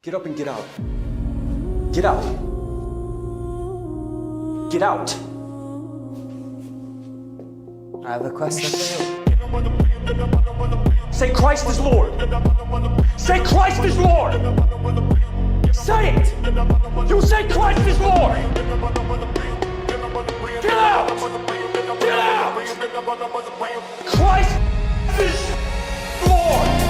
Get up and get out. Get out. Get out. I have a question for you. Say Christ is Lord. Say Christ is Lord. Say it. You say Christ is Lord. Get out. Get out. Christ is Lord.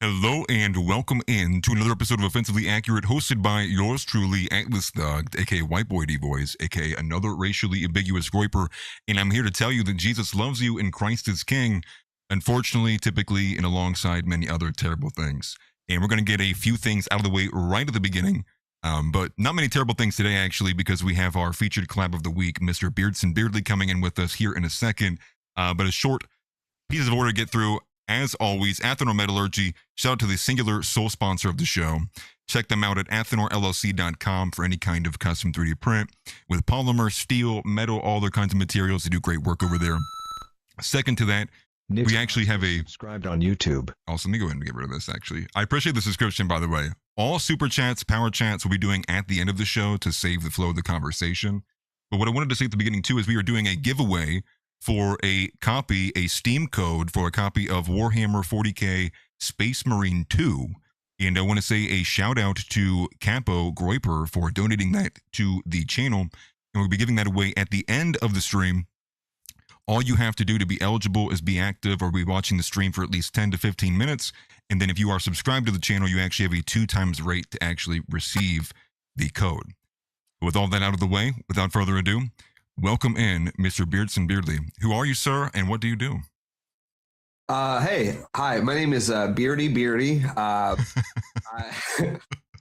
Hello and welcome in to another episode of Offensively Accurate, hosted by yours truly, Atlas Thug, aka White Boy D-Boys, aka another racially ambiguous groiper, and I'm here to tell you that Jesus loves you and Christ is King, unfortunately, typically, and alongside many other terrible things. And we're going to get a few things out of the way right at the beginning, but not many terrible things today, actually, because we have our featured collab of the week, Mr. Beardson Beardly, coming in with us here in a second, but a short piece of order to get through. As always, Athenor Metallurgy, shout out to the singular sole sponsor of the show. Check them out at athenorllc.com for any kind of custom 3D print with polymer, steel, metal, all other kinds of materials. They do great work over there. Second to that, we actually have a... subscribed on YouTube. Also, let me go ahead and get rid of this, actually. I appreciate the subscription, by the way. All super chats, power chats we'll be doing at the end of the show to save the flow of the conversation. But what I wanted to say at the beginning, too, is we are doing a giveaway for a copy, a Steam code for a copy of Warhammer 40k Space Marine 2. And I want to say a shout out to Capo Groiper for donating that to the channel. And we'll be giving that away at the end of the stream. All you have to do to be eligible is be active or be watching the stream for at least 10 to 15 minutes. And then if you are subscribed to the channel, you actually have a 2x rate to actually receive the code. With all that out of the way, without further ado, welcome in, Mr. Beardson Beardly. Who are you, sir, and what do you do? Hey, hi, my name is Beardy.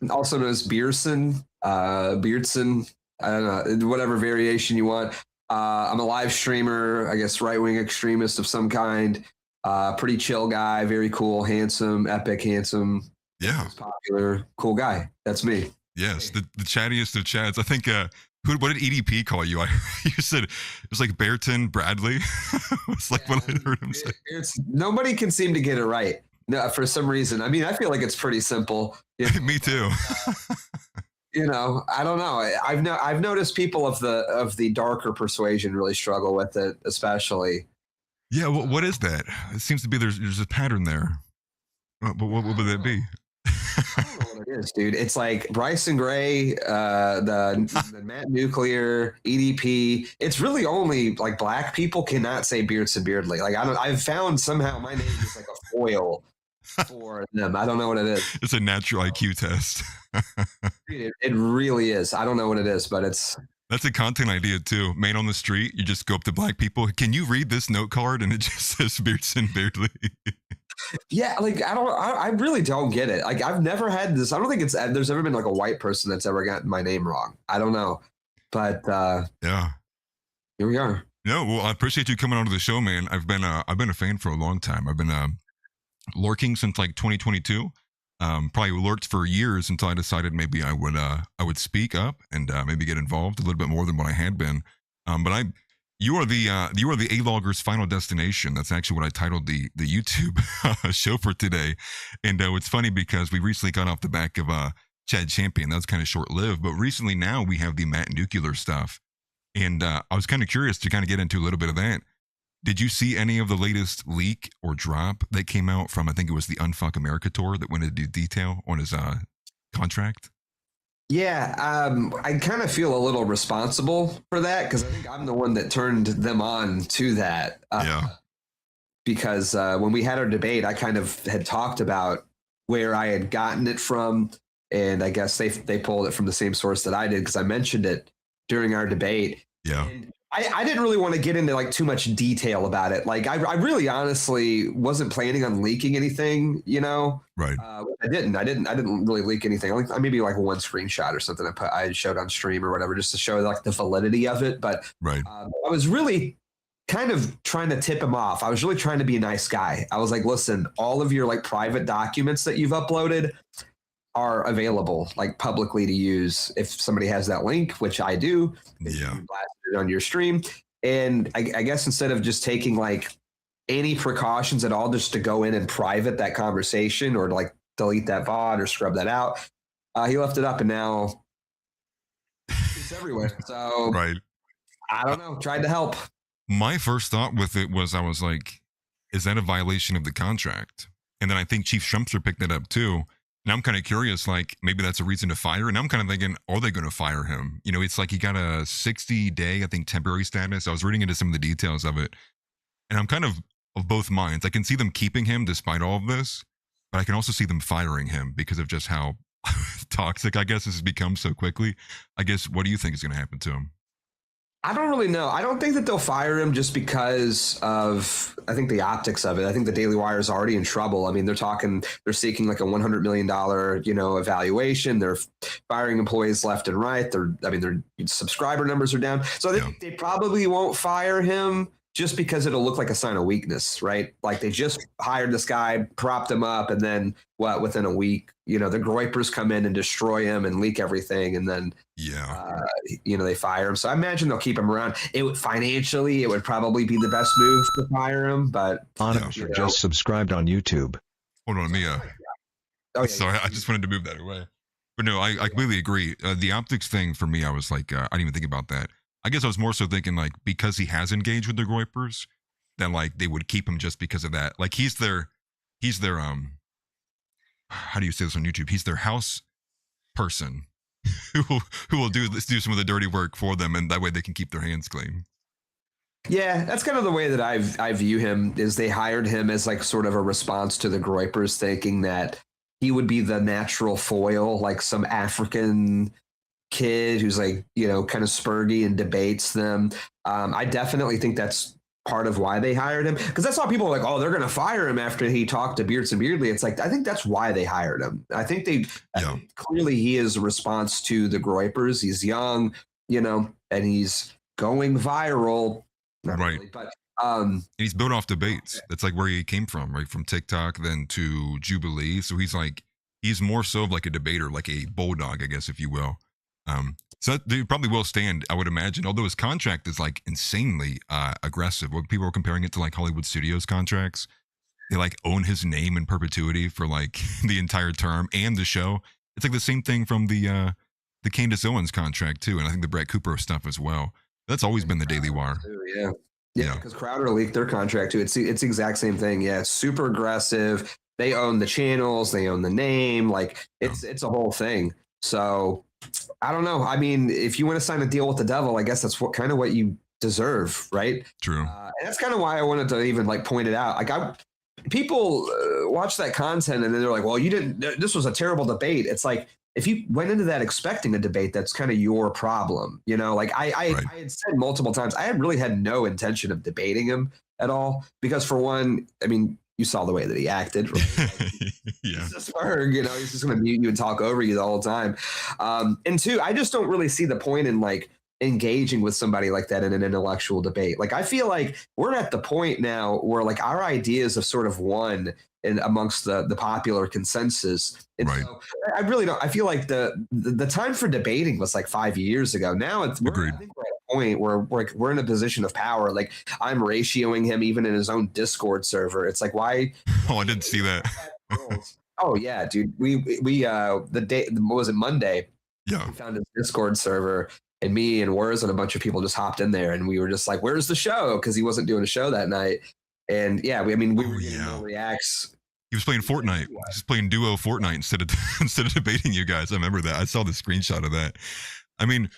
Also known as Beardson, Beardson, I don't know, whatever variation you want. I'm a live streamer, I guess right-wing extremist of some kind. Pretty chill guy, very cool, handsome, epic, handsome. Yeah. Popular, cool guy. That's me. Yes, the chattiest of chats. I think, what did EDP call you? You said it was like Bearton Bradley. It's like what I heard him say. Nobody can seem to get it right. No, for some reason. I mean, I feel like it's pretty simple. Me too. You know, I don't know. I've noticed people of the darker persuasion really struggle with it, especially. Yeah, what is that? It seems to be there's a pattern there. What would that be? I don't know what it is, dude. It's like Bryson Gray, the Matt Nuclear, EDP. It's really only like black people cannot say Beardson Beardly. Like I've found somehow my name is like a foil for them. I don't know what it is. It's a natural IQ test. Dude, it really is. I don't know what it is, but that's a content idea too. Man on the street, you just go up to black people. Can you read this note card? And it just says Beardson Beardly. Yeah, like I really don't get it. Like I've never had this. I don't think there's ever been like a white person that's ever gotten my name wrong. I don't know, but yeah, here we are. No, well, I appreciate you coming onto the show, man. I've been a fan for a long time. I've been lurking since like 2022. Probably lurked for years until I decided maybe I would speak up and maybe get involved a little bit more than what I had been. But you are the Alogger's final destination. That's actually what I titled the YouTube show for today. And it's funny because we recently got off the back of Chad Champion. That was kind of short lived, but recently now we have the Matt Nuclear stuff. And I was kind of curious to kind of get into a little bit of that. Did you see any of the latest leak or drop that came out from, I think it was the Unfuck America tour that went into detail on his contract? Yeah, I kind of feel a little responsible for that because I think I'm the one that turned them on to that. Yeah. Because when we had our debate, I kind of had talked about where I had gotten it from, and I guess they pulled it from the same source that I did because I mentioned it during our debate. Yeah. And I didn't really want to get into like too much detail about it. Like I really honestly wasn't planning on leaking anything, you know? Right. I didn't really leak anything. Maybe like one screenshot or something I showed on stream or whatever, just to show like the validity of it. But Right. I was really kind of trying to tip him off. I was really trying to be a nice guy. I was like, listen, all of your like private documents that you've uploaded are available like publicly to use if somebody has that link, which I do. Yeah. You blast it on your stream. And I guess instead of just taking like any precautions at all just to go in and private that conversation or to like delete that VOD or scrub that out, he left it up and now it's everywhere. So Right. I don't know. Tried to help. My first thought with it was I was like, is that a violation of the contract? And then I think Chief Shumpster picked that up too. And I'm kind of curious, like maybe that's a reason to fire. And I'm kind of thinking, are they going to fire him? You know, it's like he got a 60-day, I think, temporary status. I was reading into some of the details of it. And I'm kind of both minds. I can see them keeping him despite all of this, but I can also see them firing him because of just how toxic, I guess, this has become so quickly. I guess, what do you think is going to happen to him? I don't really know. I don't think that they'll fire him just because of, I think, the optics of it. I think the Daily Wire is already in trouble. I mean, they're seeking like a $100 million, evaluation. They're firing employees left and right. Their subscriber numbers are down. So I think they probably won't fire him just because it'll look like a sign of weakness, right? Like they just hired this guy, propped him up, and then within a week, the Groypers come in and destroy him and leak everything, and then they fire him. So I imagine they'll keep him around. Financially, it would probably be the best move to fire him, but just subscribed on YouTube. Hold on, Mia. Sorry, I just wanted to move that away. But no, I completely agree. The optics thing for me, I was like, I didn't even think about that. I guess I was more so thinking like because he has engaged with the Groypers, then like they would keep him just because of that. Like he's their how do you say this on YouTube? He's their house person who will do some of the dirty work for them, and that way they can keep their hands clean. Yeah, that's kind of the way that I view him. Is they hired him as like sort of a response to the Groypers, thinking that he would be the natural foil, like some African kid who's like, kind of spurgy and debates them. I definitely think that's part of why they hired him, because that's why people are like, oh, they're going to fire him after he talked to Beardson Beardley. It's like, I think that's why they hired him. I think clearly he is a response to the Groypers. He's young, and he's going viral. Not right. Really, but he's built off debates. That's like where he came from, right? From TikTok, then to Jubilee. So he's more so of like a debater, like a bulldog, I guess, if you will. So they probably will stand, I would imagine, although his contract is like insanely aggressive. When people are comparing it to like Hollywood Studios contracts, they like own his name in perpetuity for like the entire term and the show. It's like the same thing from the Candace Owens contract too, and I think the Brett Cooper stuff as well. That's always been the Daily Wire. Yeah, because Crowder leaked their contract too. It's the exact same thing. Yeah, it's super aggressive. They own the channels, they own the name. Like it's a whole thing. So I don't know. I mean, if you want to sign a deal with the devil, I guess that's what you deserve, right? True. And that's kind of why I wanted to even like point it out. Like people watch that content and then they're like, well, you didn't, this was a terrible debate. It's like, if you went into that expecting a debate, that's kind of your problem. Like I had said multiple times, I really had no intention of debating him at all, because for one, I mean, you saw the way that he acted, right? Like, he's a Spurg, he's just going to mute you and talk over you the whole time. And two, I just don't really see the point in like engaging with somebody like that in an intellectual debate. Like, I feel like we're at the point now where like our ideas have sort of won in amongst the popular consensus. And so I really don't, I feel like the time for debating was like 5 years ago. Now I think we're at a point where we're in a position of power. Like I'm ratioing him even in his own Discord server. It's like, why? Oh, I didn't see that. Oh yeah, dude. We the day, what was it, Monday? Yeah. We found his Discord server, and me and Wurs and a bunch of people just hopped in there, and we were just like, where's the show? Because he wasn't doing a show that night. And we were getting more reacts. He was playing Fortnite. He was playing duo Fortnite instead of debating you guys. I remember that. I saw the screenshot of that. I mean,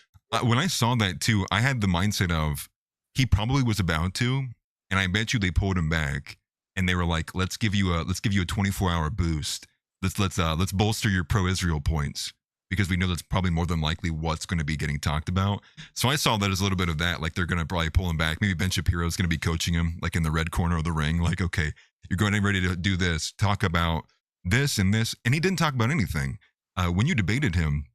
when I saw that too, I had the mindset of he probably was about to, and I bet you they pulled him back, and they were like, let's give you a 24-hour boost. Let's bolster your pro-Israel points. because we know that's probably more than likely what's going to be getting talked about. So I saw that as a little bit of that. Like they're going to probably pull him back. Maybe Ben Shapiro is going to be coaching him like in the red corner of the ring. Like, okay, you're going ready to do this, talk about this and this. And he didn't talk about anything. When you debated him,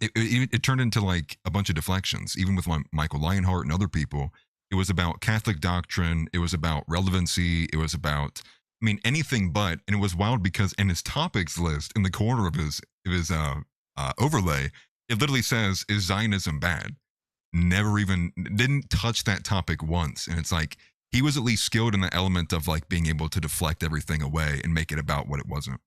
it turned into like a bunch of deflections, even with Michael Lionheart and other people. It was about Catholic doctrine. It was about relevancy. It was about, I mean, anything but. And it was wild because in his topics list, in the corner of his overlay, it literally says, "Is Zionism bad?" Never even, didn't touch that topic once. And it's like, he was at least skilled in the element of like being able to deflect everything away and make it about what it wasn't.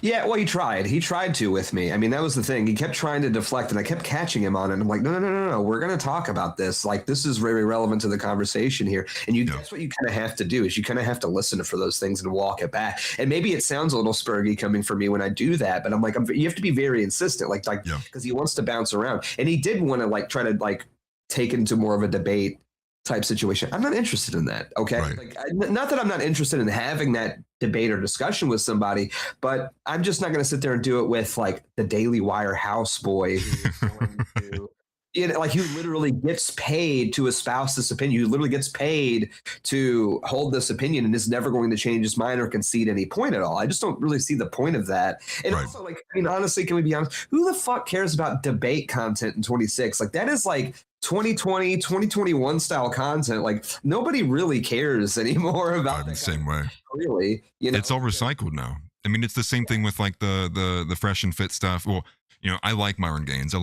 Yeah, well, he tried to with me. I mean, that was the thing. He kept trying to deflect, and I kept catching him on it. And I'm like, no. We're going to talk about this. Like, this is very relevant to the conversation here. And that's what you kind of have to do, is you kind of have to listen for those things and walk it back. And maybe it sounds a little spurgy coming from me when I do that, but I'm like, you have to be very insistent, like, because he wants to bounce around. And he did want to like try to like take into more of a debate type situation. I'm not interested in that. Okay. Right. Like, not that I'm not interested in having that debate or discussion with somebody, but I'm just not going to sit there and do it with like the Daily Wire houseboy who's going to, you know, like, who literally gets paid to espouse this opinion, who literally gets paid to hold this opinion and is never going to change his mind or concede any point at all. I just don't really see the point of that. And also, like, I mean, honestly, can we be honest? Who the fuck cares about debate content in 26? Like, that is like 2020, 2021 style content. Like, nobody really cares anymore about the same way. Really, you know, it's all recycled now. I mean, it's the same thing with like the fresh and fit stuff. Well, you know, I like Myron Gaines.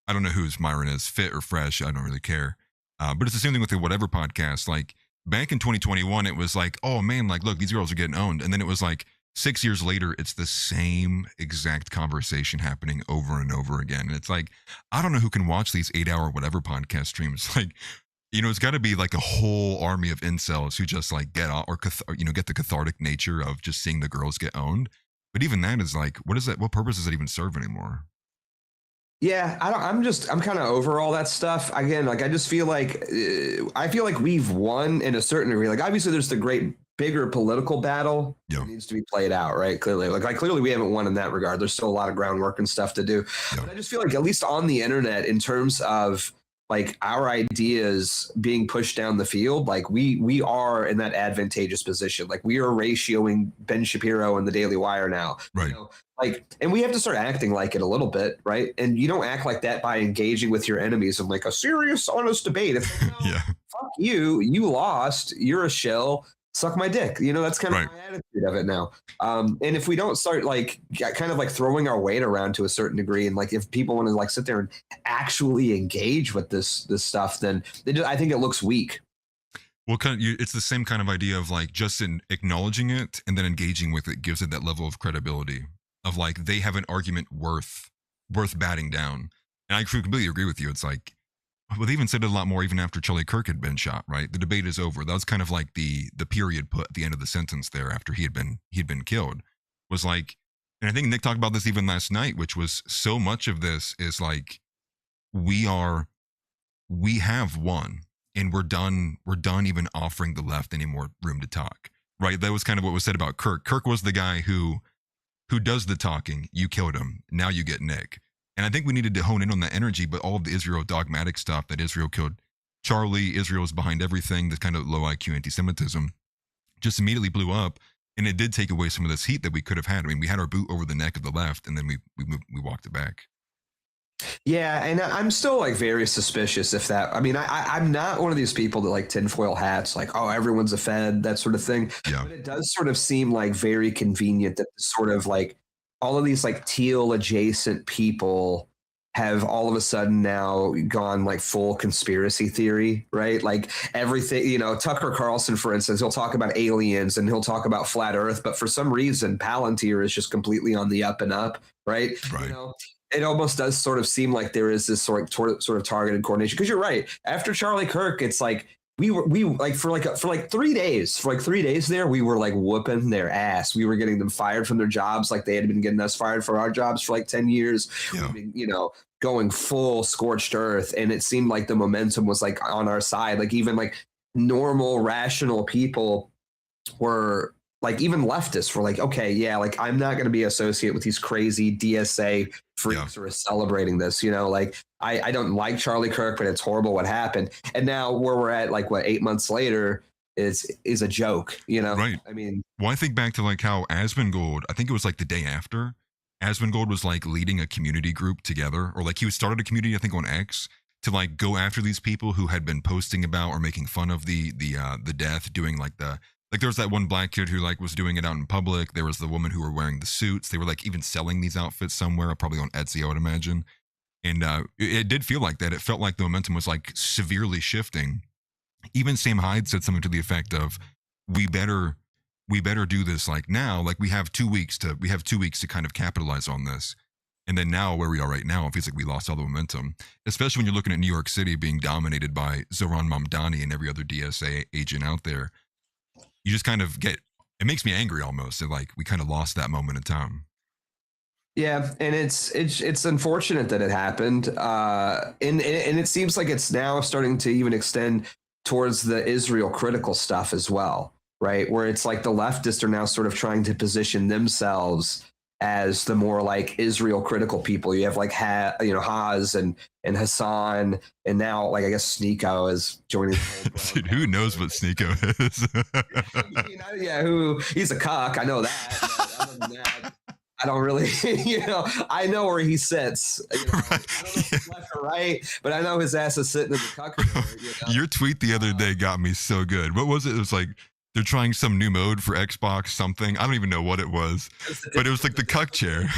I don't know whose Myron is, fit or fresh. I don't really care. But it's the same thing with the Whatever podcast. Like back in 2021, it was like, oh man, like, look, these girls are getting owned. And then it was like 6 years later, it's the same exact conversation happening over and over again. And it's like, I don't know who can watch these 8-hour Whatever podcast streams. Like, you know, it's got to be like a whole army of incels who just like get out or get the cathartic nature of just seeing the girls get owned. But even that is like, what is that? What purpose does it even serve anymore? Yeah, I'm kind of over all that stuff. Again, like, I just feel like we've won in a certain degree. Like, obviously there's the great bigger political battle that needs to be played out, right? Clearly we haven't won in that regard. There's still a lot of groundwork and stuff to do. But I just feel like, at least on the internet, in terms of like our ideas being pushed down the field, like we are in that advantageous position. Like, we are ratioing Ben Shapiro and the Daily Wire now. Right. You know? Like, and we have to start acting like it a little bit, right? And you don't act like that by engaging with your enemies in like a serious, honest debate. It's like, no, fuck you, you lost, you're a shill, suck my dick. You know, that's kind of my attitude of it now. And if we don't start like kind of like throwing our weight around to a certain degree, and like if people want to like sit there and actually engage with this stuff, then I think it looks weak. Well, it's the same kind of idea of like just in acknowledging it and then engaging with it gives it that level of credibility of like they have an argument worth batting down. And I completely agree with you. It's like, well, they even said it a lot more even after Charlie Kirk had been shot, right? The debate is over. That was kind of like the period put at the end of the sentence there after he had been killed. Was like, and I think Nick talked about this even last night, which was so much of this is like we have won and we're done even offering the left any more room to talk. Right? That was kind of what was said about Kirk. Kirk was the guy who does the talking. You killed him. Now you get Nick. And I think we needed to hone in on that energy, but all of the Israel dogmatic stuff that Israel killed Charlie, Israel is behind everything, this kind of low IQ anti-Semitism just immediately blew up. And it did take away some of this heat that we could have had. I mean, we had our boot over the neck of the left and then we walked it back. Yeah, and I'm still like very suspicious if that. I mean, I'm not one of these people that like tinfoil hats, like, oh, everyone's a Fed, that sort of thing. Yeah. But it does sort of seem like very convenient that sort of like all of these like teal adjacent people have all of a sudden now gone like full conspiracy theory, right? Like everything, you know, Tucker Carlson, for instance, he'll talk about aliens and he'll talk about flat Earth, but for some reason, Palantir is just completely on the up and up, right? Right. You know, it almost does sort of seem like there is this sort of targeted coordination, because you're right. After Charlie Kirk, it's like we like for 3 days, there, we were like whooping their ass. We were getting them fired from their jobs like they had been getting us fired for our jobs for like 10 years. Yeah. You know, going full scorched earth, and it seemed like the momentum was like on our side. Like even like normal, rational people were like even leftists were like, okay, yeah, like I'm not going to be associated with these crazy DSA freaks who are celebrating this, like I don't like Charlie Kirk, but it's horrible what happened. And now where we're at, like 8 months later is a joke, Right. I mean, well, I think back to like how Asmongold, I think it was like the day after, Asmongold was like leading a community group together, or like he started a community, I think on X, to like go after these people who had been posting about or making fun of the death, doing like there was that one black kid who like was doing it out in public. There was the woman who were wearing the suits. They were like even selling these outfits somewhere, probably on Etsy, I would imagine. And it did feel like that. It felt like the momentum was like severely shifting. Even Sam Hyde said something to the effect of, we better do this like now. Like we have 2 weeks to kind of capitalize on this. And then now where we are right now, it feels like we lost all the momentum, especially when you're looking at New York City being dominated by Zohran Mamdani and every other DSA agent out there. You just kind of it makes me angry almost. That like we kind of lost that moment in time. Yeah, and it's unfortunate that it happened. And it seems like it's now starting to even extend towards the Israel critical stuff as well, right? Where it's like the leftists are now sort of trying to position themselves as the more like Israel critical people. You have like Haz and Hassan, and now like I guess Sneeko is joining. Dude, who knows what Sneeko is? Yeah, he's a cuck. I know that. But other than that, I don't really, I know where he sits. Right. I don't know if he's left or right, but I know his ass is sitting in the cuck chair. Your tweet the other day got me so good. What was it? It was like, they're trying some new mode for Xbox something. I don't even know what it was, but it was like the cuck chair.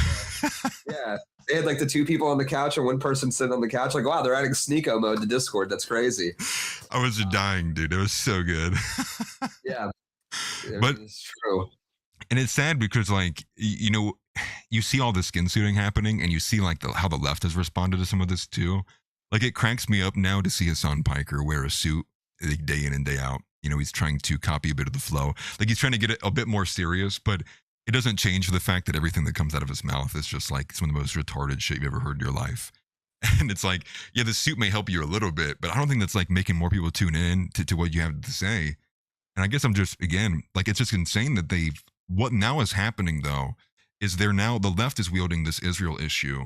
Yeah. They had like the two people on the couch and one person sitting on the couch. Like, wow, they're adding Sneeko mode to Discord. That's crazy. I was dying, dude. It was so good. Yeah. But it's true. And it's sad because like, you see all the skin suiting happening and you see like how the left has responded to some of this too. Like it cracks me up now to see Hassan Piker wear a suit like, day in and day out. He's trying to copy a bit of the flow. Like he's trying to get it a bit more serious, but it doesn't change for the fact that everything that comes out of his mouth is just like some of the most retarded shit you've ever heard in your life. And it's like, yeah, the suit may help you a little bit, but I don't think that's like making more people tune in to what you have to say. And I guess I'm just, again, like it's just insane that what now is happening though, is the left is wielding this Israel issue.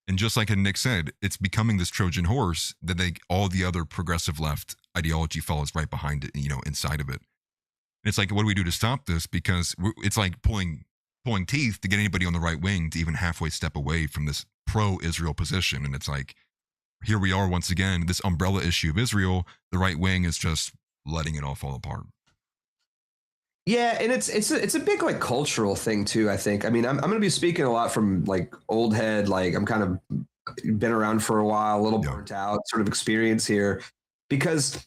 And just like Nick said, it's becoming this Trojan horse that all the other progressive left ideology follows right behind it, inside of it. And it's like, what do we do to stop this? Because it's like pulling teeth to get anybody on the right wing to even halfway step away from this pro-Israel position. And it's like, here we are once again, this umbrella issue of Israel, the right wing is just letting it all fall apart. Yeah, and it's a big like cultural thing too, I think. I mean, I'm going to be speaking a lot from like old head, like I'm kind of been around for a while, a little burnt out sort of experience here, because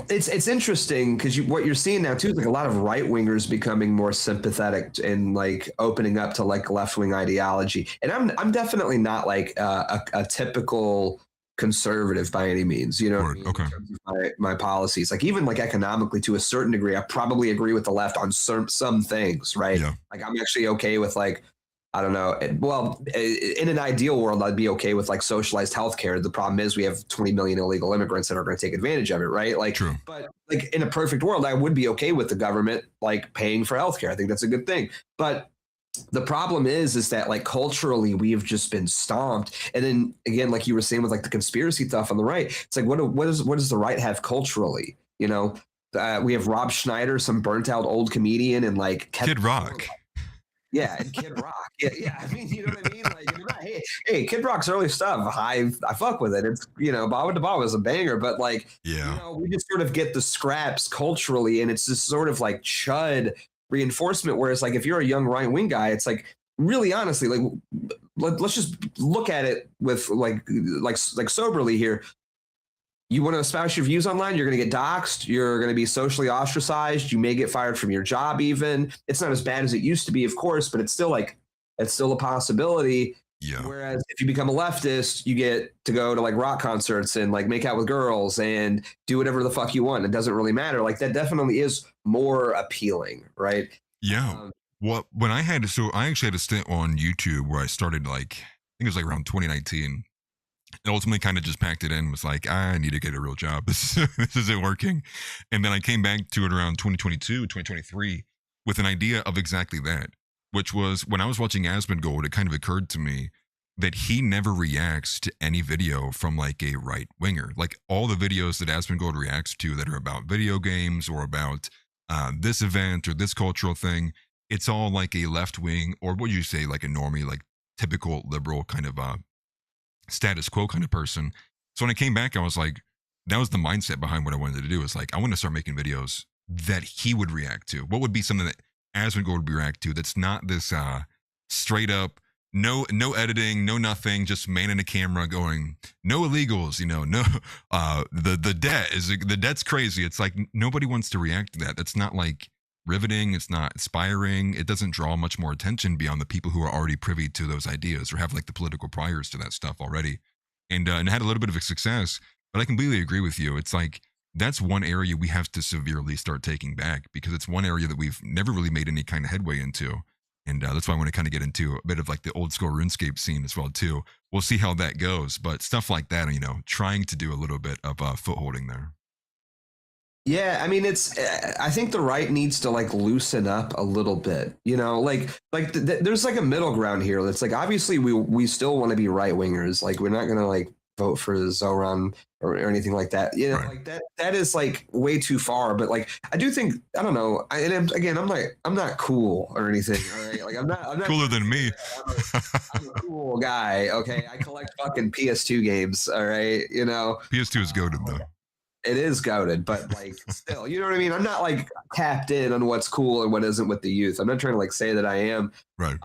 it's interesting because what you're seeing now too is like a lot of right wingers becoming more sympathetic and like opening up to like left wing ideology. And I'm definitely not like a typical conservative by any means, what I mean? Okay. In terms of my policies, like even like economically to a certain degree, I probably agree with the left on some things, right? Yeah. Like I'm actually okay with like, I don't know. Well, in an ideal world, I'd be okay with like socialized healthcare. The problem is we have 20 million illegal immigrants that are going to take advantage of it, right? Like, true. But like in a perfect world, I would be okay with the government like paying for healthcare. I think that's a good thing. But the problem is that like culturally we've just been stomped. And then again, like you were saying with like the conspiracy stuff on the right, it's like what does the right have culturally? We have Rob Schneider, some burnt out old comedian, and like Kid Rock. Yeah, and Kid Rock. Yeah. I mean, you know what I mean? Like, hey, Kid Rock's early stuff, I fuck with it. It's Baba Da was a banger, but like, we just sort of get the scraps culturally, and it's this sort of like chud reinforcement. Whereas like if you're a young right wing guy, it's like really honestly, like let's just look at it with like soberly here. You want to espouse your views online, you're going to get doxxed, you're going to be socially ostracized, you may get fired from your job even. It's not as bad as it used to be, of course, but it's still a possibility. Yeah. Whereas if you become a leftist, you get to go to like rock concerts and like make out with girls and do whatever the fuck you want. It doesn't really matter. Like that definitely is more appealing, right? Yeah. When I actually had a stint on YouTube where I started like, I think it was like around 2019. And ultimately kind of just packed it in, was like, I need to get a real job. This isn't working. And then I came back to it around 2022, 2023. with an idea of exactly that, which was when I was watching Asmongold, it kind of occurred to me that he never reacts to any video from like a right winger. Like all the videos that Asmongold reacts to that are about video games or about this event or this cultural thing, it's all like a left wing, or what you say, like a normie, like typical liberal kind of status quo kind of person. So when I came back, I was like, that was the mindset behind what I wanted to do. Is like, I want to start making videos that he would react to. What would be something that Asmongold would react to that's not this straight up, no editing, no nothing, just man in a camera going, no illegals, you know, no, the debt's crazy. It's like nobody wants to react to that. That's not like riveting. It's not inspiring. It doesn't draw much more attention beyond the people who are already privy to those ideas or have like the political priors to that stuff already. And it had a little bit of a success, but I completely agree with you. It's like, that's one area we have to severely start taking back, because it's one area that we've never really made any kind of headway into. And that's why I want to kind of get into a bit of like the old school RuneScape scene as well too. We'll see how that goes, but stuff like that, you know, trying to do a little bit of footholding there. Yeah, I mean, I think the right needs to like loosen up a little bit, you know, there's like a middle ground here. That's like, obviously we still want to be right wingers. Like, we're not going to like vote for Zoran or anything like that. You know, Right. like that is like way too far. But like, I do think, I don't know. I'm not cool or anything. All right. Like I'm not Cooler than me. I'm a cool guy. Okay. I collect fucking PS2 games. All right. You know, PS2 is goated though. it is goated, but like still, you know what I mean? I'm not like tapped in on what's cool and what isn't with the youth. I'm not trying to like say that I am. Right.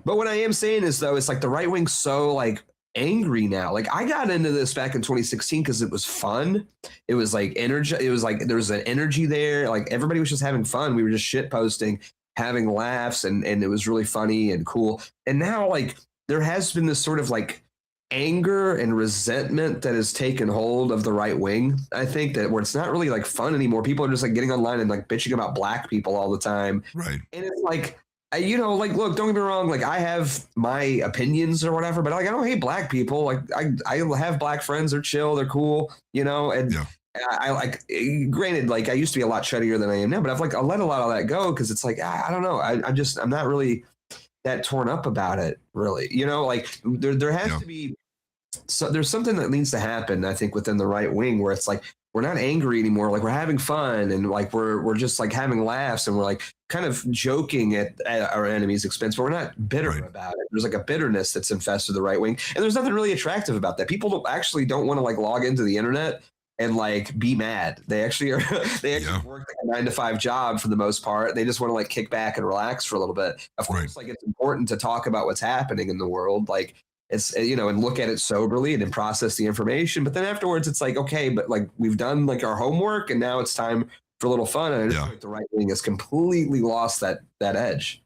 But what I am saying is, though, it's like the right wing's so like angry now. Like, I got into this back in 2016 because it was fun. It was like energy. It was like there was an energy there. Like everybody was just having fun. We were just shit posting, having laughs, and it was really funny and cool. And now like there has been this sort of like anger and resentment that has taken hold of the right wing. I think that where it's not really like fun anymore. People are just like getting online and like bitching about black people all the time. Right. And it's like, you know, like, look, don't get me wrong. Like, I have my opinions or whatever, but like, I don't hate black people. Like, I have black friends. They're chill. They're cool, you know? And Yeah. I like, granted, like I used to be a lot shuttier than I am now, but I've like, I let a lot of that go. Cause it's like, I don't know. I'm not really that torn up about it, really. You know, like there has to be, so there's something that needs to happen, I think, within the right wing where it's like, we're not angry anymore. Like, we're having fun and like, we're just like having laughs and we're like kind of joking at our enemy's expense, but we're not bitter about it. There's like a bitterness that's infested the right wing. And there's nothing really attractive about that. People don't want to like log into the internet and like be mad. They actually work like a 9-to-5 job for the most part. They just want to like kick back and relax for a little bit. Of course, like it's important to talk about what's happening in the world. Like, it's, you know, and look at it soberly and then process the information. But then afterwards, it's like, okay, but like we've done like our homework and now it's time for a little fun. And I just feel like the right wing has completely lost that edge.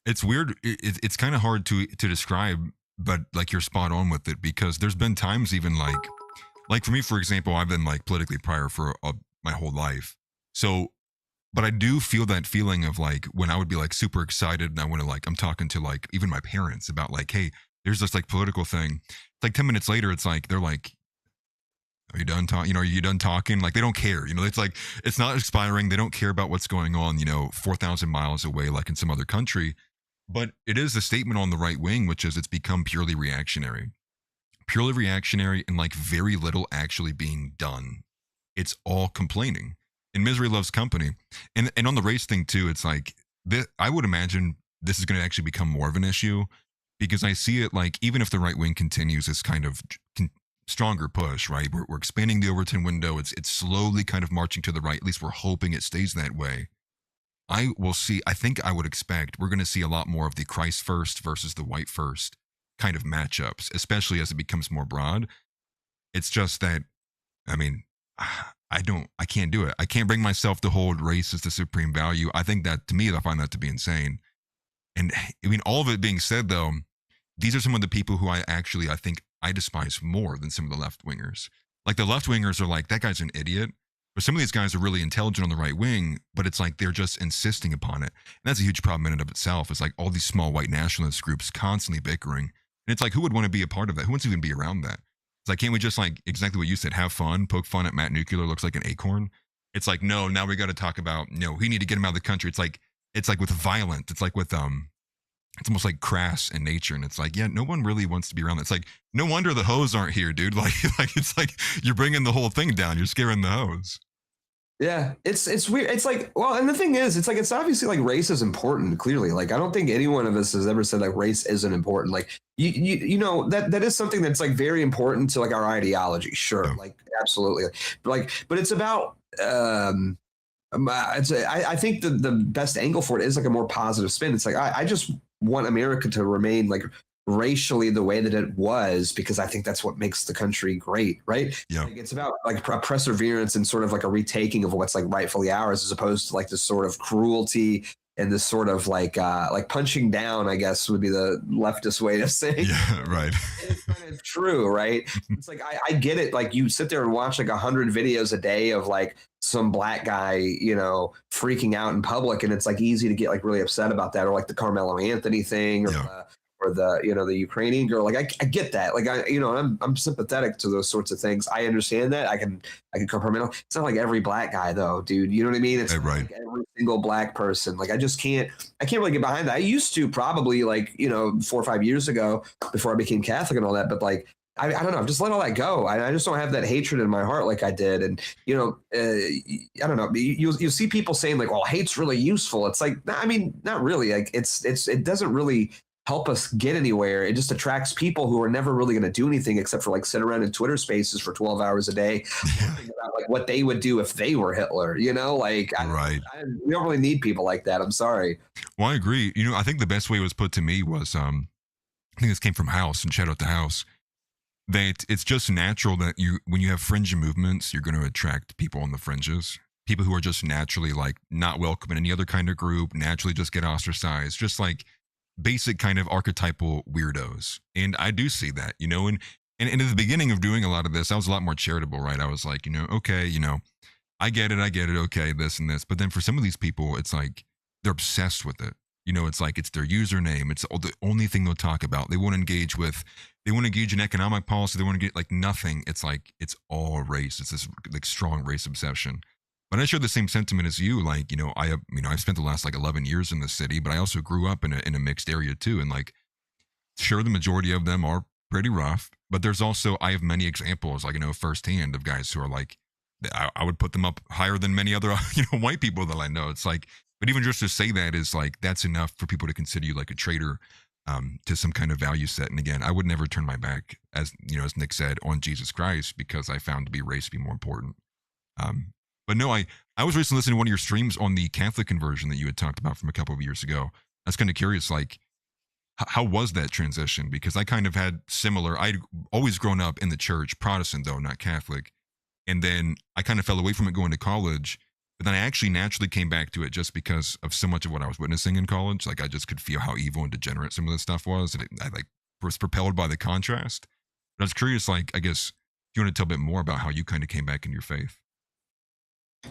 It's weird. It's kind of hard to describe, but like you're spot on with it, because there's been times even like for me, for example, I've been like politically prior for my whole life. So, but I do feel that feeling of like when I would be like super excited and I want to like, I'm talking to like even my parents about like, hey, there's this like political thing. It's like 10 minutes later, it's like, they're like, are you done talking? You know, are you done talking? Like, they don't care. You know, it's like, it's not expiring. They don't care about what's going on, you know, 4,000 miles away, like in some other country. But it is a statement on the right wing, which is it's become purely reactionary and like very little actually being done. It's all complaining. And misery loves company. And on the race thing too, it's like, I would imagine this is going to actually become more of an issue, because I see it like, even if the right wing continues this kind of stronger push, right? We're expanding the Overton window. It's slowly kind of marching to the right. At least we're hoping it stays that way. I think I would expect we're going to see a lot more of the Christ first versus the white first kind of matchups, especially as it becomes more broad. It's just that, I mean, I can't do it. I can't bring myself to hold race as the supreme value. I think that, to me, I find that to be insane. And I mean, all of it being said, though, these are some of the people who I think I despise more than some of the left wingers. Like the left wingers are like, that guy's an idiot. But some of these guys are really intelligent on the right wing, but it's like they're just insisting upon it. And that's a huge problem in and of itself. It's like all these small white nationalist groups constantly bickering. And it's like, who would want to be a part of that? Who wants to even be around that? It's like, can't we just like exactly what you said, have fun, poke fun at Matt Nuclear looks like an acorn? It's like, no, now we got to talk about, we need to get him out of the country. It's like, it's like with violent, it's like with it's almost like crass in nature, and it's like, yeah, no one really wants to be around that. It's like, no wonder the hoes aren't here, dude. Like it's like you're bringing the whole thing down. You're scaring the hoes. Yeah, it's weird. It's like, well, and the thing is, it's like, it's obviously like race is important. Clearly, like I don't think any one of us has ever said like race isn't important. Like you know that is something that's like very important to like our ideology. Sure, like absolutely. But it's about I think the best angle for it is like a more positive spin. It's like I just want America to remain like racially the way that it was, because I think that's what makes the country great, right? Yeah. Like it's about like perseverance and sort of like a retaking of what's like rightfully ours, as opposed to like this sort of cruelty and this sort of like punching down, I guess would be the leftist way to say. Yeah, right. It's kind of true, right? It's like I get it. Like you sit there and watch like 100 videos a day of like some black guy, you know, freaking out in public, and it's like easy to get like really upset about that, or like the Carmelo Anthony thing, or the you know, the Ukrainian girl. Like I get that. Like I'm sympathetic to those sorts of things. I understand that. I can compartmentalize. It's not like every black guy though, dude. You know what I mean? It's not like every single black person. Like I can't really get behind that. I used to probably like, you know, 4 or 5 years ago before I became Catholic and all that. But like I don't know. I've just let all that go. I just don't have that hatred in my heart like I did. And, you know, I don't know. You see people saying like, well, hate's really useful. It's like, I mean, not really. Like it doesn't really help us get anywhere. It just attracts people who are never really going to do anything except for like sit around in Twitter spaces for 12 hours a day, thinking about like what they would do if they were Hitler, you know, like, we don't really need people like that. I'm sorry. Well, I agree. You know, I think the best way it was put to me was, I think this came from House, and shout out to House, that it's just natural that when you have fringe movements, you're going to attract people on the fringes, people who are just naturally like not welcome in any other kind of group, naturally just get ostracized, just like basic kind of archetypal weirdos. And I do see that, you know, and at the beginning of doing a lot of this, I was a lot more charitable, right? I was like, you know, okay, you know, I get it. Okay, this and this. But then for some of these people, it's like they're obsessed with it. You know, it's like it's their username. It's the only thing they'll talk about. They won't engage in economic policy. They want to get like nothing. It's like it's all race. It's this like strong race obsession. But I share the same sentiment as you. Like, you know, I've spent the last like 11 years in the city, but I also grew up in a mixed area too. And like, sure, the majority of them are pretty rough, but there's also, I have many examples, like, you know, firsthand of guys who are like, I would put them up higher than many other, you know, white people that I know. It's like, but even just to say that is like, that's enough for people to consider you like a traitor to some kind of value set. And again, I would never turn my back, as you know, as Nick said, on Jesus Christ, because I found to be race to be more important. But no, I was recently listening to one of your streams on the Catholic conversion that you had talked about from a couple of years ago. I was kind of curious, like, how was that transition? Because I kind of had similar, I'd always grown up in the church, Protestant though, not Catholic. And then I kind of fell away from it going to college. But then I actually naturally came back to it just because of so much of what I was witnessing in college. Like I just could feel how evil and degenerate some of this stuff was. And I like was propelled by the contrast. But I was curious, like, I guess, if you want to tell a bit more about how you kind of came back in your faith.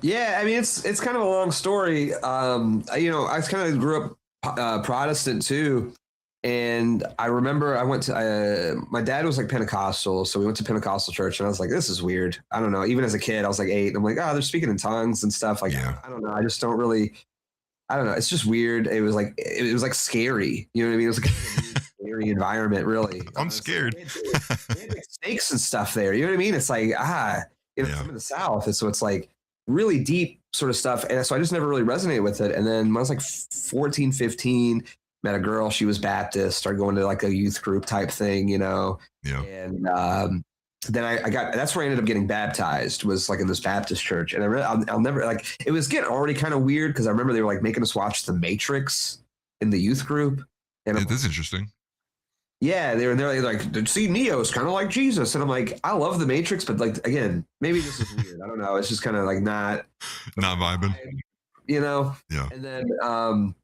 Yeah, I mean, it's kind of a long story. You know, I kind of grew up Protestant too. And I remember I went to, my dad was like Pentecostal. So we went to Pentecostal church and I was like, this is weird. I don't know. Even as a kid, I was like 8. And I'm like, they're speaking in tongues and stuff. Like, yeah. I don't know. I just don't really, I don't know. It's just weird. It was like scary. You know what I mean? It was like a scary environment, really. I'm scared. They had like snakes and stuff there. You know what I mean? It's like, you know, I'm in the South. And so it's like really deep sort of stuff. And so I just never really resonated with it. And then when I was like 14, 15, met a girl, she was Baptist, started going to like a youth group type thing, you know? Yeah. And then I got, that's where I ended up getting baptized, was like in this Baptist church. And I'll never, like, it was getting already kind of weird because I remember they were like making us watch The Matrix in the youth group. And that's interesting. Yeah, they're like, see, Neo's kind of like Jesus. And I'm like, I love The Matrix, but like, again, maybe this is weird. I don't know. It's just kind of like not vibing, you know? Yeah. And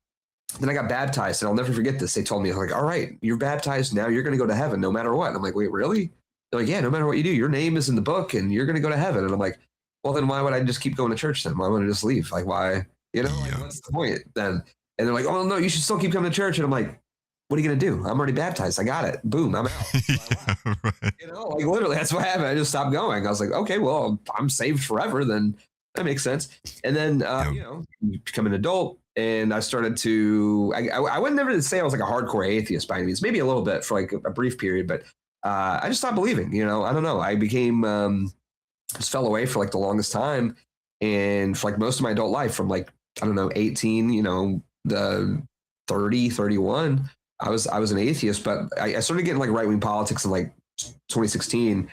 then I got baptized, and I'll never forget this. They told me, like, all right, you're baptized now. You're going to go to heaven no matter what. And I'm like, wait, really? They're like, yeah, no matter what you do, your name is in the book and you're going to go to heaven. And I'm like, well, then why would I just keep going to church then? Why would I just leave? Like, why? You know, like, what's the point then? And they're like, oh, no, you should still keep coming to church. And I'm like, what are you going to do? I'm already baptized. I got it. Boom, I'm out. Right. You know, like literally that's what happened. I just stopped going. I was like, okay, well, I'm saved forever. Then that makes sense. And then, you know, you become an adult, and I started to, I wouldn't never say I was like a hardcore atheist by any means, maybe a little bit for like a brief period, but I just stopped believing, you know, I don't know. I became, just fell away for like the longest time. And for like most of my adult life, from like, I don't know, 18, you know, the 30, 31, I was an atheist, but I started getting like right-wing politics in like 2016.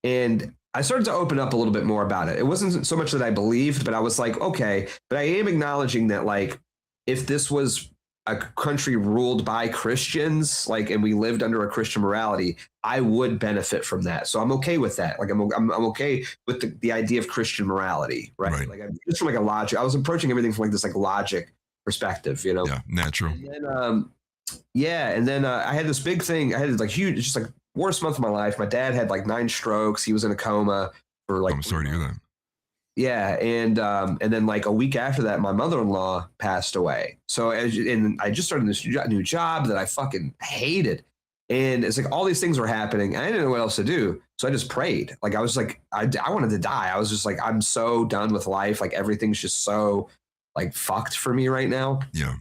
And I started to open up a little bit more about it. It wasn't so much that I believed, but I was like, okay, but I am acknowledging that like, if this was a country ruled by Christians, like, and we lived under a Christian morality, I would benefit from that. So I'm okay with that. Like, I'm okay with the idea of Christian morality, right? Like, just from like a logic, I was approaching everything from like this like logic perspective, you know? Yeah, natural. And then, I had this big thing. I had like huge, just like worst month of my life. My dad had like 9 strokes. He was in a coma for like. I'm sorry to hear that. Yeah, and then like a week after that, my mother-in-law passed away. So and I just started this new job that I fucking hated, and it's like all these things were happening, and I didn't know what else to do. So I just prayed. Like I was like, I wanted to die. I was just like, I'm so done with life. Like everything's just so like fucked for me right now. Yeah.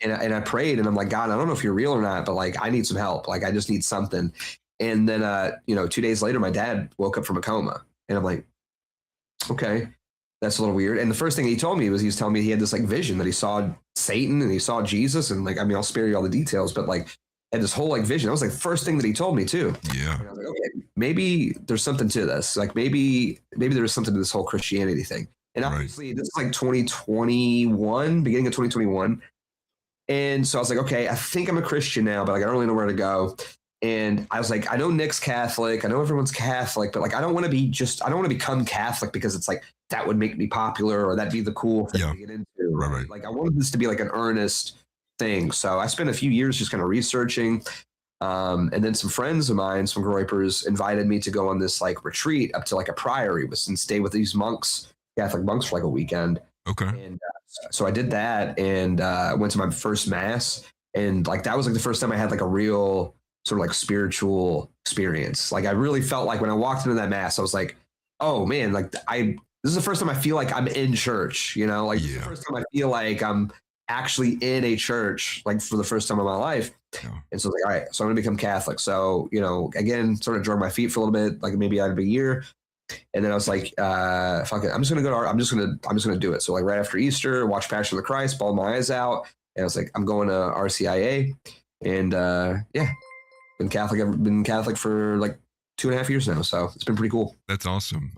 And I prayed, and I'm like, God, I don't know if you're real or not, but like I need some help. Like I just need something. And then 2 days later, my dad woke up from a coma, and I'm like, okay, that's a little weird. And the first thing he told me was he was telling me he had this like vision that he saw Satan and he saw Jesus, and like, I mean, I'll spare you all the details, but like had this whole like vision. That was like the first thing that he told me too. Yeah. And I was like, okay, maybe there's something to this. Like maybe there was something to this whole Christianity thing. And obviously this is like 2021, beginning of 2021. And so I was like, okay, I think I'm a Christian now, but like, I don't really know where to go. And I was like, I know Nick's Catholic. I know everyone's Catholic, but like, I don't want to become Catholic because it's like, that would make me popular or that'd be the cool thing to get into. Right. Like I wanted this to be like an earnest thing. So I spent a few years just kind of researching. And then some friends of mine, some Groypers, invited me to go on this like retreat up to like a priory and stay with these monks, Catholic monks, for like a weekend. Okay. And so I did that, and went to my first mass, and like that was like the first time I had like a real sort of like spiritual experience. Like I really felt like when I walked into that mass, I was like, oh man, like this is the first time I feel like I'm in church, you know, like this is the first time I feel like I'm actually in a church, like for the first time in my life. And so I was like, all right, so I'm gonna become Catholic. So, you know, again, sort of drug my feet for a little bit, like maybe out of a year. And then I was like, fuck it, I'm just gonna do it. So like right after Easter, watch Passion of the Christ, bawled my eyes out. And I was like, I'm going to RCIA. And been Catholic for like 2.5 years now. So it's been pretty cool. That's awesome.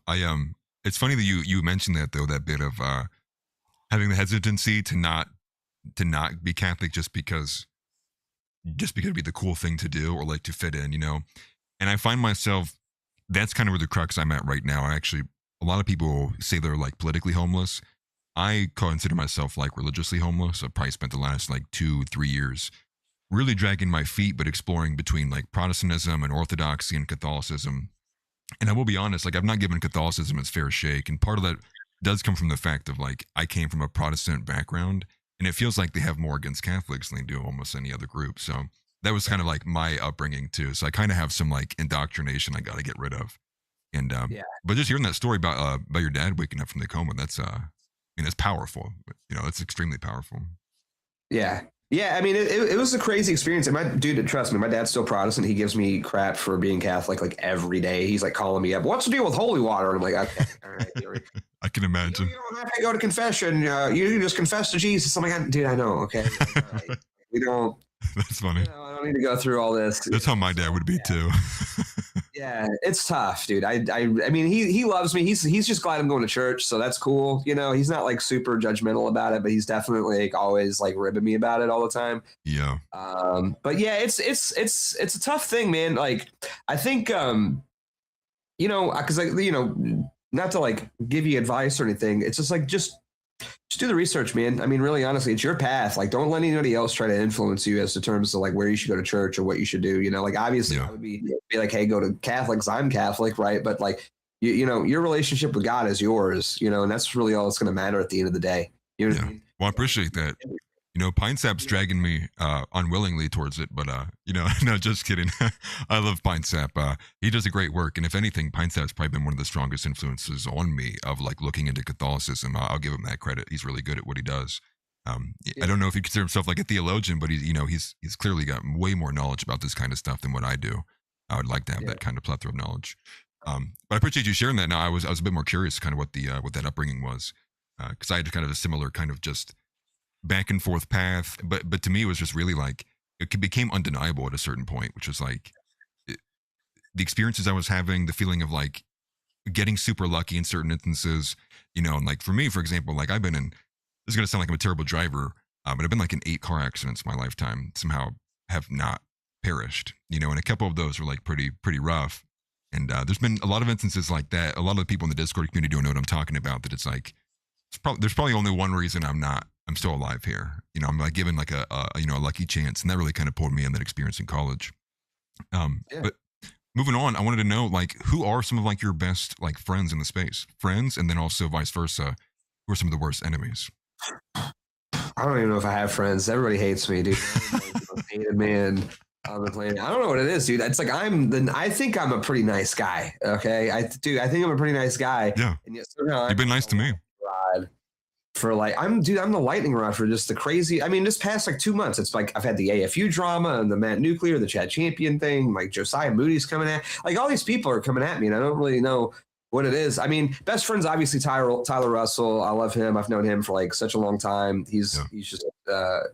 It's funny that you mentioned that though, that bit of having the hesitancy to not be Catholic just because it'd be the cool thing to do or like to fit in, you know? And I find myself, that's kind of where the crux I'm at right now. A lot of people say they're like politically homeless. I consider myself like religiously homeless. I've probably spent the last like 2-3 years really dragging my feet, but exploring between like Protestantism and Orthodoxy and Catholicism. And I will be honest, like I've not given Catholicism its fair shake. And part of that does come from the fact of like, I came from a Protestant background, and it feels like they have more against Catholics than they do almost any other group. So that was kind of like my upbringing too. So I kind of have some like indoctrination I got to get rid of. And, but just hearing that story about your dad waking up from the coma, that's powerful, you know, it's extremely powerful. Yeah. Yeah, I mean, it was a crazy experience. And dude, trust me, my dad's still Protestant. He gives me crap for being Catholic like every day. He's like calling me up, what's the deal with holy water? And I'm like, okay, all right. I can imagine. You don't have to go to confession. You can just confess to Jesus. I'm like, dude, I know. Okay. All right. We don't. That's funny. I don't need to go through all this. That's how my dad would be too. Yeah, it's tough, dude. I mean, he loves me. He's just glad I'm going to church, so that's cool. You know, he's not like super judgmental about it, but he's definitely like always like ribbing me about it all the time. Yeah. But yeah, it's a tough thing, man. Like, I think, you know, because like, you know, not to like give you advice or anything. It's just like just do the research, man. I mean, really, honestly, it's your path. Like, don't let anybody else try to influence you as to terms of like where you should go to church or what you should do. You know, like obviously I would be like, hey, go to Catholics. I'm Catholic, right? But like, you know, your relationship with God is yours. You know, and that's really all that's going to matter at the end of the day. You know what I mean? Well, I appreciate that. You know, Pine Sap's dragging me unwillingly towards it, but you know, no, just kidding. I love Pine Sap. He does a great work, and if anything, Pine Sap's probably been one of the strongest influences on me of like looking into Catholicism. I'll give him that credit. He's really good at what he does. I don't know if he considers himself like a theologian, but he's clearly got way more knowledge about this kind of stuff than what I do. I would like to have that kind of plethora of knowledge. But I appreciate you sharing that. Now, I was a bit more curious, kind of what that upbringing was, because I had kind of a similar kind of just back and forth path, but to me it was just really like it became undeniable at a certain point, which was like the experiences I was having, the feeling of like getting super lucky in certain instances, you know, and like for me, for example, like I've been in, this is gonna sound like I'm a terrible driver, but I've been like in 8 car accidents in my lifetime, somehow have not perished, you know, and a couple of those were like pretty rough, and there's been a lot of instances like that. A lot of the people in the Discord community don't know what I'm talking about. That it's like there's probably only one reason I'm still alive here. You know, I'm like given like a lucky chance, and that really kind of pulled me in that experience in college. But moving on, I wanted to know like who are some of like your best like friends in the space, friends, and then also vice versa, who are some of the worst enemies? I don't even know if I have friends. Everybody hates me, dude. I'm the most hated man on the planet. I don't know what it is, dude. It's like I think I'm a pretty nice guy. Okay, I think I'm a pretty nice guy. Yeah, and yet somehow you've been nice to me. For like I'm the lightning rod for just the crazy. I mean, this past like 2 months, it's like I've had the AFU drama and the Matt Nuclear, the Chad Champion thing, like Josiah Moody's coming at, like all these people are coming at me, and I don't really know what it is. I mean, best friends obviously Tyler Russell. I love him. I've known him for like such a long time. He's just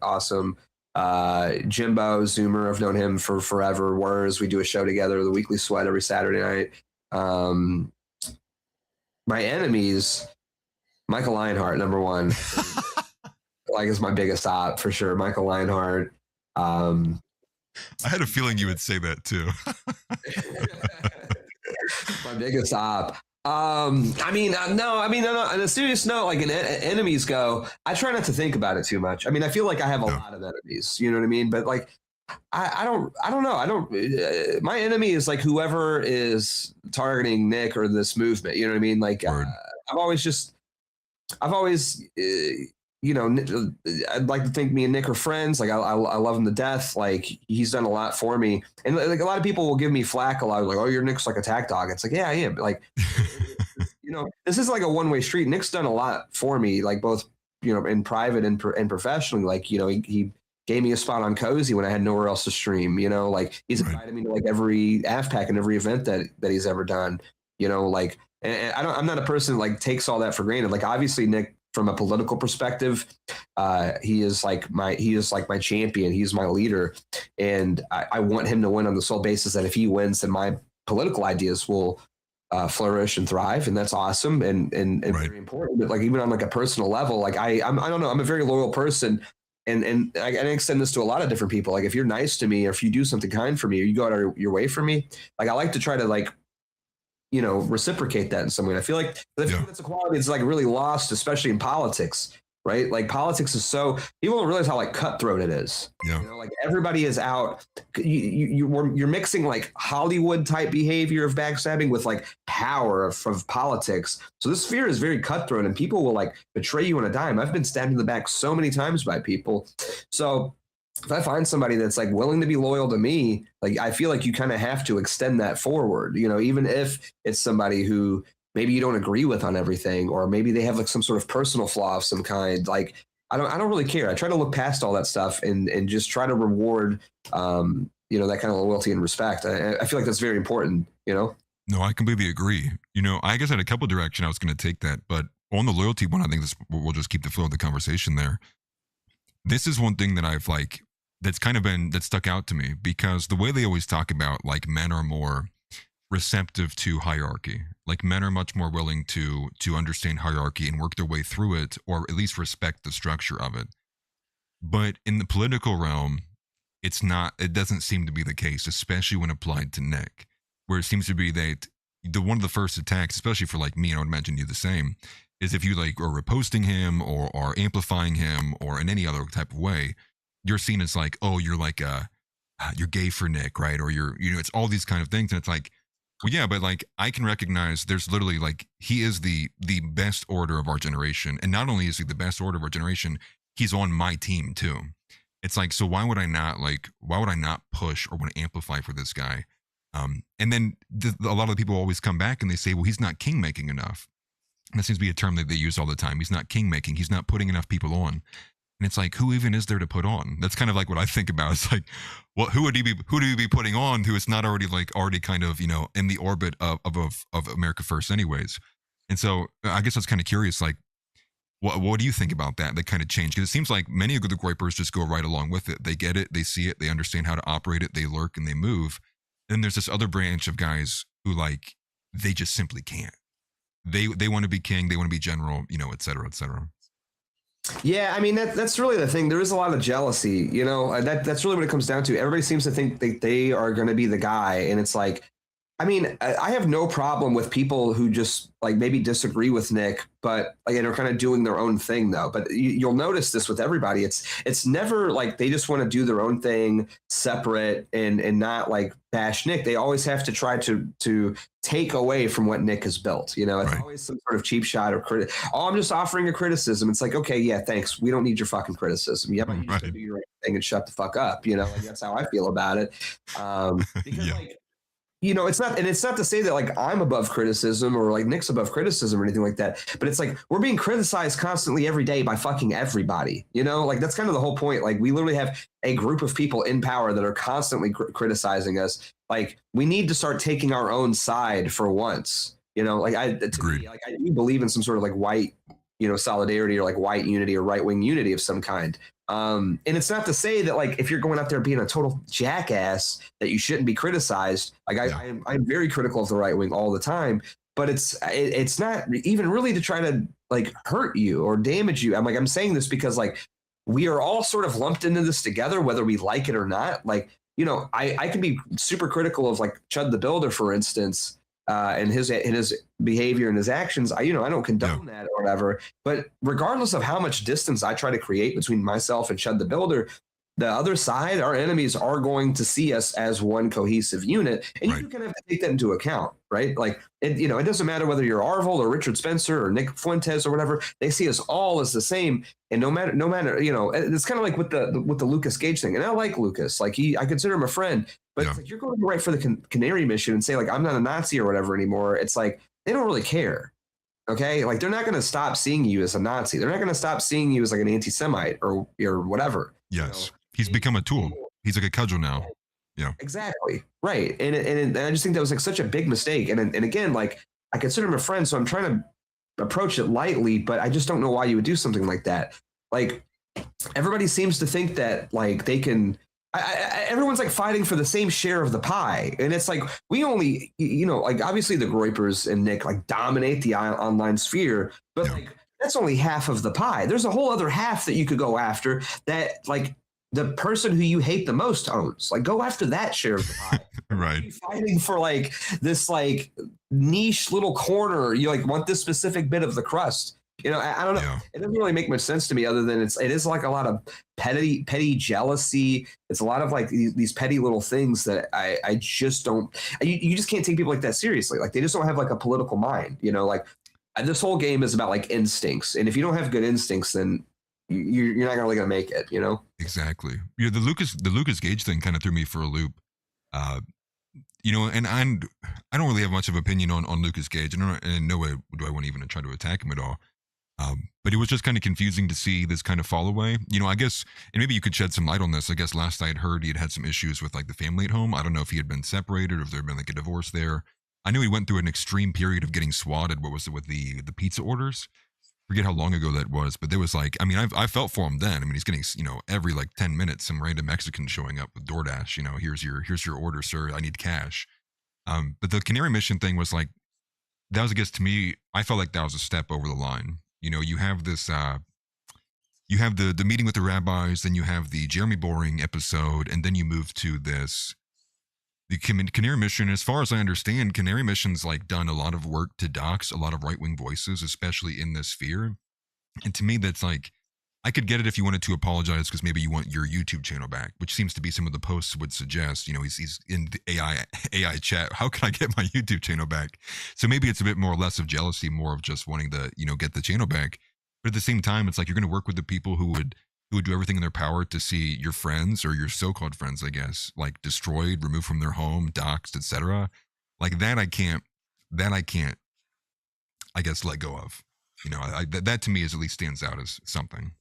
awesome. Jimbo Zoomer, I've known him for forever. Wars, we do a show together, the Weekly Sweat, every Saturday night. My enemies. Michael Lionheart, number one, like is my biggest op for sure. Michael Lionheart. I had a feeling you would say that too. My biggest op. I mean, no. On a serious note, like enemies go, I try not to think about it too much. I mean, I feel like I have a lot of enemies. You know what I mean? But like, I don't know. My enemy is like whoever is targeting Nick or this movement. You know what I mean? Like, I've always, you know, I'd like to think me and Nick are friends. Like I love him to death. Like he's done a lot for me. And like a lot of people will give me flack a lot. Like, oh, your Nick's like a tack dog. It's like, yeah, I am. Like, you know, this is like a one-way street. Nick's done a lot for me, like both, you know, in private and professionally. Like, you know, he gave me a spot on Cozy when I had nowhere else to stream, you know, like he's invited me to like every AFPAC and every event that he's ever done, you know, like, and I'm not a person that like takes all that for granted. Like obviously Nick, from a political perspective, he is like my champion. He's my leader, and I want him to win on the sole basis that if he wins, then my political ideas will flourish and thrive, and that's awesome and very important. But like even on like a personal level, like I don't know, I'm a very loyal person, and I extend this to a lot of different people. Like if you're nice to me, or if you do something kind for me, or you go out of your way for me, like I like to try to like, you know, reciprocate that in some way. I feel like that's a quality that's like really lost, especially in politics, right? Like politics is so, people don't realize how like cutthroat it is. Yeah. You know, like everybody is out. You're mixing like Hollywood type behavior of backstabbing with like power of politics. So this sphere is very cutthroat, and people will like betray you on a dime. I've been stabbed in the back so many times by people. So if I find somebody that's like willing to be loyal to me, like I feel like you kind of have to extend that forward, you know, even if it's somebody who maybe you don't agree with on everything, or maybe they have like some sort of personal flaw of some kind. Like I don't really care. I try to look past all that stuff and just try to reward, you know, that kind of loyalty and respect. I feel like that's very important, you know? No, I completely agree. You know, I guess I had a couple directions I was going to take that, but on the loyalty one, I think we'll just keep the flow of the conversation there. This is one thing that I've like, that stuck out to me, because the way they always talk about like men are more receptive to hierarchy, like men are much more willing to understand hierarchy and work their way through it, or at least respect the structure of it. But in the political realm, it doesn't seem to be the case, especially when applied to Nick, where it seems to be that one of the first attacks, especially for like me, and I would imagine you the same, is if you like are reposting him or are amplifying him or in any other type of way, you're seen as like, oh, you're like you're gay for Nick, right? Or it's all these kind of things, and it's like, well, yeah, but like I can recognize there's literally like he is the best orator of our generation, and not only is he the best orator of our generation, he's on my team too. It's like, so why would I not push or want to amplify for this guy? And then a lot of the people always come back and they say, well, he's not king-making enough. And that seems to be a term that they use all the time. He's not king-making. He's not putting enough people on. And it's like, who even is there to put on? That's kind of like what I think about. It's like, well, who do you be putting on who is not already kind of, in the orbit of America First anyways? And so I guess I was kind of curious, like, what do you think about that kind of change? Because it seems like many of the Groypers just go right along with it. They get it, they see it, they understand how to operate it, they lurk and they move. And then there's this other branch of guys who, like, they just simply can't. They want to be king, they want to be general, et cetera, et cetera. Yeah, I mean, that's really the thing. There is a lot of jealousy, that's really what it comes down to. Everybody seems to think that they are going to be the guy. And it's like, I mean, I have no problem with people who just like maybe disagree with Nick, but again, are kind of doing their own thing though. But you'll notice this with everybody. It's never like they just want to do their own thing separate and not like bash Nick. They always have to try to take away from what Nick has built. It's right. Always some sort of cheap shot or Oh, I'm just offering a criticism. It's like, okay, yeah, thanks. We don't need your fucking criticism. Yeah, but you should do your own thing and shut the fuck up. Like that's how I feel about it. Because like, it's not to say that like I'm above criticism or like Nick's above criticism or anything like that, but it's like we're being criticized constantly every day by fucking everybody, like that's kind of the whole point. Like we literally have a group of people in power that are constantly criticizing us. Like we need to start taking our own side for once, like I do believe in some sort of like white, solidarity or like white unity or right-wing unity of some kind. And it's not to say that like if you're going out there being a total jackass that you shouldn't be criticized. Like I'm very critical of the right wing all the time, but it's not even really to try to like hurt you or damage you. I'm saying this because like we are all sort of lumped into this together, whether we like it or not. Like, I can be super critical of like Chud the Builder, for instance, and his behavior and his actions. I don't condone that or whatever, but regardless of how much distance I try to create between myself and Chud the Builder, the other side, our enemies are going to see us as one cohesive unit, and you kind of have to take that into account, right? Like it doesn't matter whether you're Arvold or Richard Spencer or Nick Fuentes or whatever, they see us all as the same. And no matter, it's kind of like with the Lucas Gage thing. And I like Lucas, like I consider him a friend, but it's like you're going to write for the Canary mission and say like, I'm not a Nazi or whatever anymore. It's like, they don't really care. Okay. Like they're not going to stop seeing you as a Nazi. They're not going to stop seeing you as like an anti-Semite or whatever. Yes. He's become a tool. He's like a cudgel now. Yeah, exactly. Right. And I just think that was like such a big mistake. And again, like I consider him a friend, so I'm trying to approach it lightly, but I just don't know why you would do something like that. Like everybody seems to think that like they can, everyone's like fighting for the same share of the pie. And it's like, we only, like obviously the Groypers and Nick like dominate the online sphere, but like that's only half of the pie. There's a whole other half that you could go after that like the person who you hate the most owns. Like go after that share of the pie. Right. Fighting for like this like niche little corner. You like want this specific bit of the crust. I don't know. Yeah. It doesn't really make much sense to me other than it is like a lot of petty jealousy. It's a lot of like these petty little things that I just don't, you just can't take people like that seriously. Like they just don't have like a political mind, like this whole game is about like instincts. And if you don't have good instincts, then you're not really going to make it, Exactly. The Lucas Gage thing kind of threw me for a loop. And I don't really have much of an opinion on Lucas Gage. And in no way do I want to even try to attack him at all. But it was just kind of confusing to see this kind of fall away. I guess, and maybe you could shed some light on this. I guess last I had heard he had some issues with like the family at home. I don't know if he had been separated or if there had been like a divorce there. I knew he went through an extreme period of getting swatted. What was it with the pizza orders? Forget how long ago that was, but there was like, I mean, I felt for him then. I mean, he's getting, every like 10 minutes, some random Mexican showing up with DoorDash, here's your order, sir. I need cash. But the Canary Mission thing was like, that was, I guess to me, I felt like that was a step over the line. You have this, you have the meeting with the rabbis, then you have the Jeremy Boring episode, and then you move to this, the Canary Mission. As far as I understand, Canary Mission's like done a lot of work to dox a lot of right-wing voices, especially in this sphere. And to me, that's like, I could get it if you wanted to apologize because maybe you want your YouTube channel back, which seems to be some of the posts would suggest. He's in the AI chat. How can I get my YouTube channel back? So maybe it's a bit more or less of jealousy, more of just wanting to, get the channel back. But at the same time, it's like you're going to work with the people who would do everything in their power to see your friends, or your so-called friends, I guess, like destroyed, removed from their home, doxxed, etc. Like that, I can't, I guess, let go of. You know, that to me is at least stands out as something.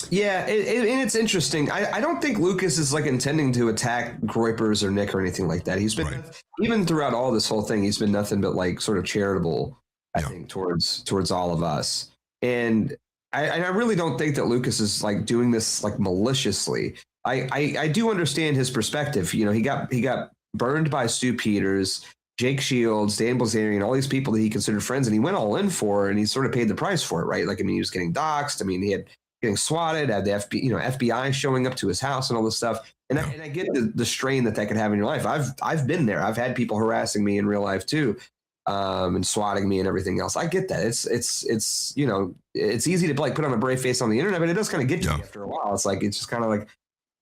Yeah, and it's interesting. I don't think Lucas is like intending to attack Groypers or Nick or anything like that. He's been Right. even throughout all this whole thing, he's been nothing but like sort of charitable, I think, towards all of us. And I really don't think that Lucas is like doing this like maliciously. I do understand his perspective. You know, he got burned by Stu Peters, Jake Shields, Dan Bilzerian, all these people that he considered friends, and he went all in for, and he sort of paid the price for it, right? Like, I mean, he was getting doxxed. I mean, he had getting swatted, had the FBI showing up to his house and all this stuff. And I get the strain that could have in your life. I've been there. I've had people harassing me in real life too, and swatting me and everything else. I get that. It's you know, it's easy to like put on a brave face on the internet, but it does kind of get you after a while. It's like, it's just kind of like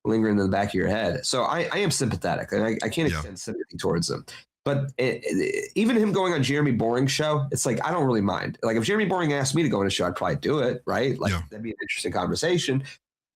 lingering in the back of your head. So I am sympathetic, and I can't extend sympathy towards him. But even him going on Jeremy Boring's show, it's like, I don't really mind. Like, if Jeremy Boring asked me to go on a show, I'd probably do it, right? Like, that'd be an interesting conversation.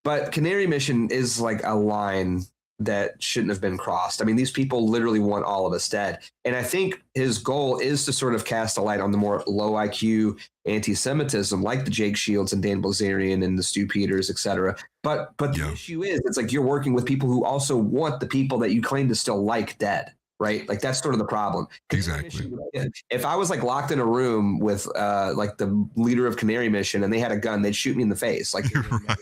But Canary Mission is like a line that shouldn't have been crossed. I mean, these people literally want all of us dead. And I think his goal is to sort of cast a light on the more low IQ anti-Semitism, like the Jake Shields and Dan Bilzerian and the Stu Peters, et cetera. But the issue is, it's like you're working with people who also want the people that you claim to still like dead. Right. Like, that's sort of the problem. Exactly. If I was like locked in a room with like the leader of Canary Mission and they had a gun, they'd shoot me in the face. Like, Right.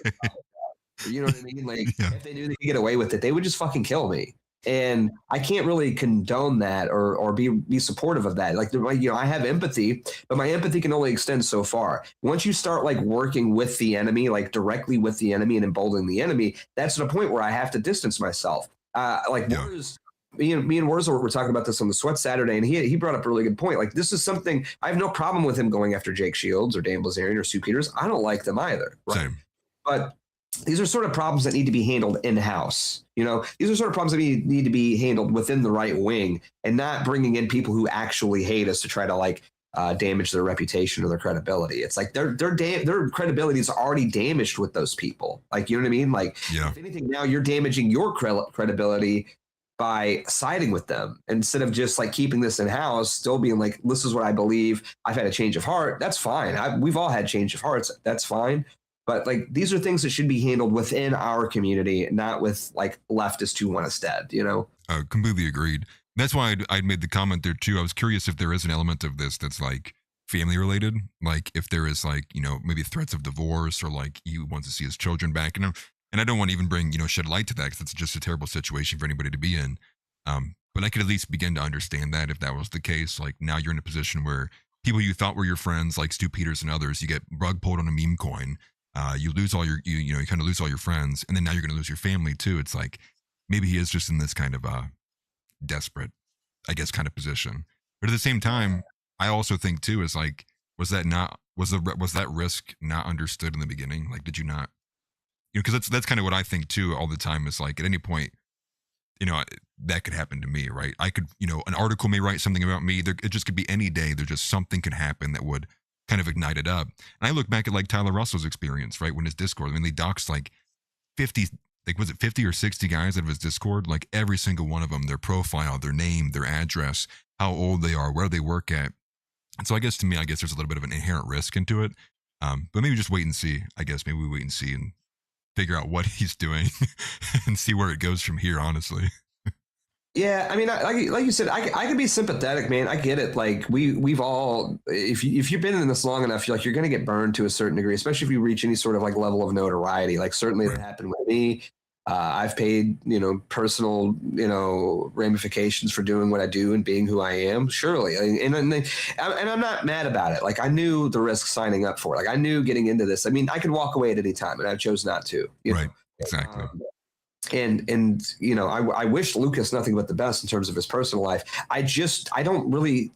You know what I mean? Like, if they knew they could get away with it, they would just fucking kill me. And I can't really condone that or be supportive of that. Like, you know, I have empathy, but my empathy can only extend so far. Once you start like working with the enemy, like directly with the enemy and emboldening the enemy, that's the point where I have to distance myself. Me and Wurzel were talking about this on the Sweat Saturday, and he brought up a really good point. Like, this is something, I have no problem with him going after Jake Shields or Dan Bilzerian or Stu Peters. I don't like them either. Right? Same. But these are sort of problems that need to be handled in-house. You know, these are sort of problems that need to be handled within the right wing, and not bringing in people who actually hate us to try to like damage their reputation or their credibility. It's like their credibility is already damaged with those people. Like, you know what I mean? Like, if anything, now you're damaging your credibility by siding with them instead of just like keeping this in house, still being like, this is what I believe. I've had a change of heart. That's fine. We've all had change of hearts. That's fine. But like, these are things that should be handled within our community, not with like leftists who want us dead, you know? Completely agreed. That's why I'd made the comment there too. I was curious if there is an element of this that's like family related, like if there is like, you know, maybe threats of divorce, or like he wants to see his children back. And I don't want to even bring, you know, shed light to that, because it's just a terrible situation for anybody to be in. But I could at least begin to understand that if that was the case. Like, now you're in a position where people you thought were your friends, like Stu Peters and others, you get rug pulled on a meme coin. You lose all your, you kind of lose all your friends, and then now you're going to lose your family too. It's like, maybe he is just in this kind of desperate, I guess, kind of position. But at the same time, I also think too is like, was that risk not understood in the beginning? Like, did you not? You know, because that's kind of what I think too all the time, is like, at any point, you know, that could happen to me, right? I could, you know, an article may write something about me. It just could be any day. There just something could happen that would kind of ignite it up. And I look back at like Tyler Russell's experience, right? When his Discord, I mean, they doxed like 50, like, was it 50 or 60 guys out of his Discord? Like, every single one of them, their profile, their name, their address, how old they are, where they work at. And so I guess there's a little bit of an inherent risk into it. But maybe just wait and see. I guess maybe we wait and see and figure out what he's doing and see where it goes from here, honestly. Yeah, I mean, like you said, I can be sympathetic, man. I get it. Like, we've all, if you've been in this long enough, you're going to get burned to a certain degree, especially if you reach any sort of like level of notoriety. Like, certainly that happened with me. I've paid, you know, personal, you know, ramifications for doing what I do and being who I am. Surely, and I'm not mad about it. Like, I knew the risk signing up for it. Like, I knew getting into this. I mean, I could walk away at any time, and I chose not to. You know? Exactly. And you know, I wish Lucas nothing but the best in terms of his personal life. I don't really.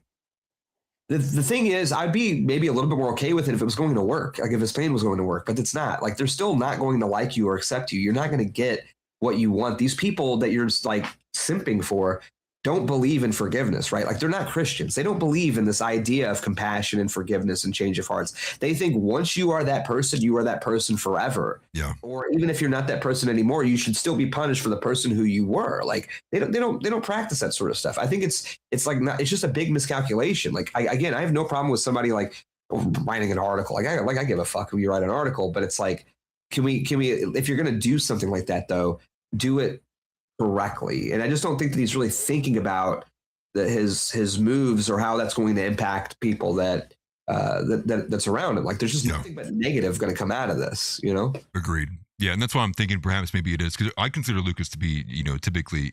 The thing is, I'd be maybe a little bit more okay with it if it was going to work, like if his plan was going to work, but it's not. Like, they're still not going to like you or accept you. You're not going to get what you want. These people that you're like simping for, don't believe in forgiveness, right? Like they're not Christians. They don't believe in this idea of compassion and forgiveness and change of hearts. They think once you are that person, you are that person forever. Yeah. Or even if you're not that person anymore, you should still be punished for the person who you were. Like they don't practice that sort of stuff. I think it's like not, it's just a big miscalculation. Like I have no problem with somebody like writing an article. I give a fuck who you write an article, but it's like, can we if you're going to do something like that though, do it correctly. And I just don't think that he's really thinking about his moves or how that's going to impact people that's around him. Like there's just nothing but negative going to come out of this, you know? Agreed. Yeah. And that's why I'm thinking perhaps maybe it is, because I consider Lucas to be, typically,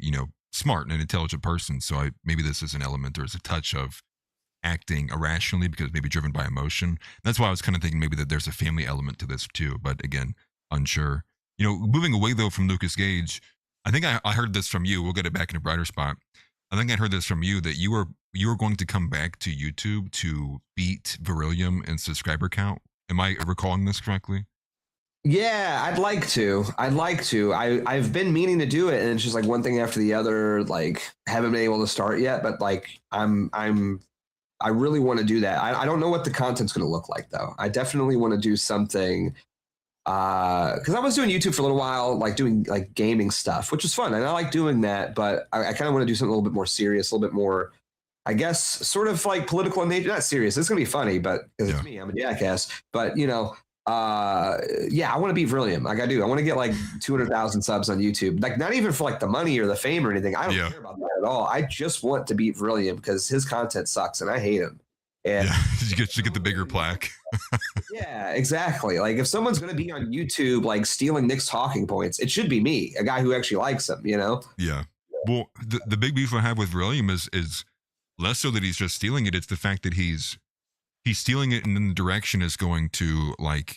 smart and an intelligent person. So maybe this is an element or is a touch of acting irrationally because maybe driven by emotion. That's why I was kind of thinking maybe that there's a family element to this too. But again, unsure. Moving away though from Lucas Gage, I think I heard this from you. We'll get it back in a brighter spot. I think I heard this from you that you were going to come back to YouTube to beat Verillium in subscriber count. Am I recalling this correctly? Yeah, I'd like to. I've been meaning to do it, and it's just like one thing after the other. Like, haven't been able to start yet, but like, I really want to do that. I don't know what the content's going to look like though. I definitely want to do something. Because I was doing YouTube for a little while, like doing like gaming stuff, which is fun, and I like doing that. But I kind of want to do something a little bit more serious, a little bit more, I guess, sort of like political in nature. Not serious. It's gonna be funny, but because it's me, I'm a jackass. But I want to beat Verillium. Like I do. I want to get like 200,000 subs on YouTube. Like not even for like the money or the fame or anything. I don't care about that at all. I just want to beat Verillium because his content sucks and I hate him. And you get the bigger plaque. Yeah, exactly. Like if someone's going to be on YouTube, like stealing Nick's talking points, it should be me, a guy who actually likes him, Yeah. Well, the big beef I have with Verillium is less so that he's just stealing it. It's the fact that he's stealing it and then the direction is going towards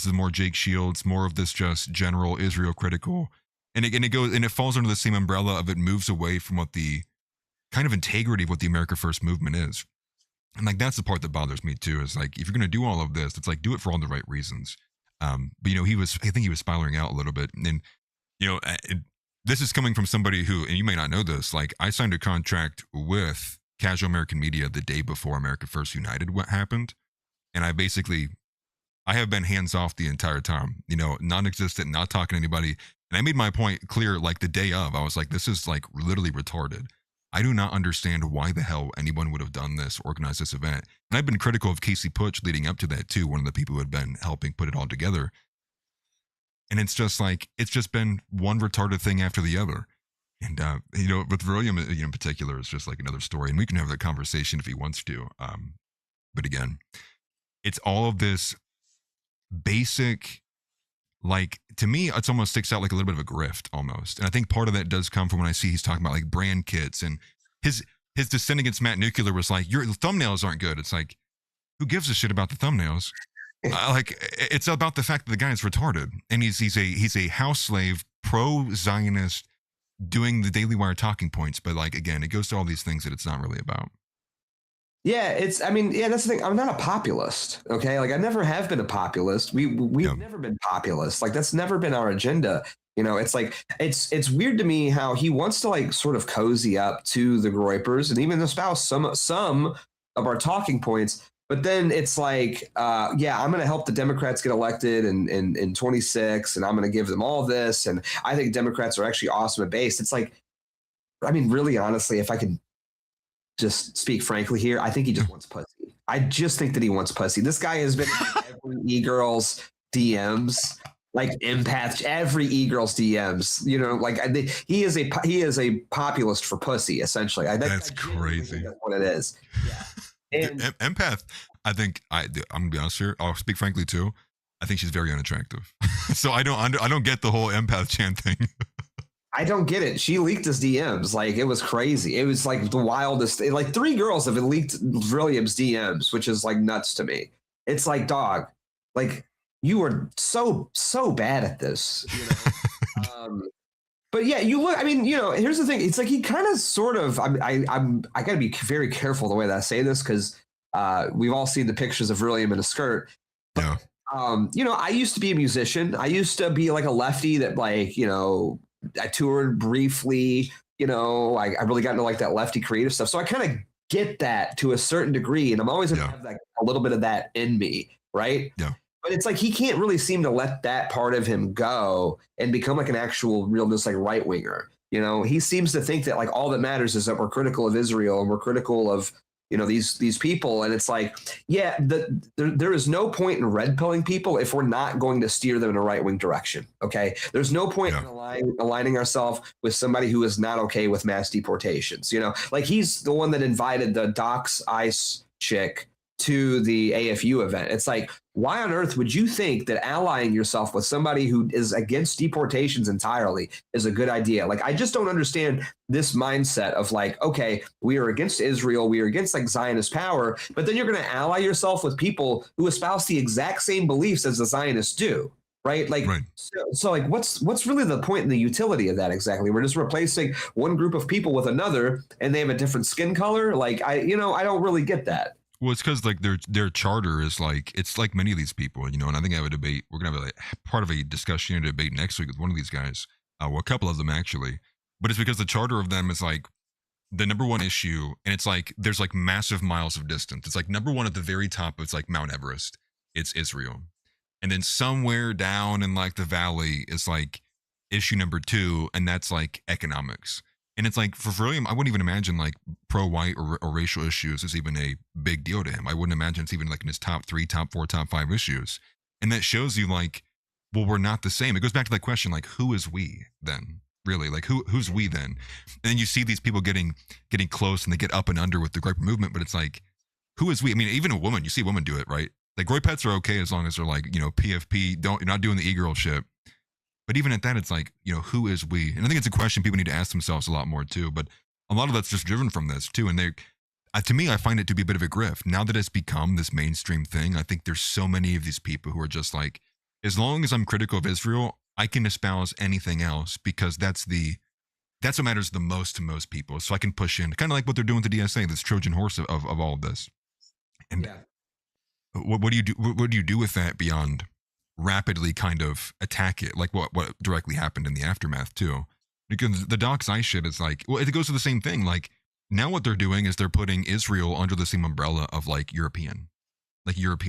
the more Jake Shields, more of this just general Israel critical. And it falls under the same umbrella of it moves away from what the kind of integrity of what the America First movement is. And like that's the part that bothers me too. Is like if you're gonna do all of this, it's like do it for all the right reasons. But I think he was spiraling out a little bit. And this is coming from somebody who, and you may not know this, like I signed a contract with Casual American Media the day before America First United what happened, and I have been hands off the entire time. Non-existent, not talking to anybody. And I made my point clear like the day of. I was like, this is like literally retarded. I do not understand why the hell anyone would have done this, organized this event. And I've been critical of Casey Putsch leading up to that too, one of the people who had been helping put it all together. And it's just been one retarded thing after the other. And, with Verillium in particular, it's just like another story. And we can have that conversation if he wants to. But again, it's all of this basic, like to me it's almost sticks out like a little bit of a grift almost. And I think part of that does come from when I see he's talking about like brand kits, and his dissent against Matt Nuclear was like, your thumbnails aren't good. It's like, who gives a shit about the thumbnails? Like it's about the fact that the guy is retarded and he's a house slave, pro-Zionist, doing the Daily Wire talking points. But like again, it goes to all these things that it's not really about. Yeah, that's the thing. I'm not a populist. Okay. Like I never have been a populist. We've never been populist. Like that's never been our agenda. It's like, it's weird to me how he wants to like sort of cozy up to the Groypers and even espouse some of our talking points. But then it's like, I'm going to help the Democrats get elected in 26 and I'm going to give them all this. And I think Democrats are actually awesome at base. It's like, really honestly, if I could just speak frankly here, I think he just wants pussy. I just think that he wants pussy. This guy has been in every e-girl's DMs, like empath, every e-girl's DMs. He is a populist for pussy, essentially. That's crazy. That's what it is. Yeah. And empath. I think I'm gonna be honest here. I'll speak frankly too. I think she's very unattractive. So I don't get the whole empath chant thing. I don't get it. She leaked his DMs. Like it was crazy. It was like the wildest. Like 3 girls have leaked Verillium's DMs, which is like nuts to me. It's like, dog, like you are so bad at this. But yeah, you look. Here's the thing. It's like he kind of sort of. I got to be very careful the way that I say this because we've all seen the pictures of Verillium in a skirt. Yeah. I used to be a musician. I used to be like a lefty that like I toured briefly I really got into like that lefty creative stuff. So I kind of get that to a certain degree. And I'm always going to have like a little bit of that in me. Right. Yeah. But it's like he can't really seem to let that part of him go and become like an actual real just like right winger. He seems to think that like all that matters is that we're critical of Israel and we're critical of these people. And it's like, yeah, there is no point in red pilling people if we're not going to steer them in a right wing direction. OK, there's no point in aligning ourselves with somebody who is not OK with mass deportations. Like he's the one that invited the Docs ICE chick to the AFU event. It's like, why on earth would you think that allying yourself with somebody who is against deportations entirely is a good idea? Like, I just don't understand this mindset of like, okay, we are against Israel, we are against like Zionist power, but then you're going to ally yourself with people who espouse the exact same beliefs as the Zionists do. Right. Like, so like, what's really the point and the utility of that exactly? We're just replacing one group of people with another and they have a different skin color. Like, I don't really get that. Well, it's because like their charter is like, it's like many of these people, and I think I have a debate. We're gonna have part of a discussion and a debate next week with one of these guys, well, a couple of them actually. But it's because the charter of them is like the number one issue, and it's like there's like massive miles of distance. It's like number one at the very top. It's like Mount Everest. It's Israel, and then somewhere down in like the valley is like issue number 2, and that's like economics. And it's like for William, I wouldn't even imagine like pro-white or racial issues is even a big deal to him. I wouldn't imagine it's even like in his top 3, top 4, top 5 issues. And that shows you like, well, we're not the same. It goes back to that question, like, who is we then? Really? Like, who's we then? And then you see these people getting close and they get up and under with the Groyper movement, but it's like, who is we? I mean, even a woman, you see a woman do it, right? Like Groypets are okay as long as they're like, PFP, you're not doing the e-girl shit. But even at that, it's like, who is we? And I think it's a question people need to ask themselves a lot more too. But a lot of that's just driven from this too. And to me, I find it to be a bit of a grift. Now that it's become this mainstream thing, I think there's so many of these people who are just like, as long as I'm critical of Israel, I can espouse anything else because that's what matters the most to most people. So I can push in, kind of like what they're doing with the DSA, this Trojan horse of all of this. And what do you do? What do you do with that beyond rapidly kind of attack it, like what directly happened in the aftermath too? Because the Docs ICE shit is like, well, it goes to the same thing. Like now what they're doing is they're putting Israel under the same umbrella of like European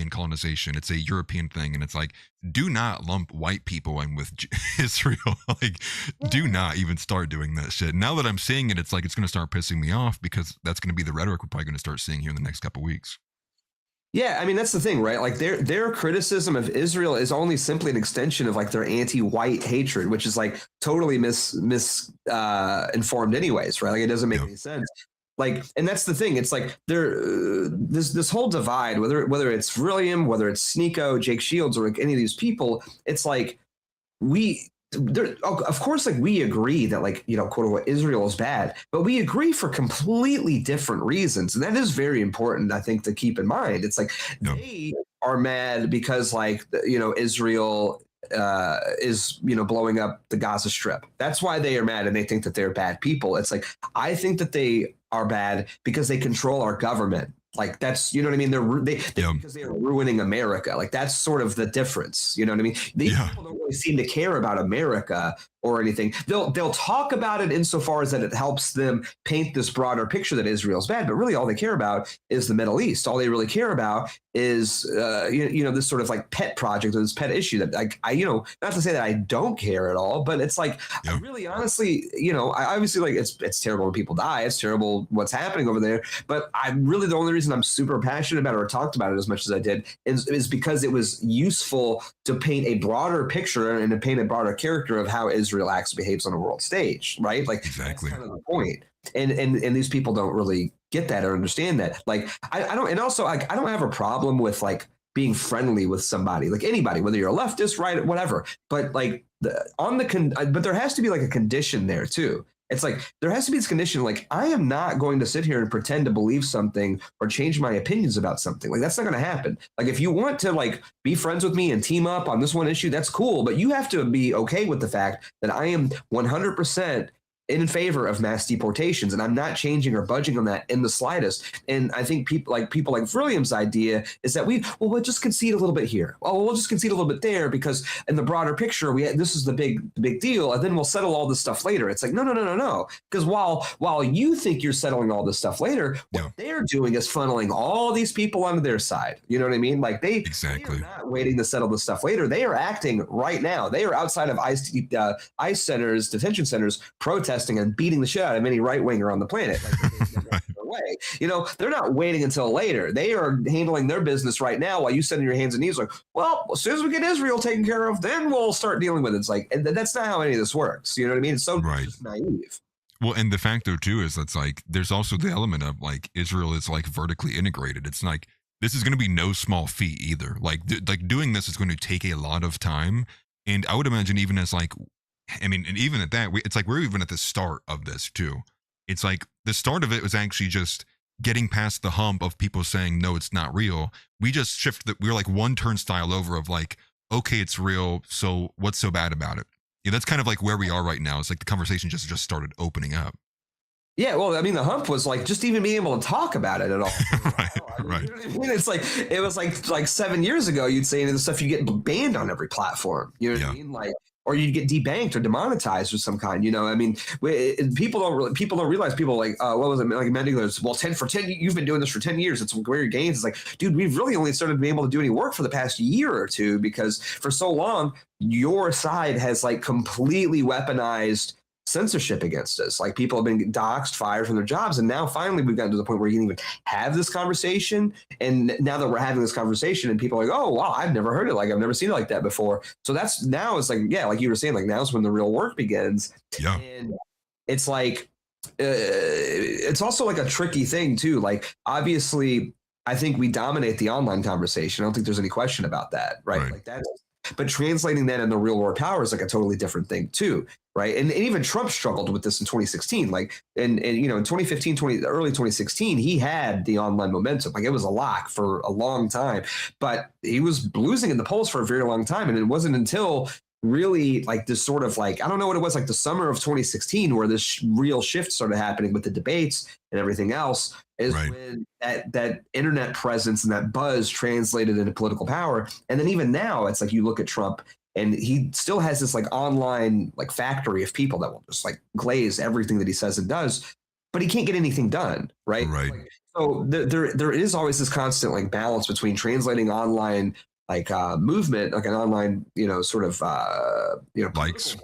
colonization. It's a European thing, and it's like, do not lump white people in with Israel. Like, do not even start doing that shit. Now that I'm seeing it, it's like it's going to start pissing me off because that's going to be the rhetoric we're probably going to start seeing here in the next couple of weeks. Yeah, I mean, that's the thing, right? Like their criticism of Israel is only simply an extension of like their anti-white hatred, which is like totally informed anyways, right? Like it doesn't make any sense. Like, and that's the thing. It's like this whole divide, whether it's William, whether it's Sneeko, Jake Shields, or like any of these people, it's like of course, like we agree that like, quote unquote, Israel is bad, but we agree for completely different reasons. And that is very important, I think, to keep in mind. It's like they are mad because like, Israel is, blowing up the Gaza Strip. That's why they are mad and they think that they're bad people. It's like, I think that they are bad because they control our government. Like that's, you know what I mean? Because they are ruining America. Like that's sort of the difference. You know what I mean? These people don't really seem to care about America or anything. They'll talk about it insofar as that it helps them paint this broader picture that Israel's bad, but really all they care about is the Middle East. All they really care about is, this sort of like pet project or this pet issue that like, not to say that I don't care at all, but it's like, I really honestly, I obviously like it's terrible when people die. It's terrible what's happening over there. But the only reason I'm super passionate about it or talked about it as much as I did is because it was useful to paint a broader picture and to paint a broader character of how Israel acts and behaves on a world stage, right? Like exactly. That's kind of the point. And these people don't really get that or understand that. Like I don't, and also like I don't have a problem with like being friendly with somebody, like anybody, whether you're a leftist, right, whatever. But like but there has to be like a condition there too. It's like there has to be this condition, like I am not going to sit here and pretend to believe something or change my opinions about something. Like that's not going to happen. Like if you want to like be friends with me and team up on this one issue, that's cool. But you have to be okay with the fact that I am 100% in favor of mass deportations, and I'm not changing or budging on that in the slightest. And I think people like Williams' idea is that we'll just concede a little bit here. Oh, we'll just concede a little bit there because in the broader picture, this is the big deal, and then we'll settle all this stuff later. It's like no. Because while you think you're settling all this stuff later, what they're doing is funneling all these people onto their side. You know what I mean? Like they are not waiting to settle this stuff later. They are acting right now. They are outside of ICE centers, detention centers, protesting and beating the shit out of any right winger on the planet. Like, way. You know, they're not waiting until later. They are handling their business right now while you sit on your hands and knees like, well, as soon as we get Israel taken care of, then we'll start dealing with it. It's like, and that's not how any of this works. You know what I mean? It's so just naive. Well, and the fact though too is that's like there's also the element of like Israel is like vertically integrated. It's like this is going to be no small feat either. Like doing this is going to take a lot of time, and I would imagine even as like, I mean, and even at that, it's like we're even at the start of this too. It's like the start of it was actually just getting past the hump of people saying, no, it's not real. We just shifted, we were like one turnstile over of like, okay, it's real. So what's so bad about it? Yeah, that's kind of like where we are right now. It's like the conversation just started opening up. Yeah, well, I mean, the hump was like just even being able to talk about it at all. Right. You know what I mean? It's like it was like 7 years ago. You'd say the stuff you get banned on every platform. You know what I mean? Like, or you'd get debanked or demonetized of some kind. You know, I mean, people don't realize. People are like, what was it? Like Mendigler's, well, 10 for 10. You've been doing this for 10 years. It's where your gains. It's like, dude, we've really only started being able to do any work for the past year or two because for so long your side has like completely weaponized censorship against us. Like people have been doxxed, fired from their jobs, and now finally we've gotten to the point where you can even have this conversation. And now that we're having this conversation, and people are like, "Oh, wow, I've never heard it. Like I've never seen it like that before." So that's now it's like, yeah, like you were saying, like now's when the real work begins. Yeah, and it's like it's also like a tricky thing too. Like obviously, I think we dominate the online conversation. I don't think there's any question about that, right? Like that's. But translating that into real world power is like a totally different thing too, right? And even Trump struggled with this in 2016. Like, and you know, in 2015, early 2016, he had the online momentum. Like it was a lock for a long time, but he was losing in the polls for a very long time. And it wasn't until really like this sort of like, I don't know what it was, like the summer of 2016, where this real shift started happening with the debates and everything else, is when that internet presence and that buzz translated into political power. And then even now, it's like you look at Trump and he still has this like online like factory of people that will just like glaze everything that he says and does, but he can't get anything done, right? Like, so there is always this constant like balance between translating online like movement, like an online, you know, sort of, you know, likes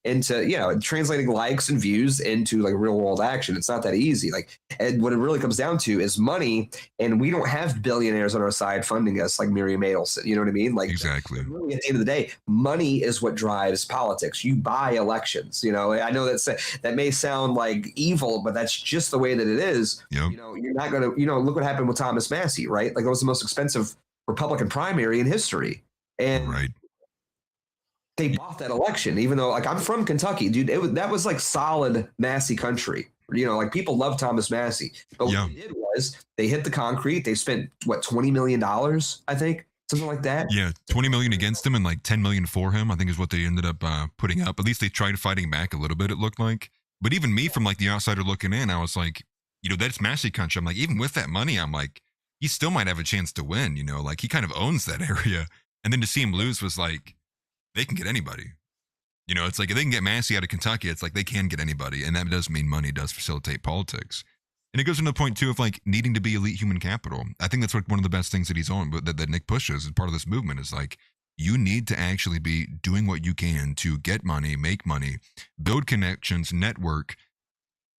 into, you know, translating likes and views into like real world action. It's not that easy. Like, and what it really comes down to is money. And we don't have billionaires on our side funding us like Miriam Adelson. You know what I mean? Like, exactly. Really, at the end of the day, money is what drives politics. You buy elections. You know, I know that may sound like evil, but that's just the way that it is. Yep. You know, you're not going to, you know, look what happened with Thomas Massey, right? Like it was the most expensive Republican primary in history. And they bought that election, even though like I'm from Kentucky, dude, that was like solid Massey country. You know, like people love Thomas Massey, but what they did was they hit the concrete. They spent what, $20 million, I think, something like that. Yeah. 20 million against him and like 10 million for him, I think is what they ended up putting up. At least they tried fighting back a little bit, it looked like. But even me from like the outsider looking in, I was like, you know, that's Massey country. I'm like, even with that money, I'm like, he still might have a chance to win, you know, like he kind of owns that area. And then to see him lose was like, they can get anybody. You know, it's like if they can get Massey out of Kentucky, it's like they can get anybody. And that does mean money does facilitate politics. And it goes into the point, too, of like needing to be elite human capital. I think that's like one of the best things that he's on, but that Nick pushes as part of this movement is like, you need to actually be doing what you can to get money, make money, build connections, network,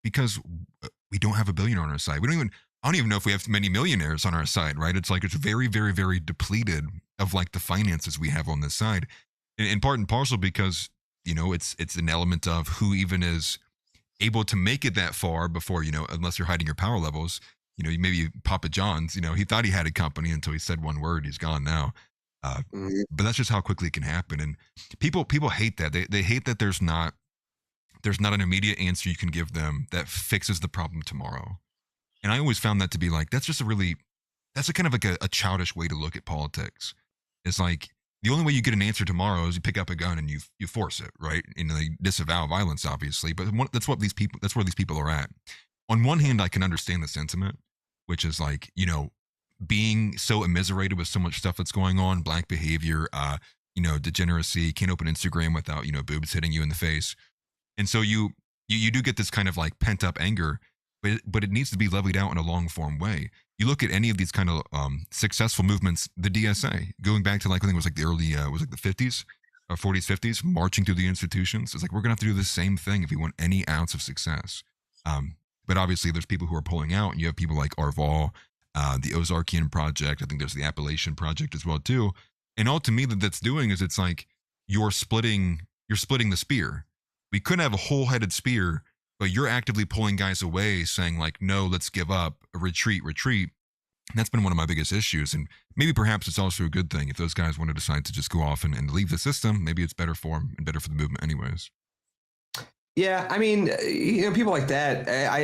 because we don't have a billionaire on our side. I don't even know if we have many millionaires on our side, right? It's like it's very, very, very depleted of like the finances we have on this side. In part and parcel because, you know, it's an element of who even is able to make it that far before, you know, unless you're hiding your power levels. You know, maybe Papa John's, you know, he thought he had a company until he said one word. He's gone now. But that's just how quickly it can happen. And people hate that. They hate that there's not an immediate answer you can give them that fixes the problem tomorrow. And I always found that to be like, that's a kind of like a childish way to look at politics. It's like, the only way you get an answer tomorrow is you pick up a gun and you force it, right? And they disavow violence, obviously. But that's where these people are at. On one hand, I can understand the sentiment, which is like, you know, being so immiserated with so much stuff that's going on, black behavior, you know, degeneracy, can't open Instagram without, you know, boobs hitting you in the face. And so you do get this kind of like pent up anger, but it needs to be levied out in a long form way. You look at any of these kind of successful movements, the DSA, going back to like, I think it was like the early, was like the 50s, 40s, 50s, marching through the institutions. It's like, we're going to have to do the same thing if we want any ounce of success. But obviously there's people who are pulling out, and you have people like Arval, the Ozarkian Project. I think there's the Appalachian Project as well too. And all to me that's doing is it's like, you're splitting the spear. We couldn't have a whole-headed spear, but you're actively pulling guys away, saying like, no, let's give up, retreat. And that's been one of my biggest issues. And maybe perhaps it's also a good thing if those guys want to decide to just go off and leave the system. Maybe it's better for them and better for the movement anyways. Yeah, I mean, you know, people like that, I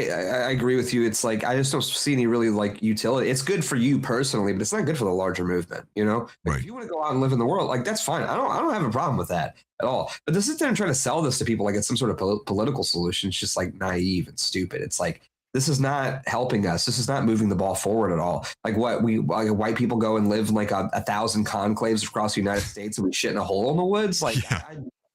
agree with you. It's like, I just don't see any really like utility. It's good for you personally, but it's not good for the larger movement, you know? Like, Right. if you want to go out and live in the world, like, that's fine. I don't have a problem with that at all. But to sit there and try to sell this to people like it's some sort of political solution, it's just like naive and stupid. It's like, this is not helping us. This is not moving the ball forward at all. Like, what white people go and live in like 1,000 conclaves across the United States, and we shit in a hole in the woods. Like, Yeah.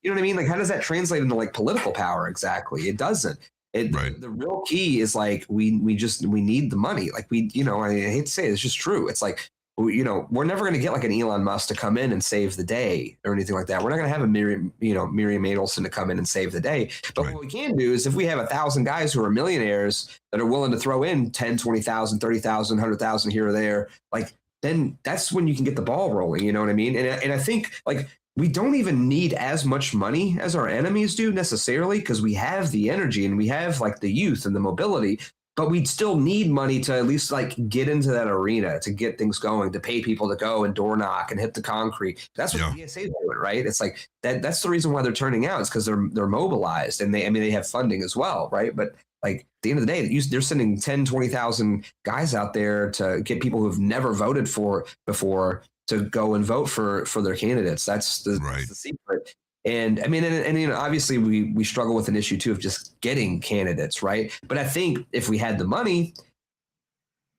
you know what I mean? Like, how does that translate into like political power exactly? It doesn't. Right. The real key is like, we need the money. Like, you know, I hate to say it, it's just true. It's like, you know, we're never going to get like an Elon Musk to come in and save the day or anything like that. We're not going to have a Miriam Adelson to come in and save the day. But Right. what we can do is if we have 1,000 guys who are millionaires that are willing to throw in 10, 20,000, 30,000, 100,000 here or there, like, then that's when you can get the ball rolling. You know what I mean? And I think like, we don't even need as much money as our enemies do necessarily, because we have the energy and we have like the youth and the mobility, but we'd still need money to at least like get into that arena, to get things going, to pay people to go and door knock and hit the concrete. That's what the DSA is doing, right? It's like that's the reason why they're turning out. It's because they're mobilized, and they have funding as well, right? But like at the end of the day, they're sending 10, 20,000 guys out there to get people who've never voted for before to go and vote for their candidates. That's the secret. And I mean, and you know, obviously we struggle with an issue too of just getting candidates, right? But I think if we had the money,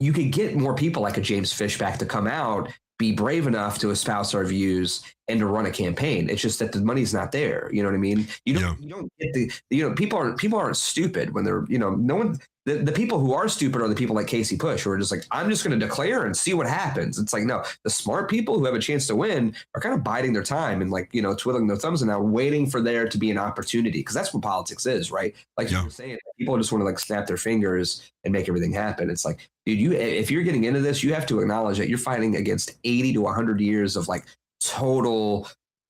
you could get more people like a James Fishback to come out, be brave enough to espouse our views and to run a campaign. It's just that the money's not there. You know what I mean? You don't get people aren't stupid when they're, you know, no one. The people who are stupid are the people like Casey Push, who are just like, I'm just going to declare and see what happens. It's like, no, the smart people who have a chance to win are kind of biding their time and like, you know, twiddling their thumbs and now waiting for there to be an opportunity. Because that's what politics is, right? Like you were saying, people just want to like snap their fingers and make everything happen. It's like, dude, if you're getting into this, you have to acknowledge that you're fighting against 80 to 100 years of like total,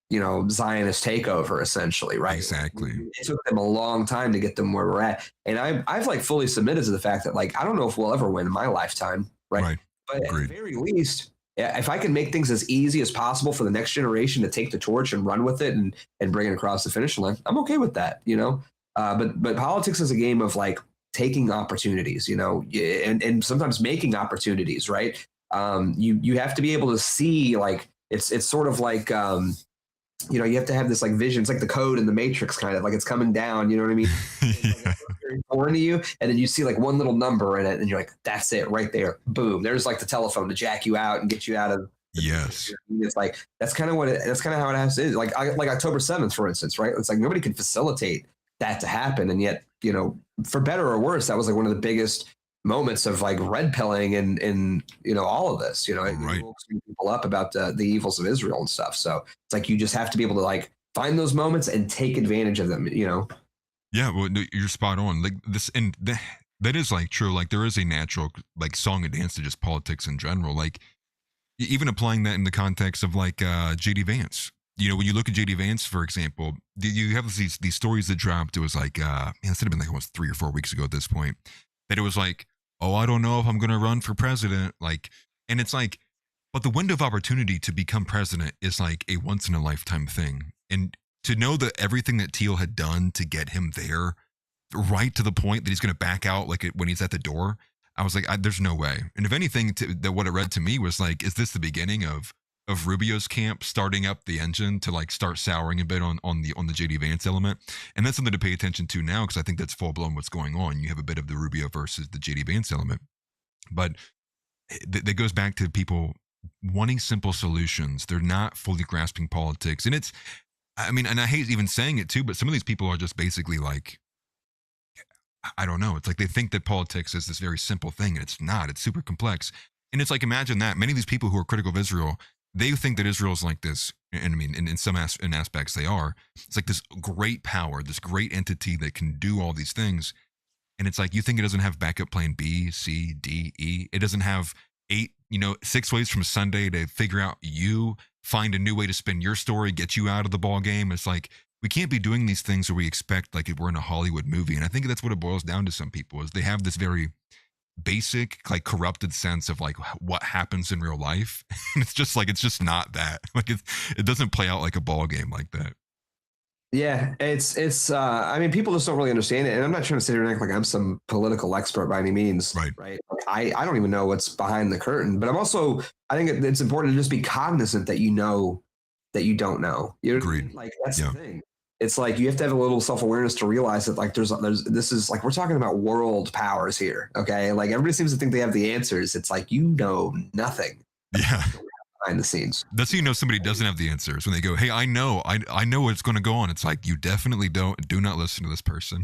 you know, Zionist takeover, essentially, right? Exactly. It took them a long time to get them where we're at. And I've like fully submitted to the fact that like, I don't know if we'll ever win in my lifetime, right? But Agreed. at the very least, if I can make things as easy as possible for the next generation to take the torch and run with it and bring it across the finish line, I'm okay with that, you know? But politics is a game of like taking opportunities, you know, and sometimes making opportunities, right? You have to be able to see like, it's sort of like, you know, you have to have this like vision. It's like the code in the Matrix, kind of like it's coming down. You know what I mean? It's like very foreign to you, and then you see like one little number in it, and you're like, "That's it, right there. Boom! There's like the telephone to jack you out and get you out of." Yes. It's like that's kind of how it has to is. Like October 7th, for instance, right? It's like nobody can facilitate that to happen, and yet, you know, for better or worse, that was like one of the biggest moments of like red pilling and you know, all of this, you know, it woke people up about the evils of Israel and stuff. So it's like you just have to be able to like find those moments and take advantage of them, you know. Yeah, well, you're spot on. Like this, and that is like true. Like there is a natural like song and dance to just politics in general. Like even applying that in the context of like JD Vance. You know, when you look at JD Vance, for example, you have these stories that dropped. It was like man, it should have been like almost 3 or 4 weeks ago at this point. That it was like, oh, I don't know if I'm going to run for president. Like, and it's like, but the window of opportunity to become president is like a once in a lifetime thing. And to know that everything that Teal had done to get him there, right to the point that he's going to back out, like when he's at the door, I was like, there's no way. And if anything, that what it read to me was like, is this the beginning of of Rubio's camp starting up the engine to like start souring a bit on the JD Vance element, and that's something to pay attention to now because I think that's full blown what's going on. You have a bit of the Rubio versus the JD Vance element, but that goes back to people wanting simple solutions. They're not fully grasping politics, and it's, I mean, and I hate even saying it too, but some of these people are just basically like, I don't know. It's like they think that politics is this very simple thing, and it's not. It's super complex. And it's like, imagine that. Many of these people who are critical of Israel, they think that Israel is like this. And I mean, in some aspects, they are. It's like this great power, this great entity that can do all these things. And it's like, you think it doesn't have backup plan B, C, D, E. It doesn't have 6 ways from Sunday to figure out you, find a new way to spin your story, get you out of the ball game. It's like, we can't be doing these things where we expect like if we're in a Hollywood movie. And I think that's what it boils down to. Some people is they have this very basic, like corrupted sense of like what happens in real life. And it's just like, it's just not that. Like it doesn't play out like a ball game like that. Yeah, it's I mean, people just don't really understand it. And I'm not trying to sit here and act like I'm some political expert by any means. Right. Like, I don't even know what's behind the curtain, but I think it's important to just be cognizant that you know that you don't know. You know what I mean? Like that's the thing. It's like you have to have a little self-awareness to realize that like there's this is like we're talking about world powers here. Okay. Like everybody seems to think they have the answers. It's like you know nothing. Yeah. Behind the scenes. That's how you know somebody doesn't have the answers when they go, hey, I know what's going to go on. It's like, you definitely do not listen to this person.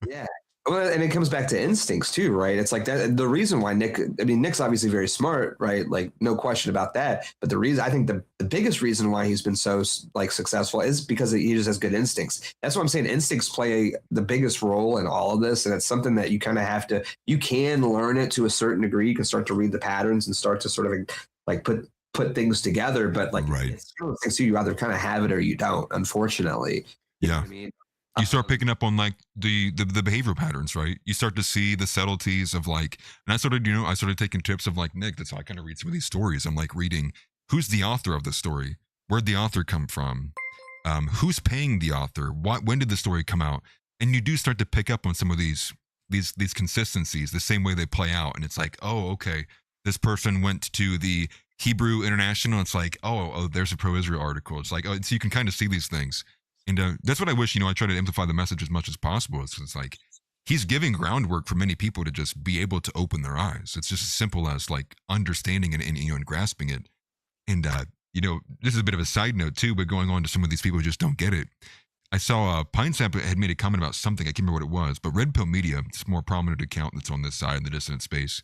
Yeah. Well, and it comes back to instincts too, right? It's like that. The reason why Nick's obviously very smart, right? Like no question about that. But the reason, I think the biggest reason why he's been so like successful is because he just has good instincts. That's what I'm saying. Instincts play the biggest role in all of this. And it's something that you kind of you can learn it to a certain degree. You can start to read the patterns and start to sort of like put things together. But like, it's one of those things you either kind of have it or you don't, unfortunately. You know what I mean? You start picking up on like the behavioral patterns, right? You start to see the subtleties of like, and I started taking tips of like Nick. That's how I kind of read some of these stories. I'm like reading, who's the author of the story? Where'd the author come from? Who's paying the author? When did the story come out? And you do start to pick up on some of these consistencies, the same way they play out. And it's like, oh, okay, this person went to the Hebrew International. It's like, oh, there's a pro-Israel article. It's like, oh, so you can kind of see these things. And that's what I wish, I try to amplify the message as much as possible. It's like, he's giving groundwork for many people to just be able to open their eyes. It's just as simple as like understanding it and grasping it. And, this is a bit of a side note too, but going on to some of these people who just don't get it. I saw Pine Sap had made a comment about something. I can't remember what it was, but Red Pill Media, it's a more prominent account that's on this side in the dissident space.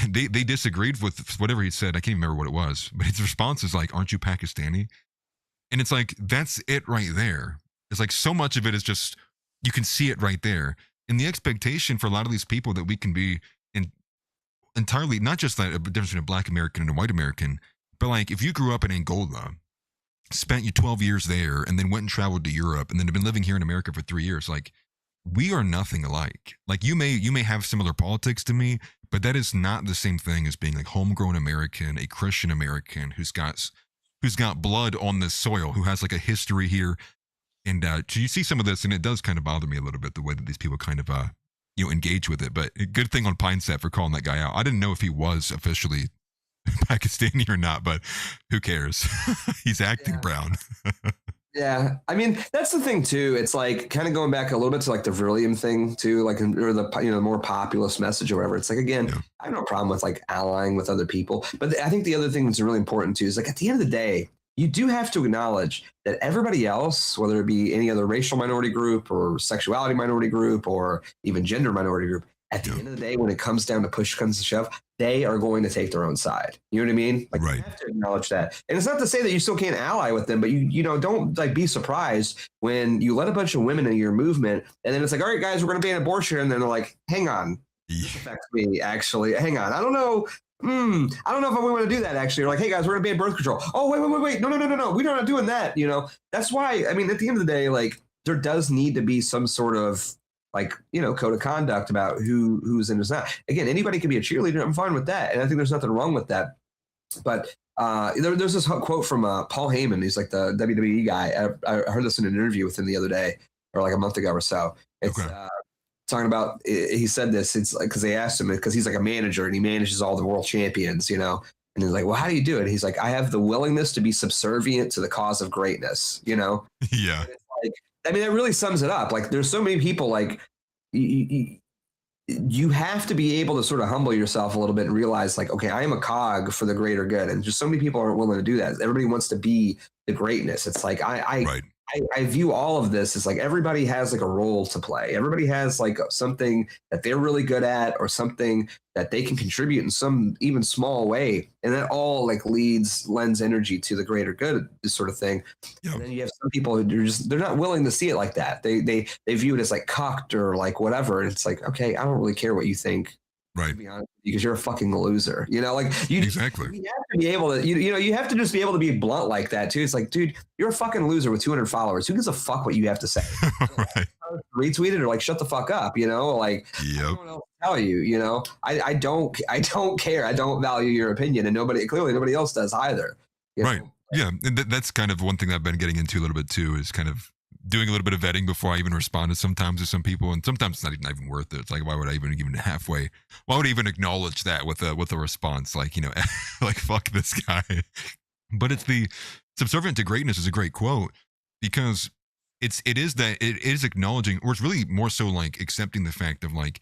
And they disagreed with whatever he said. I can't even remember what it was, but his response is like, aren't you Pakistani? And it's like, that's it right there. It's like so much of it is just, you can see it right there. And the expectation for a lot of these people that we can be entirely, not just that a difference between a Black American and a white American, but like if you grew up in Angola, spent you 12 years there, and then went and traveled to Europe, and then have been living here in America for 3 years, like we are nothing alike. Like you may have similar politics to me, but that is not the same thing as being like homegrown American, a Christian American who's got blood on this soil, who has like a history here. And so you see some of this, and it does kind of bother me a little bit, the way that these people kind of, engage with it. But a good thing on Pine Set for calling that guy out. I didn't know if he was officially Pakistani or not, but who cares? He's acting brown. Yeah, I mean, that's the thing too. It's like kind of going back a little bit to like the Virilium thing too, like or the more populist message or whatever. It's like, again, I have no problem with like allying with other people, but I think the other thing that's really important too is like at the end of the day, you do have to acknowledge that everybody else, whether it be any other racial minority group or sexuality minority group or even gender minority group, at the end of the day, when it comes down to push comes to shove, they are going to take their own side. You know what I mean? Like, you have to acknowledge that. And it's not to say that you still can't ally with them, but you don't like be surprised when you let a bunch of women in your movement, and then it's like, all right, guys, we're going to ban abortion. And then they're like, hang on, this affects me actually. Hang on. I don't know. I don't know if we want to do that actually. Or like, hey guys, we're going to ban birth control. Oh, wait. No. We're not doing that. That's why, I mean, at the end of the day, like there does need to be some sort of like, code of conduct about who's in who's not. Again, anybody can be a cheerleader. I'm fine with that. And I think there's nothing wrong with that. But there's this quote from Paul Heyman. He's like the WWE guy. I heard this in an interview with him the other day or like a month ago or so. It's talking about, he said this, it's like, cause they asked him, cause he's like a manager and he manages all the world champions, And he's like, well, how do you do it? He's like, I have the willingness to be subservient to the cause of greatness, you know? Yeah. And it's like, I mean, that really sums it up. Like, there's so many people, like, you have to be able to sort of humble yourself a little bit and realize, like, okay, I am a cog for the greater good. And just so many people aren't willing to do that. Everybody wants to be the greatness. It's like, I view all of this as like everybody has like a role to play. Everybody has like something that they're really good at or something that they can contribute in some even small way. And that all like lends energy to the greater good, this sort of thing. Yep. And then you have some people who they're not willing to see it like that. They view it as like cocked or like whatever. And it's like, okay, I don't really care what you think. Right. To be honest, because you're a fucking loser, you know, like exactly. You have to be able to, you know, you have to just be able to be blunt like that too. It's like, dude, you're a fucking loser with 200 followers. Who gives a fuck what you have to say? Right. Retweet it or like shut the fuck up, you know, like I don't know what to tell you, you know, I don't care. I don't value your opinion, and clearly nobody else does either. Right. Know? Yeah. And that's kind of one thing I've been getting into a little bit too, is kind of doing a little bit of vetting before I even respond to some people, and sometimes it's not even worth it. It's like, why would I even halfway? Why would I even acknowledge that with a response? Like, you know, like fuck this guy. But it's the subservient to greatness is a great quote, because it is acknowledging, or it's really more so like accepting the fact of like,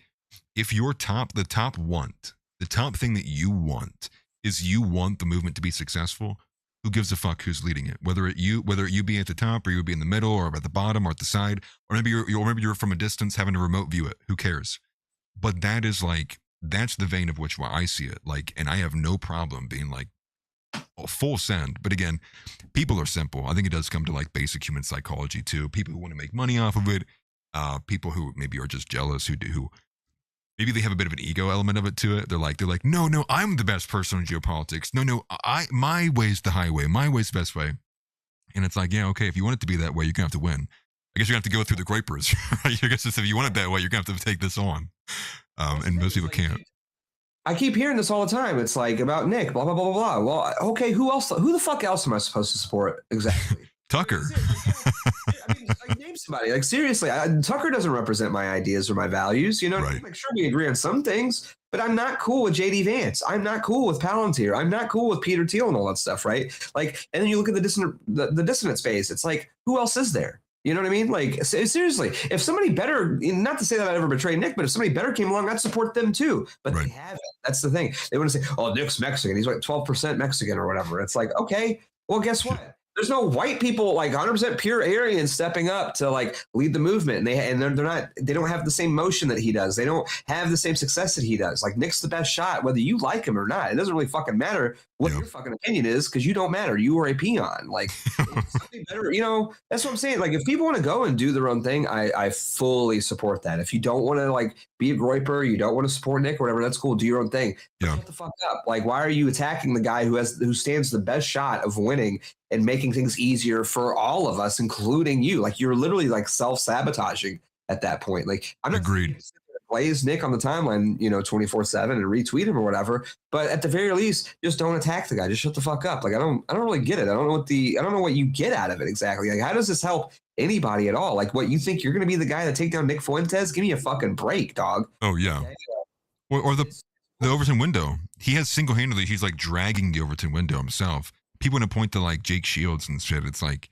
if your the top thing that you want is you want the movement to be successful. Who gives a fuck who's leading it? Whether you be at the top, or you be in the middle, or at the bottom, or at the side, or maybe you're from a distance having to remote view it. Who cares? But that's the vein of which I see it. Like, and I have no problem being like full send. But again, people are simple. I think it does come to like basic human psychology too. People who want to make money off of it. People who maybe are just jealous. Who maybe they have a bit of an ego element of it to it. They're like, no, I'm the best person in geopolitics. No, my way's the highway. My way's the best way. And it's like, yeah, okay, if you want it to be that way, you're gonna have to win. I guess you're gonna have to go through the grapers, right? I guess if you want it that way, you're gonna have to take this on. And most people can't. I keep hearing this all the time. It's like about Nick, blah, blah, blah, blah, blah. Well, okay, who the fuck else am I supposed to support exactly? Tucker. I mean, like, name somebody. Like, seriously, Tucker doesn't represent my ideas or my values. You know, right. Like, sure, we agree on some things, but I'm not cool with JD Vance. I'm not cool with Palantir. I'm not cool with Peter Thiel and all that stuff, right? Like, and then you look at the dissonant space. It's like, who else is there? You know what I mean? Like, seriously, if somebody better, not to say that I'd ever betray Nick, but if somebody better came along, I'd support them too. But right. They haven't. That's the thing. They want to say, oh, Nick's Mexican. He's like 12% Mexican or whatever. It's like, okay, well, guess what? There's no white people like 100% pure Aryans stepping up to like lead the movement, and they don't have the same motion that he does. They don't have the same success that he does. Like, Nick's the best shot, whether you like him or not. It doesn't really fucking matter what your fucking opinion is, because you don't matter. You are a peon. Like, something better, you know. That's what I'm saying. Like, if people want to go and do their own thing, I fully support that. If you don't want to like be a groiper, you don't want to support Nick or whatever, that's cool. Do your own thing. Yeah. Shut the fuck up. Like, why are you attacking the guy who stands the best shot of winning and making things easier for all of us, including you? Like, you're literally like self-sabotaging at that point. Like, I'm not agreed. Blaze Nick on the timeline, you know, 24/7 and retweet him or whatever. But at the very least, just don't attack the guy. Just shut the fuck up. Like, I don't really get it. I don't know what you get out of it exactly. Like, how does this help anybody at all? Like, what, you think you're going to be the guy to take down Nick Fuentes? Give me a fucking break, dog. Oh yeah. Okay? Or the Overton window. He has single-handedly, he's like dragging the Overton window himself. People want to point to like Jake Shields and shit. It's like,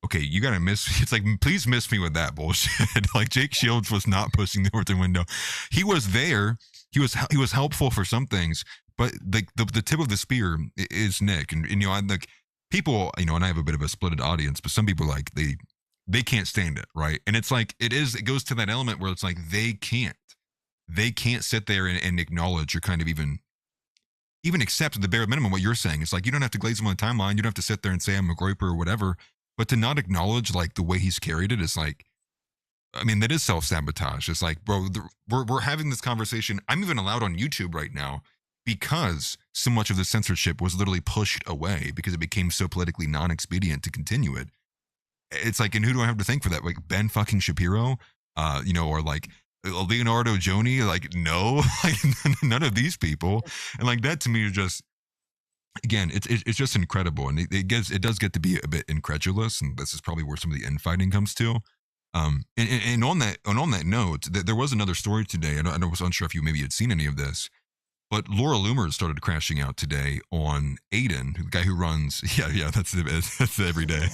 okay, you gotta it's like, please miss me with that bullshit. Like, Jake Shields was not pushing the Overton window. He was there. He was helpful for some things, but the tip of the spear is Nick. And you know, I'm like, people, you know, and I have a bit of a splitted audience, but some people like they can't stand it, right? And it's like it goes to that element where it's like they can't sit there and acknowledge or kind of even accept the bare minimum what you're saying. It's like, you don't have to glaze him on the timeline. You don't have to sit there and say I'm a groiper or whatever. But to not acknowledge like the way he's carried it is like, I mean, that is self-sabotage. It's like, bro, we're having this conversation. I'm even allowed on YouTube right now because so much of the censorship was literally pushed away because it became so politically non-expedient to continue it. It's like, and who do I have to thank for that? Like Ben fucking Shapiro, you know, or like Leonardo Joni, like, no, like none of these people. And like, that to me is just, again, it's just incredible. And it does get to be a bit incredulous. And this is probably where some of the infighting comes to. And on that note, there was another story today. I was unsure if you maybe had seen any of this. But Laura Loomer started crashing out today on Aiden, the guy who runs. Yeah, that's every day.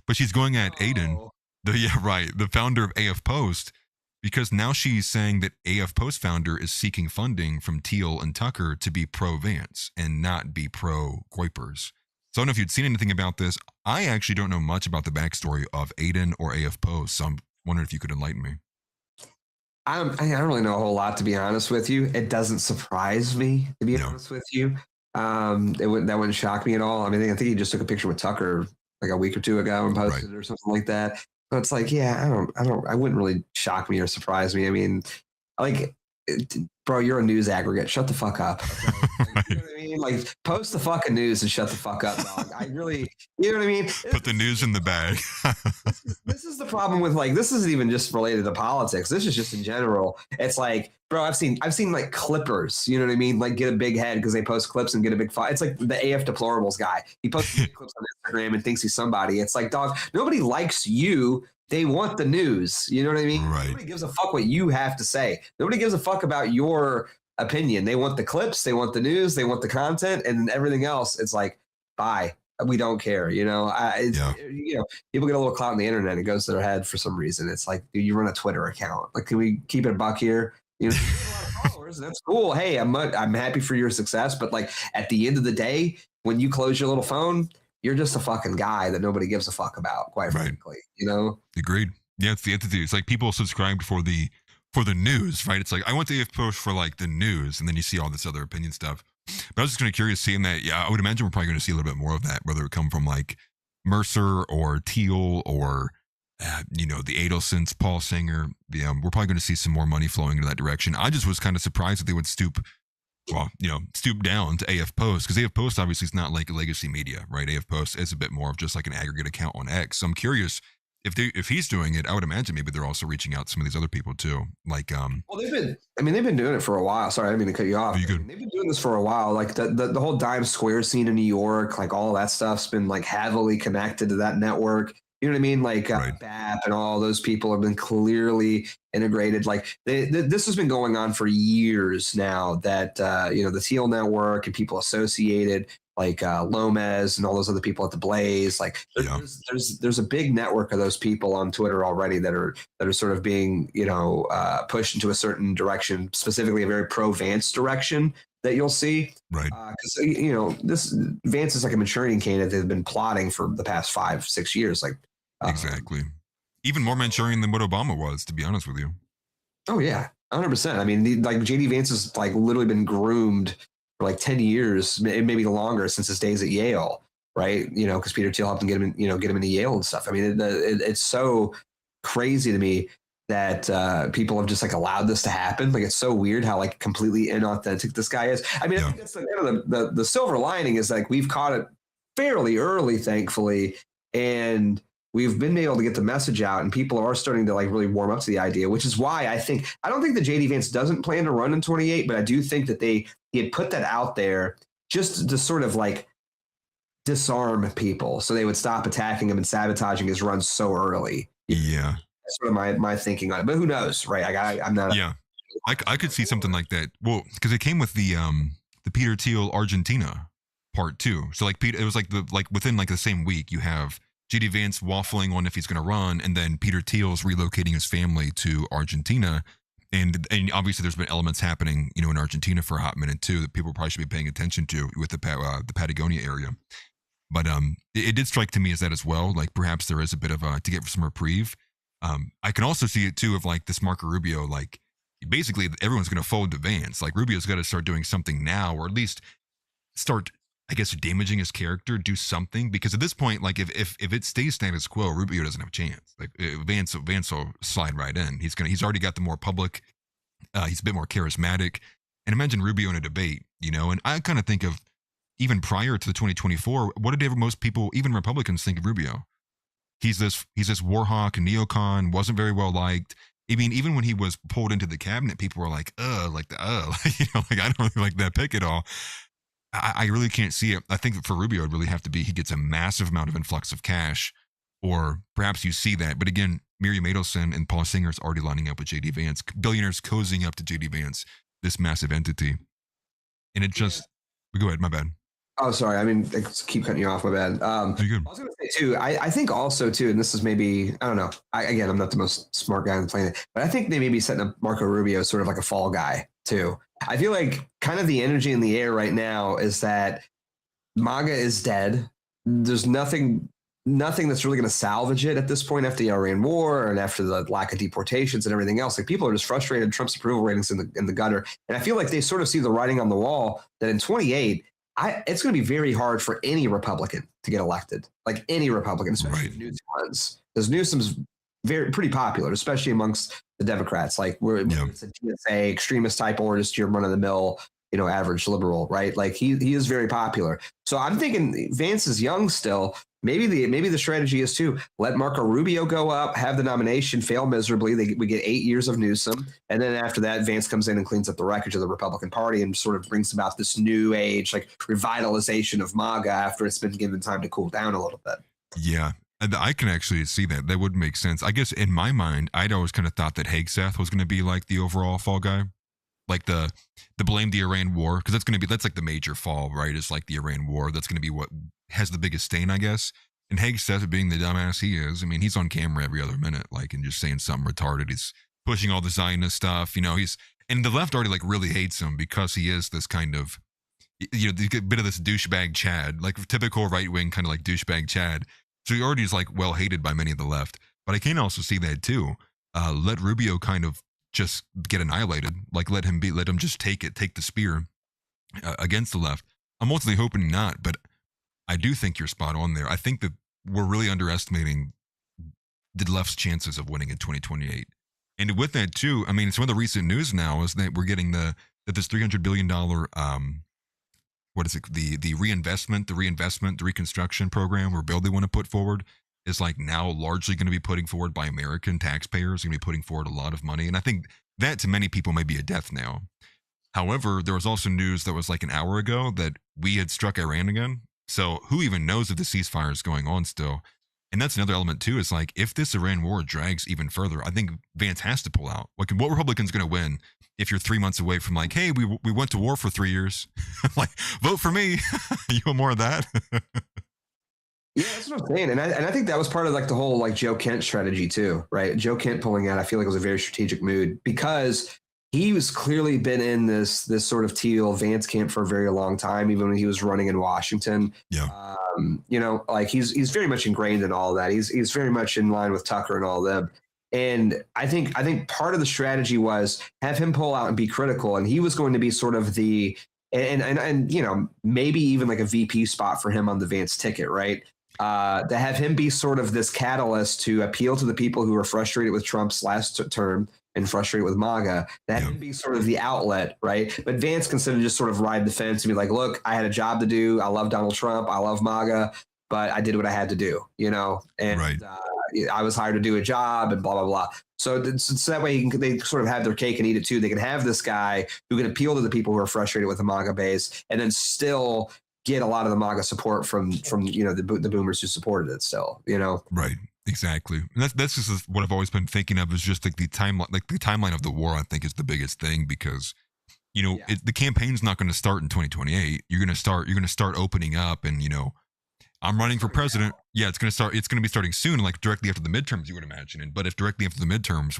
But she's going at Aiden, the founder of AF Post, because now she's saying that AF Post founder is seeking funding from Teal and Tucker to be pro Vance and not be pro Kuipers. So I don't know if you'd seen anything about this. I actually don't know much about the backstory of Aiden or AF Post, so I'm wondering if you could enlighten me. I don't really know a whole lot, to be honest with you. It doesn't surprise me, to be honest with you. That wouldn't shock me at all. I mean, I think he just took a picture with Tucker like a week or two ago and posted it or something like that. So it's like, yeah, I wouldn't really shock me or surprise me. I mean, bro, you're a news aggregate. Shut the fuck up. Okay? You know what I mean? Like, post the fucking news and shut the fuck up, dog. I really, you know what I mean? Put the news in the bag. This is the problem with, like, this isn't even just related to politics. This is just in general. It's like, bro, I've seen like clippers, you know what I mean? Like, get a big head because they post clips and get a big fight. It's like the AF Deplorables guy. He posts clips on Instagram and thinks he's somebody. It's like, dog, nobody likes you. They want the news. You know what I mean? Right. Nobody gives a fuck what you have to say. Nobody gives a fuck about your opinion. They want the clips. They want the news. They want the content, and everything else. It's like, bye. We don't care. You know, you know, people get a little clout on the internet. It goes to their head for some reason. It's like, dude, you run a Twitter account. Like, can we keep it a buck here? You know, a lot of followers. That's cool. Hey, I'm happy for your success. But like, at the end of the day, when you close your little phone, you're just a fucking guy that nobody gives a fuck about, quite frankly, you know? Agreed. Yeah, it's the entity. It's like people subscribed for the news, right? It's like, I want the AF Post for like the news, and then you see all this other opinion stuff. But I was just kind of curious seeing that. Yeah, I would imagine we're probably going to see a little bit more of that, whether it come from like Mercer or Teal or, you know, the Adelsons, Paul Singer. Yeah, we're probably going to see some more money flowing into that direction. I just was kind of surprised that they would stoop down to AF Post, because AF Post obviously is not like a legacy media, right? AF Post is a bit more of just like an aggregate account on X. So I'm curious if he's doing it. I would imagine maybe they're also reaching out to some of these other people too. Like, well, they've been doing it for a while. Sorry, I didn't mean to cut you off. They've been doing this for a while. Like the whole Dime Square scene in New York, like all that stuff's been like heavily connected to that network. You know what I mean? Like BAP and all those people have been clearly integrated. Like this has been going on for years now. That you know, the Teal Network and people associated, like Lomez and all those other people at the Blaze. Like there's a big network of those people on Twitter already that are sort of being, you know, pushed into a certain direction, specifically a very pro Vance direction that you'll see. Right. Because you know, this Vance is like a Manchurian candidate they've been plotting for the past 5-6 years. Like. Exactly. Even more Manchurian than what Obama was, to be honest with you. Oh yeah, 100%. I mean, like JD Vance has like literally been groomed for like 10 years, maybe longer, since his days at Yale, right? You know, because Peter Thiel helped him get him into Yale and stuff. I mean, it's so crazy to me that people have just like allowed this to happen. Like, it's so weird how like completely inauthentic this guy is. I mean, I think that's the silver lining is like we've caught it fairly early, thankfully, and we've been able to get the message out, and people are starting to like really warm up to the idea, which is why I don't think that JD Vance doesn't plan to run in 28, but I do think that he had put that out there just to sort of like disarm people so they would stop attacking him and sabotaging his run so early. Yeah. That's sort of my thinking on it, but who knows, right? I'm not. Yeah. I could see something like that. Well, because it came with the Peter Thiel Argentina part 2. So like it was like within like the same week you have JD Vance waffling on if he's going to run, and then Peter Thiel's relocating his family to Argentina, and obviously there's been elements happening, you know, in Argentina for a hot minute too that people probably should be paying attention to with the Patagonia area. But it did strike to me as that as well. Like perhaps there is a bit of to get some reprieve. I can also see it too of like this Marco Rubio, like basically everyone's going to fold to Vance. Like Rubio's got to start doing something now, or at least start, I guess, damaging his character, do something, because at this point, like if it stays status quo, Rubio doesn't have a chance. Like Vance will slide right in. He's already got the more public. He's a bit more charismatic, and imagine Rubio in a debate, you know. And I kind of think of even prior to the 2024, what did most people, even Republicans, think of Rubio? He's this war hawk, neocon, wasn't very well liked. I mean, even when he was pulled into the cabinet, people were like, you know, like I don't really like that pick at all. I really can't see it. I think that for Rubio, it really have to be he gets a massive amount of influx of cash, or perhaps you see that. But again, Miriam Adelson and Paul Singer is already lining up with JD Vance. Billionaires cozying up to JD Vance. this massive entity. And it just, go ahead, my bad. Oh, sorry. I mean, I keep cutting you off. My bad. I was going to say too. I think also too, and this is maybe, I don't know. Again, I'm not the most smart guy on the planet, but I think they may be setting up Marco Rubio as sort of like a fall guy too. I feel like kind of the energy in the air right now is that MAGA is dead. There's nothing that's really going to salvage it at this point after the Iran war and after the lack of deportations and everything else. Like, people are just frustrated. Trump's approval ratings in the gutter, and I feel like they sort of see the writing on the wall that in 28. It's going to be very hard for any Republican to get elected, like any Republican, especially Newsom ones, because Newsom's pretty popular, especially amongst the Democrats. Like, it's a DSA extremist type or just your run of the mill, average liberal, right? Like, he is very popular. So I'm thinking Vance is young still. Maybe the strategy is to let Marco Rubio go up, have the nomination fail miserably. We get 8 years of Newsom. And then after that, Vance comes in and cleans up the wreckage of the Republican Party and sort of brings about this new age, like revitalization of MAGA after it's been given time to cool down a little bit. Yeah. I can actually see that. That would make sense. I guess in my mind, I'd always kind of thought that Hegseth was going to be like the overall fall guy. Like the blame the Iran war, because that's like the major fall, right? It's like the Iran war. That's going to be what has the biggest stain, I guess. And Hegseth, being the dumbass he is, I mean, he's on camera every other minute, like, and just saying something retarded. He's pushing all the Zionist stuff, and the left already like really hates him because he is this kind of, a bit of this douchebag Chad, like typical right wing kind of like douchebag Chad. So he already is like well hated by many of the left. But I can also see that too. Let Rubio kind of just get annihilated, like let him just take the spear against the left. I'm ultimately hoping not, but I do think you're spot on there. I think that we're really underestimating the left's chances of winning in 2028. And with that too, I mean, some of the recent news now is that we're getting that this $300 billion, what is it? The reinvestment, the reconstruction program or bill they want to put forward is like now largely going to be putting forward by American taxpayers, going to be putting forward a lot of money. And I think that to many people may be a death knell. However, there was also news that was like an hour ago that we had struck Iran again. So who even knows if the ceasefire is going on still? And that's another element too, is like, if this Iran war drags even further, I think Vance has to pull out. Like, what Republican's going to win if you're 3 months away from like, hey, we went to war for 3 years. Like, vote for me. You want more of that? Yeah, that's what I'm saying. And I think that was part of like the whole like Joe Kent strategy too, right? Joe Kent pulling out, I feel like it was a very strategic move because he was clearly been in this sort of teal Vance camp for a very long time, even when he was running in Washington. Yeah. Like he's very much ingrained in all that. He's very much in line with Tucker and all them. And I think part of the strategy was have him pull out and be critical. And he was going to be sort of the, and maybe even like a VP spot for him on the Vance ticket, right? To have him be sort of this catalyst to appeal to the people who are frustrated with Trump's last term and frustrated with MAGA, that would be sort of the outlet, right? But Vance can just sort of ride the fence and be like, look, I had a job to do. I love Donald Trump. I love MAGA, but I did what I had to do, and I was hired to do a job and blah, blah, blah. So that way they sort of have their cake and eat it too. They can have this guy who can appeal to the people who are frustrated with the MAGA base and then still get a lot of the MAGA support from the boomers who supported it still, Right. Exactly. And that's just what I've always been thinking of, is just like the timeline of the war, I think, is the biggest thing, because the campaign's not going to start in 2028. You're going to start opening up, and I'm running for president. Yeah, it's going to be starting soon, like directly after the midterms, you would imagine. But if directly after the midterms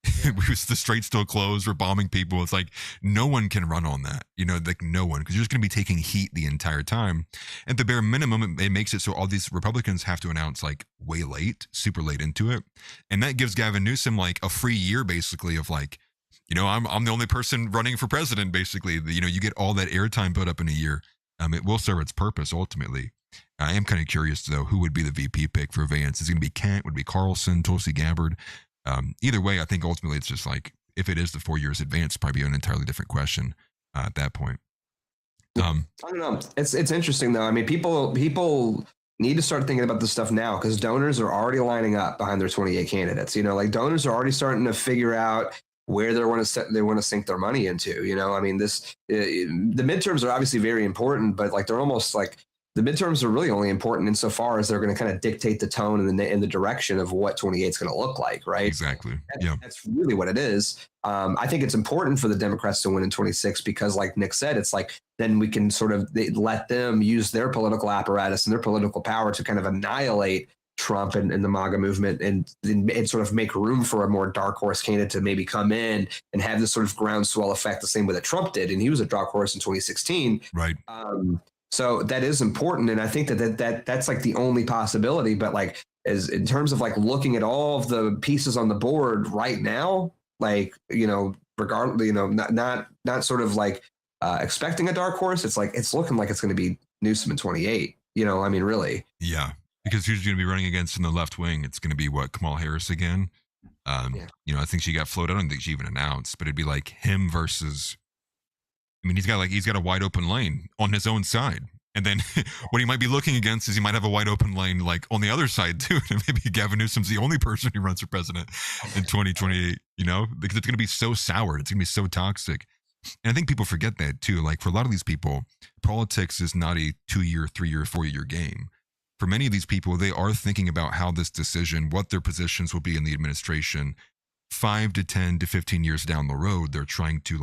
the straits still closed, we're bombing people, it's like no one can run on that, like no one, because you're just going to be taking heat the entire time. At the bare minimum, it makes it so all these Republicans have to announce like way late, super late into it, and that gives Gavin Newsom like a free year basically of like, I'm the only person running for president basically. You get all that airtime put up in a year. It will serve its purpose ultimately. I am kind of curious though, who would be the VP pick for Vance? Is it going to be Kent? Would it be Carlson, Tulsi Gabbard? Either way, I think ultimately it's just like, if it is the 4 years advance, probably an entirely different question at that point. I don't know. It's interesting though. I mean, people need to start thinking about this stuff now, because donors are already lining up behind their 28 candidates. Like donors are already starting to figure out where they want to sink their money into. I mean, the midterms are obviously very important, but like they're almost like the midterms are really only important insofar as they're going to kind of dictate the tone and the direction of what 28 is going to look like, right? Exactly. Yeah. That's really what it is. I think it's important for the Democrats to win in 26 because, like Nick said, it's like then we can sort of let them use their political apparatus and their political power to kind of annihilate Trump and the MAGA movement and sort of make room for a more dark horse candidate to maybe come in and have this sort of groundswell effect the same way that Trump did. And he was a dark horse in 2016. Right. So that is important. And I think that's like the only possibility. But like as in terms of like looking at all of the pieces on the board right now, like, regardless, not sort of like expecting a dark horse. It's like, it's looking like it's going to be Newsom in 28, I mean, really. Yeah. Because who's going to be running against in the left wing? It's going to be Kamala Harris again. I think she got floated. I don't think she even announced, but it'd be like him versus, he's got a wide open lane on his own side. And then what he might be looking against is he might have a wide open lane like on the other side too. And maybe Gavin Newsom's the only person who runs for president in 2028, because it's going to be so soured. It's going to be so toxic. And I think people forget that too. Like for a lot of these people, politics is not a 2-year, 3-year, 4-year game. For many of these people, they are thinking about how this decision, what their positions will be in the administration 5 to 10 to 15 years down the road. They're trying to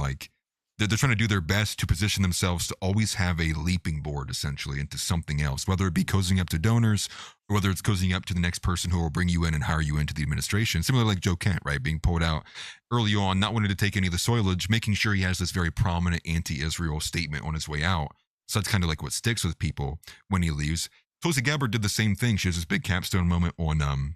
they're trying to do their best to position themselves to always have a leaping board essentially into something else, whether it be cozying up to donors or whether it's cozying up to the next person who will bring you in and hire you into the administration. Similarly like Joe Kent, right? Being pulled out early on, not wanting to take any of the soilage, making sure he has this very prominent anti-Israel statement on his way out. So that's kind of like what sticks with people when he leaves. Tulsi Gabbard did the same thing. She has this big capstone moment on,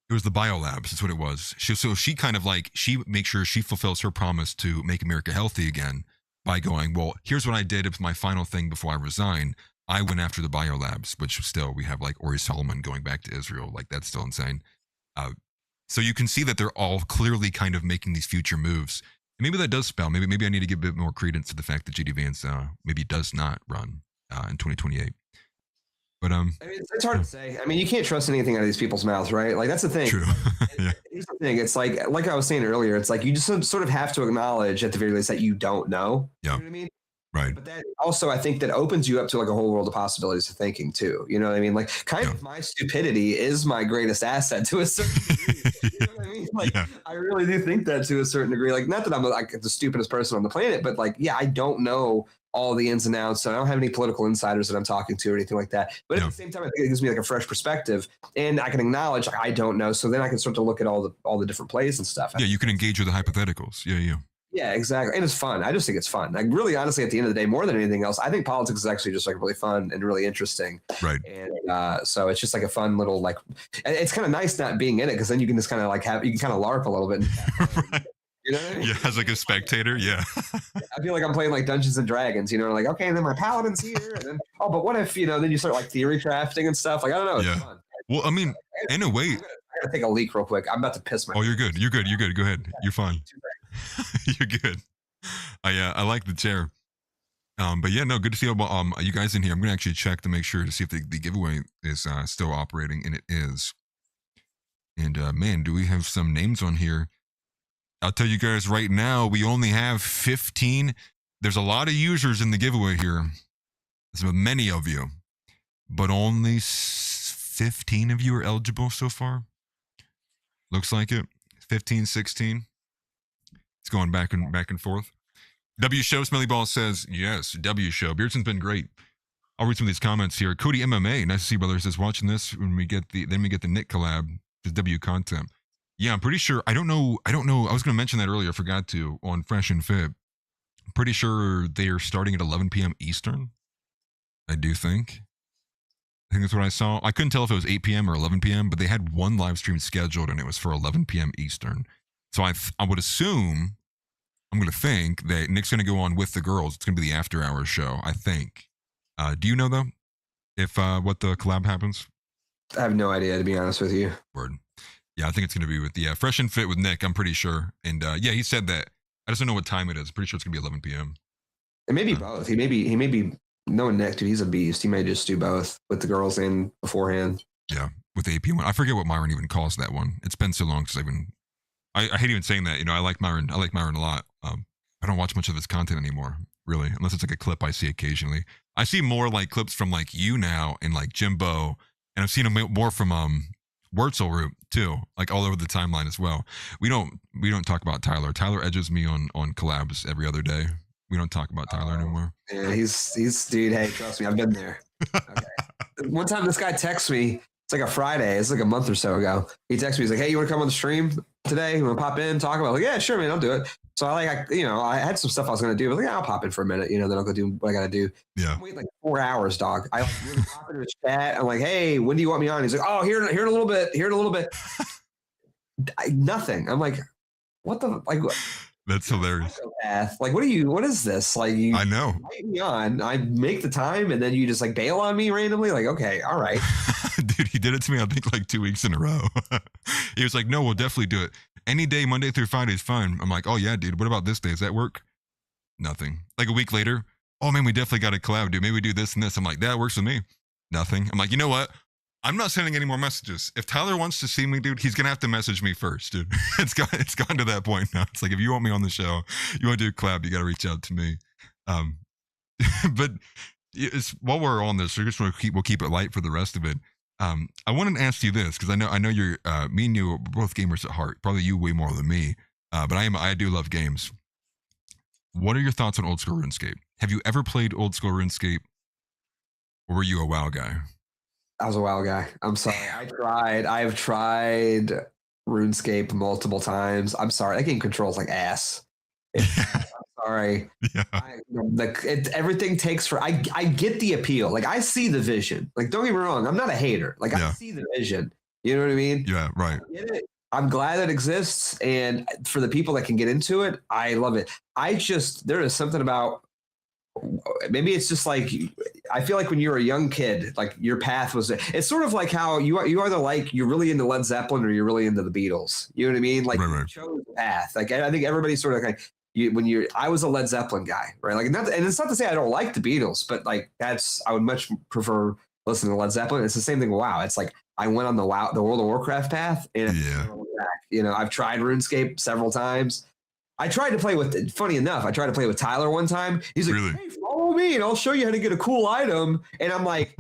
it was the biolabs. That's what it was. She kind of she makes sure she fulfills her promise to make America healthy again by going, well, here's what I did. It was my final thing before I resign. I went after the biolabs, which still we have Ori Solomon going back to Israel. That's still insane. So you can see that they're all clearly kind of making these future moves. And maybe that does spell. Maybe I need to give a bit more credence to the fact that J.D. Vance maybe does not run in 2028. But it's hard to say. You can't trust anything out of these people's mouths, right? Like that's the thing. True. Yeah. Here's the thing. It's like I was saying earlier. It's like you just sort of have to acknowledge at the very least that you don't know. Yeah. You know what I mean? Right. But that also, I think that opens you up to a whole world of possibilities of thinking too. You know what I mean? Like of my stupidity is my greatest asset to a certain degree. You know what I mean? I really do think that to a certain degree. Like, not that I'm the stupidest person on the planet, but I don't know all the ins and outs. So I don't have any political insiders that I'm talking to or anything like that. But at the same time, I think it gives me a fresh perspective, and I can acknowledge I don't know. So then I can start to look at all the different plays and stuff. Yeah, you can engage with the hypotheticals. Yeah. Yeah, exactly. And it's fun. I just think it's fun. Really, honestly, at the end of the day, more than anything else, I think politics is actually just really fun and really interesting. Right. And so it's just a fun little it's kind of nice not being in it because then you can just kind of you can kind of LARP a little bit. Right. You know what I mean? Yeah, as a spectator, yeah. I feel like I'm playing Dungeons and Dragons, okay, and then my paladin's here, and then but what if then you start theory crafting and stuff? I don't know. It's fun. Well, in a way, I gotta take a leak real quick. I'm about to piss my. Oh, you're good. You're good. Go ahead. You're fine. You're good. I like the chair. But yeah, no, good to see you guys in here. I'm gonna actually check to make sure to see if the giveaway is still operating, and it is. And man, do we have some names on here? I'll tell you guys right now, we only have 15. There's a lot of users in the giveaway here. There's many of you, but only 15 of you are eligible so far. Looks like it. 15, 16. It's going back and forth. W Show Smelly Ball says, yes, W Show. Beardson's been great. I'll read some of these comments here. Cody MMA, nice to see, brother, says, watching this when we get the Nick collab, the W content. Yeah, I'm pretty sure. I don't know. I was going to mention that earlier. I forgot to on Fresh and Fit. I'm pretty sure they are starting at 11 p.m. Eastern. I do think. I think that's what I saw. I couldn't tell if it was 8 p.m. or 11 p.m., but they had one live stream scheduled and it was for 11 p.m. Eastern. So I would assume, I'm going to think that Nick's going to go on with the girls. It's going to be the after hours show, I think. Do you know though, if what the collab happens? I have no idea, to be honest with you. Word. Yeah, I think it's going to be with Fresh and Fit with Nick. I'm pretty sure. And yeah, he said that. I just don't know what time it is. Pretty sure it's going to be 11 p.m. It may be both. He may be knowing Nick, dude. He's a beast. He may just do both with the girls and beforehand. Yeah, with the AP one. I forget what Myron even calls that one. It's been so long since I've been. I hate even saying that. I like Myron. I like Myron a lot. I don't watch much of his content anymore, really, unless it's a clip I see occasionally. I see more like clips from like you now and like Jimbo, and I've seen them more from Wurzelroot too, like all over the timeline as well. We don't talk about Tyler. Tyler edges me on collabs every other day. We don't talk about Tyler anymore. Yeah, he's dude. Hey, trust me, I've been there. Okay. One time, this guy texts me. It's like a Friday. It's like a month or so ago. He texts me. He's like, "Hey, you want to come on the stream today? You want to pop in, talk about?" I'm like, "Yeah, sure, man. I'll do it." So I had some stuff I was gonna do. I was like, "Yeah, I'll pop in for a minute. Then I'll go do what I gotta do." Yeah. I wait like 4 hours, dog. I like really pop into his chat. I'm like, "Hey, when do you want me on?" He's like, "Oh, here in a little bit. Here in a little bit." Nothing. I'm like, "What the like?" That's hilarious. Like, what is this? Like, you I know. invite me on, I make the time, and then you just like bail on me randomly. Like, okay, all right. Dude, he did it to me, I think, like 2 weeks in a row. He was like, "No, we'll definitely do it. Any day, Monday through Friday is fine." I'm like, "Oh, yeah, dude. What about this day? Does that work?" Nothing. Like a week later, "Oh, man, we definitely got to collab, dude. Maybe we do this and this." I'm like, "That works for me." Nothing. I'm like, "You know what? I'm not sending any more messages. If Tyler wants to see me, dude, he's going to have to message me first, dude." It's gone to that point now. It's like, if you want me on the show, you want to do a collab, you got to reach out to me. But while we're on this, we'll keep it light for the rest of it. I wanted to ask you this, because I know you're me and you are both gamers at heart. Probably you way more than me, but I do love games. What are your thoughts on old school RuneScape? Have you ever played old school RuneScape, or were you a WoW guy? I was a WoW guy. I'm sorry. I've tried RuneScape multiple times. I'm sorry. That game controls like ass. I'm sorry. Yeah. Everything takes for. I get the appeal. Like, I see the vision. Like, don't get me wrong. I'm not a hater. Like, I see the vision. You know what I mean? Yeah. Right. I get it. I'm glad it exists, and for the people that can get into it, I love it. There is something about. Maybe it's just like, I feel like when you were a young kid, like your path was, it's sort of like how you either like, you're really into Led Zeppelin or you're really into the Beatles. You know what I mean? Like, right. You chose the path. Like, I think everybody's sort of like, I was a Led Zeppelin guy, right? Like, and it's not to say I don't like the Beatles, but like, I would much prefer listening to Led Zeppelin. It's the same thing with WoW. It's like, I went on the World of Warcraft path, and I've tried RuneScape several times. I tried to play with, funny enough, I tried to play with Tyler one time. He's like, "Hey, follow me and I'll show you how to get a cool item." And I'm like,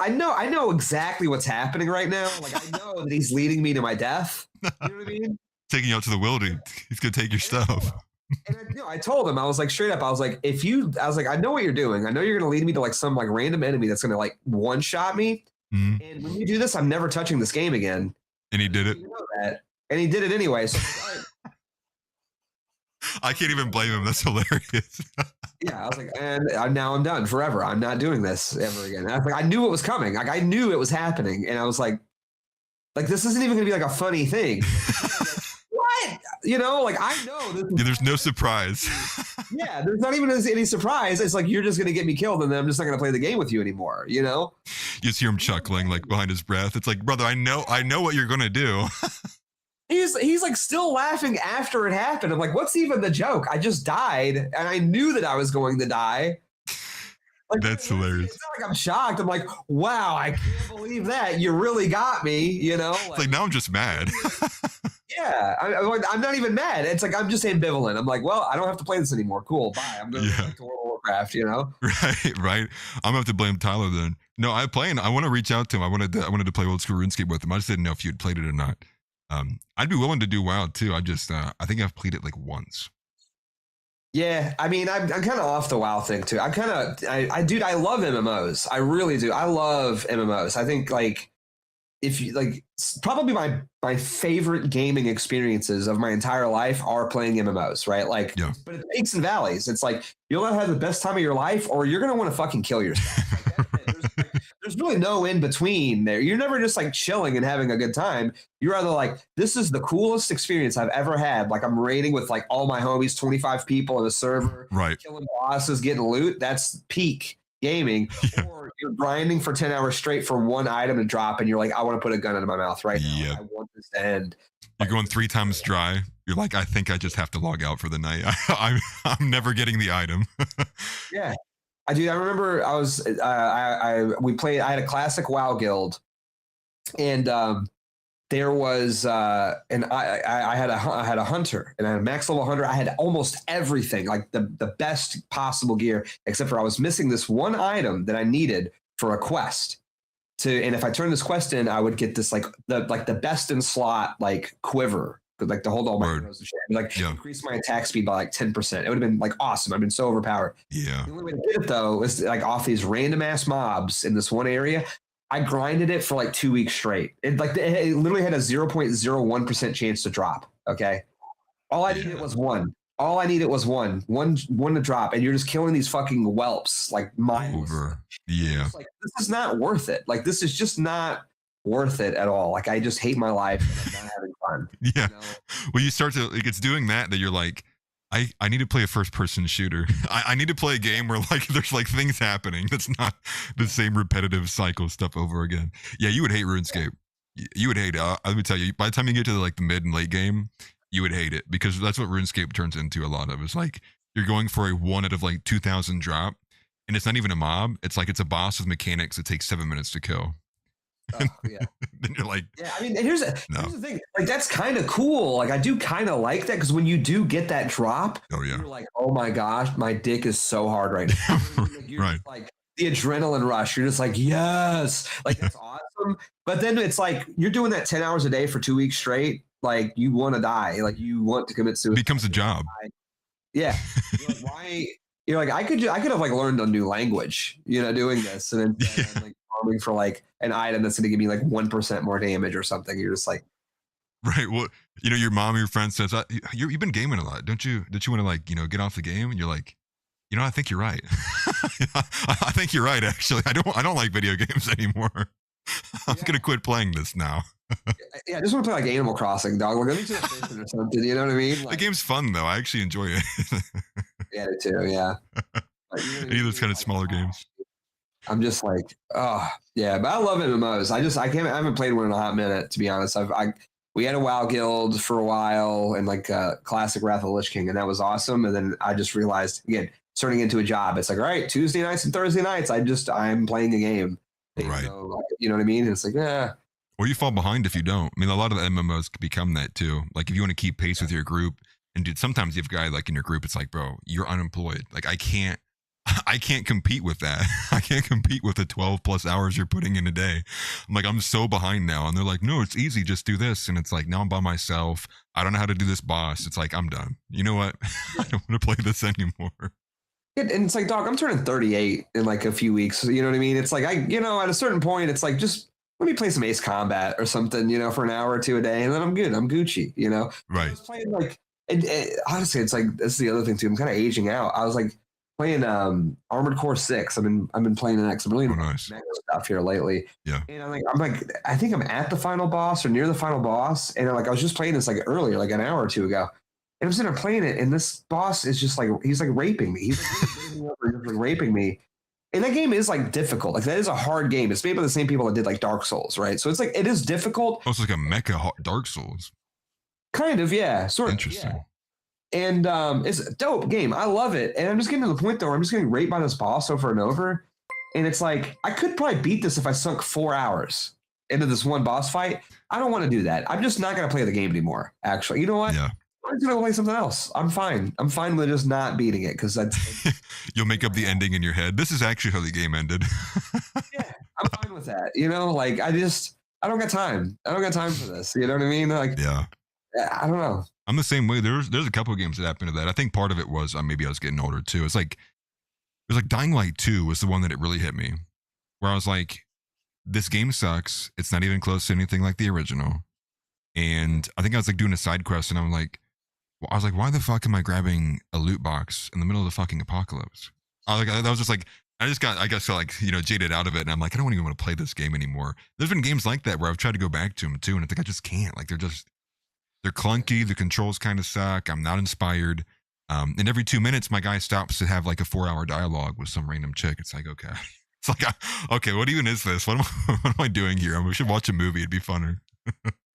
I know exactly what's happening right now. Like, I know that he's leading me to my death. You know what I mean? Taking you out to the wilderness. He's going to take your stuff. And I told him, I was like, straight up, I was like, I know what you're doing. I know you're going to lead me to like some like random enemy that's going to like one shot me. Mm-hmm. And when you do this, I'm never touching this game again. And he did it. You know that. And he did it anyway. So I can't even blame him. That's hilarious. Yeah, I was like, and now I'm done forever. I'm not doing this ever again. And I was like, I knew it was coming. Like, I knew it was happening, and I was like, this isn't even gonna be like a funny thing. What? Like, I know this. Yeah, there's no surprise. Yeah, there's not even any surprise. It's like, you're just gonna get me killed, and then I'm just not gonna play the game with you anymore. You just hear him chuckling like behind his breath. It's like, brother, I know what you're gonna do. He's like still laughing after it happened. I'm like, what's even the joke? I just died, and I knew that I was going to die. Like, that's hilarious. It's not like I'm shocked. I'm like, wow, I can't believe that. You really got me, It's like, now I'm just mad. Yeah, I'm not even mad. It's like, I'm just ambivalent. I'm like, well, I don't have to play this anymore. Cool, bye. I'm going back to World of Warcraft, Right. I'm going to have to blame Tyler then. No, I want to reach out to him. I wanted to play old school RuneScape with him. I just didn't know if you'd played it or not. I'd be willing to do WoW too. I just, I think I've played it like once. Yeah, I mean, I'm kind of off the WoW thing too. Dude, I love MMOs. I really do. I love MMOs. I think like, if you like, probably my favorite gaming experiences of my entire life are playing MMOs, right? Like, but it's peaks and valleys. It's like, you'll either have the best time of your life, or you're gonna want to fucking kill yourself. There's really no in between there. You're never just like chilling and having a good time. You're either like, this is the coolest experience I've ever had. Like, I'm raiding with like all my homies, 25 people in a server, right? Killing bosses, getting loot. That's peak gaming. Yeah. Or you're grinding for 10 hours straight for one item to drop, and you're like, I want to put a gun into my mouth right now. Yep. I want this to end. You're going 3 times dry. You're like, I think I just have to log out for the night. I'm never getting the item. Yeah. I remember I was, I had a classic WoW guild, and there was and I had a hunter, and I had a max level hunter. I had almost everything, like the best possible gear, except for I was missing this one item that I needed for a quest. And if I turned this quest in, I would get this like the best in slot like quiver, like to hold all my heroes and shit. Like increase my attack speed by like 10%. It would have been like awesome. I've been so overpowered. Yeah. The only way to get it though is like off these random ass mobs in this one area. I grinded it for like 2 weeks straight. It literally had a 0.01% chance to drop. Okay. All I needed was one. All I needed was one to drop, and you're just killing these fucking whelps like mindless. Yeah. Like, this is not worth it. Like, this is just not worth it at all. Like, I just hate my life and I'm not having fun. Yeah. You know? Well, you start to like it's doing that you're like, I need to play a first person shooter. I need to play a game where like there's like things happening. That's not the same repetitive cycle stuff over again. Yeah, you would hate RuneScape. You would hate it. Let me tell you, by the time you get to like the mid and late game, you would hate it because that's what RuneScape turns into a lot of. It's like you're going for a 1 out of like 2,000 drop, and it's not even a mob. It's like it's a boss with mechanics that takes 7 minutes to kill. Oh, yeah. Then you're like, yeah. I mean, here's the thing. Like, that's kind of cool. Like, I do kind of like that because when you do get that drop, you're like, oh my gosh, my dick is so hard right now. Like, you're right. just like the adrenaline rush. You're just like, yes, like that's awesome. But then it's like you're doing that 10 hours a day for 2 weeks straight. Like, you want to die. Like, you want to commit suicide. It becomes a job. Yeah. You're like, why? You're like, I could have like learned a new language, doing this, and then like farming for like an item that's going to give me like 1% more damage or something. You're just like, right. Well, your mom or your friend says, you've been gaming a lot, don't you? Don't you want to like, get off the game? And you're like, I think you're right. I think you're right. Actually, I don't like video games anymore. I'm gonna quit playing this now. Yeah, I just want to play like Animal Crossing, dog. Like, let me see a person or something. You know what I mean? Like, the game's fun though. I actually enjoy it. Yeah, I do too. Yeah. Like, any of those kind of smaller games. I'm just like, oh yeah, but I love MMOs. I haven't played one in a hot minute, to be honest. We had a WoW guild for a while and like classic Wrath of the Lich King, and that was awesome. And then I just realized, again, turning into a job. It's like, all right, Tuesday nights and Thursday nights, I'm playing a game. Right. You know what I mean? And it's like, yeah. Or you fall behind if you don't. I mean, a lot of the MMOs could become that too. Like if you want to keep pace with your group, and dude, sometimes you have a guy like in your group, it's like, bro, you're unemployed. Like I can't compete with that. I can't compete with the 12 plus hours you're putting in a day. I'm like, I'm so behind now. And they're like, no, it's easy. Just do this. And it's like, now I'm by myself. I don't know how to do this boss. It's like, I'm done. You know what? I don't want to play this anymore. And it's like, dog, I'm turning 38 in like a few weeks. You know what I mean? It's like, at a certain point, it's like, just let me play some Ace Combat or something, for an hour or two a day. And then I'm good. I'm Gucci, Right. I was playing like, and honestly, it's like, this is the other thing too. I'm kind of aging out. I was like playing Armored Core 6. I've been playing the next. I'm really nice stuff here lately. Yeah. And I'm like, I think I'm at the final boss or near the final boss. And I was just playing this like earlier, like an hour or two ago. And I'm sitting there playing it, and this boss is just like, he's like raping me. He's like raping me. And that game is like difficult. Like that is a hard game. It's made by the same people that did like Dark Souls, right? So it's like, it is difficult. Oh, it's like a mecha Dark Souls. Kind of, yeah. Sort of. Interesting. Yeah. And it's a dope game. I love it. And I'm just getting to the point though where I'm just getting raped by this boss over and over. And it's like, I could probably beat this if I sunk 4 hours into this one boss fight. I don't want to do that. I'm just not going to play the game anymore, actually. You know what? Yeah. I'm just gonna play something else. I'm fine. I'm fine with just not beating it because that's. You'll make up the ending in your head. This is actually how the game ended. Yeah, I'm fine with that. Like I don't got time. I don't got time for this. You know what I mean? Like, yeah. I don't know. I'm the same way. There's a couple of games that happened to that. I think part of it was maybe I was getting older too. It was like Dying Light 2 was the one that it really hit me, where I was like, this game sucks. It's not even close to anything like the original. And I think I was like doing a side quest, and I was like, why the fuck am I grabbing a loot box in the middle of the fucking apocalypse? That was just like, I guess like, jaded out of it. And I'm like, I don't even want to play this game anymore. There's been games like that where I've tried to go back to them too. And I think I just can't. Like, they're clunky. The controls kind of suck. I'm not inspired. And every 2 minutes, my guy stops to have like a 4-hour dialogue with some random chick. It's like, okay. It's like, okay, what even is this? What am I doing here? We should watch a movie. It'd be funner.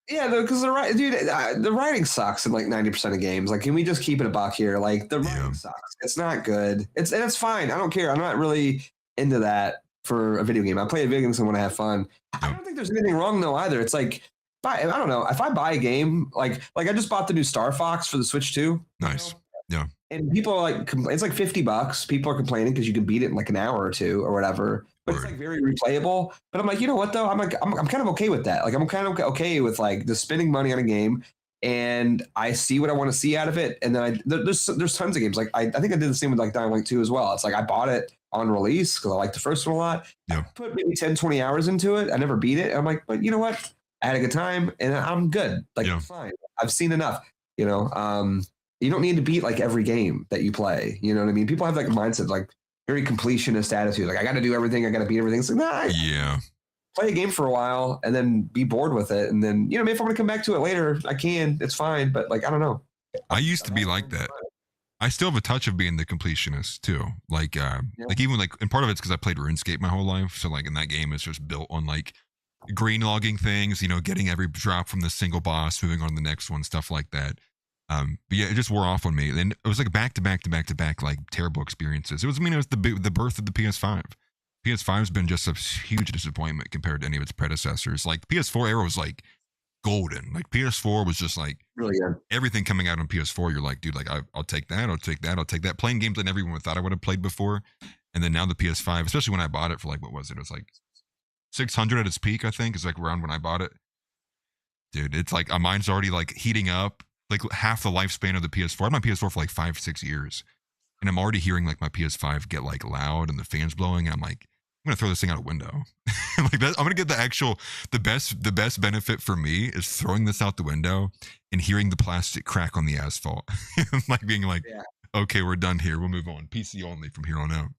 Yeah, because the writing sucks in like 90% of games. Like, can we just keep it a buck here? Like, the writing sucks. It's not good. It's fine. I don't care. I'm not really into that for a video game. I play a video game because I want to have fun. I don't think there's anything wrong though either. It's like I don't know, if I buy a game, like I just bought the new Star Fox for the Switch 2. Nice. Yeah. And people are like, it's like $50. People are complaining because you can beat it in like an hour or two or whatever. But it's like very replayable. But I'm like, you know what though? I'm kind of okay with that. Like I'm kind of okay with like the spending money on a game, and I see what I want to see out of it. And then there's tons of games. Like I think I did the same with like Dying Light 2 as well. It's like I bought it on release because I liked the first one a lot. Yeah. I put maybe 10, 20 hours into it. I never beat it. And I'm like, but you know what? I had a good time and I'm good. Like it's fine. I've seen enough, you know. You don't need to beat like every game that you play. You know what I mean? People have like a mindset, like very completionist attitude. Like I got to do everything. I got to beat everything. It's like, nah, play a game for a while and then be bored with it. And then, you know, maybe if I want to come back to it later, I can, it's fine. But like, I don't know. I used to be like that. I still have a touch of being the completionist too. Like, like even like, and part of it's because I played RuneScape my whole life. So like in that game, it's just built on like green logging things, you know, getting every drop from the single boss, moving on to the next one, stuff like that. But yeah, it just wore off on me. And it was like back to back like terrible experiences. It was, I mean, it was the birth of the PS5. PS5's been just a huge disappointment compared to any of its predecessors. Like PS4 era was like golden. Like PS4 was just like really good. Everything coming out on PS4. You're like, dude, like I'll take that. I'll take that. I'll take that. Playing games that everyone thought I would have played before. And then now the PS5, especially when I bought it for like, what was it? It was like 600 at its peak, I think. It's like around when I bought it. Dude, it's like mine's already like heating up. Like half the lifespan of the PS4. I had my PS4 for like 5-6 years. And I'm already hearing like my PS5 get like loud and the fans blowing. And I'm like, I'm gonna throw this thing out a window. Like that, I'm gonna get the best benefit for me is throwing this out the window and hearing the plastic crack on the asphalt. Like being like, okay, we're done here. We'll move on. PC only from here on out.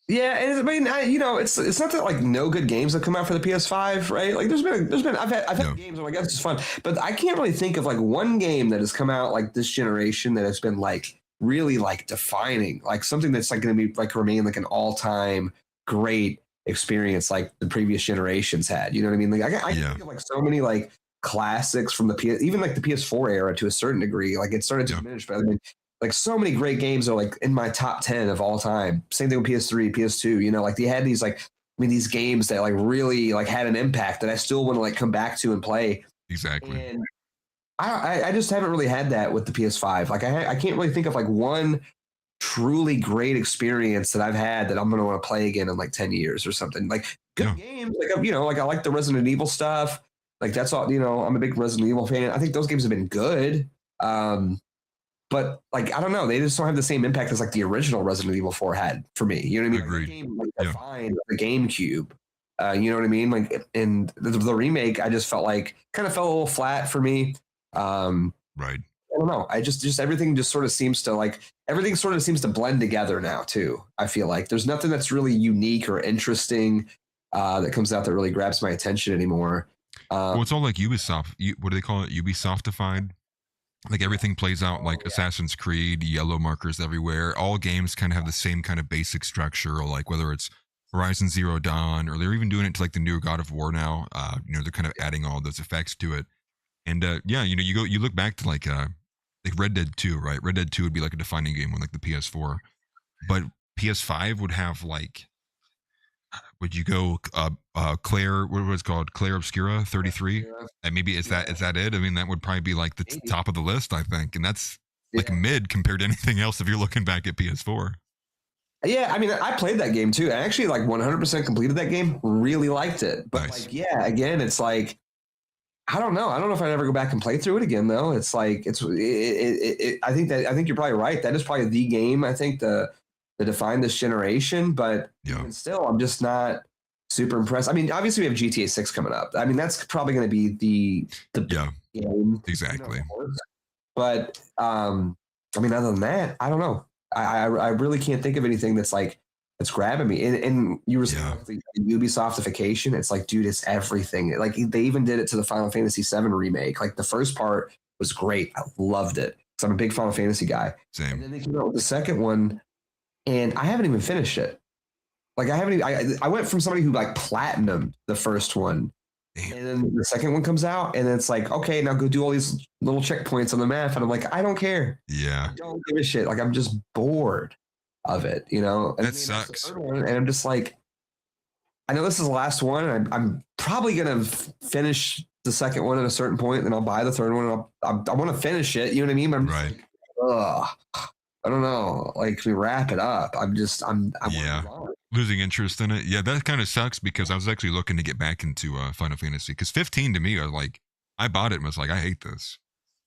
Yeah, and I mean, you know, it's not that like no good games have come out for the PS5, right? Like there's been I've had games where like that's just fun, but I can't really think of like one game that has come out like this generation that has been like really like defining, like something that's like going to be like remain like an all-time great experience like the previous generations had. You know what I mean? Like I can think of like so many like classics from the even like the PS4 era to a certain degree. Like it started to diminish, but I mean, like so many great games are like in my top 10 of all time. Same thing with PS3, PS2, you know, like they had these like, I mean, these games that like really like had an impact that I still want to like come back to and play. Exactly. And I just haven't really had that with the PS5. Like I can't really think of like one truly great experience that I've had that I'm going to want to play again in like 10 years or something. Like good games. Like, you know, like I like the Resident Evil stuff. Like that's all, you know, I'm a big Resident Evil fan. I think those games have been good. But like I don't know, they just don't have the same impact as like the original Resident Evil 4 had for me. You know what I mean? Agreed. Like, the game like defined the GameCube. You know what I mean? Like and the remake, I just felt like kind of fell a little flat for me. Right. I don't know. I just everything just sort of seems to like everything sort of seems to blend together now too. I feel like there's nothing that's really unique or interesting that comes out that really grabs my attention anymore. Well, it's all like Ubisoft. What do they call it? Ubisoftified. Like everything plays out like Assassin's Creed, yellow markers everywhere. All games kind of have the same kind of basic structure, or like whether it's Horizon Zero Dawn, or they're even doing it to like the new God of War now. You know, they're kind of adding all those effects to it. And yeah, you know, you look back to like Red Dead 2, right? Red Dead 2 would be like a defining game on like the PS4, but PS5 would have like, would you go Claire, what was it called, Claire Obscura 33? And maybe is that it? I mean, that would probably be like the top of the list, I think, and that's like mid compared to anything else if you're looking back at PS4. Yeah, I mean, I played that game too. I actually like 100% completed that game. Really liked it, but like, yeah, again, it's like I don't know if I'd ever go back and play through it again though. It's like I think you're probably right. That is probably the game I think that defined this generation, but even still, I'm just not super impressed. I mean, obviously we have GTA 6 coming up. I mean, that's probably going to be the game. Exactly. You know, but I mean, other than that, I don't know. I really can't think of anything that's grabbing me. And you were saying the Ubisoftification. It's like, dude, it's everything. Like they even did it to the Final Fantasy VII remake. Like the first part was great. I loved it because I'm a big Final Fantasy guy. Same. And then they came out with the second one, and I haven't even finished it. Like I went from somebody who like platinumed the first one. Damn. And then the second one comes out, and it's like, okay, now go do all these little checkpoints on the map. And I'm like, I don't care. Yeah. I don't give a shit. Like, I'm just bored of it, you know? And that sucks. And I'm just like, I know this is the last one. And I'm probably going to finish the second one at a certain point, then I'll buy the third one. And I want to finish it. You know what I mean? I'm just Right. like, ugh. I don't know. Like, we wrap it up. I'm Yeah. Losing interest in it. Yeah, that kind of sucks because I was actually looking to get back into Final Fantasy because 15 to me, I bought it and was like, I hate this.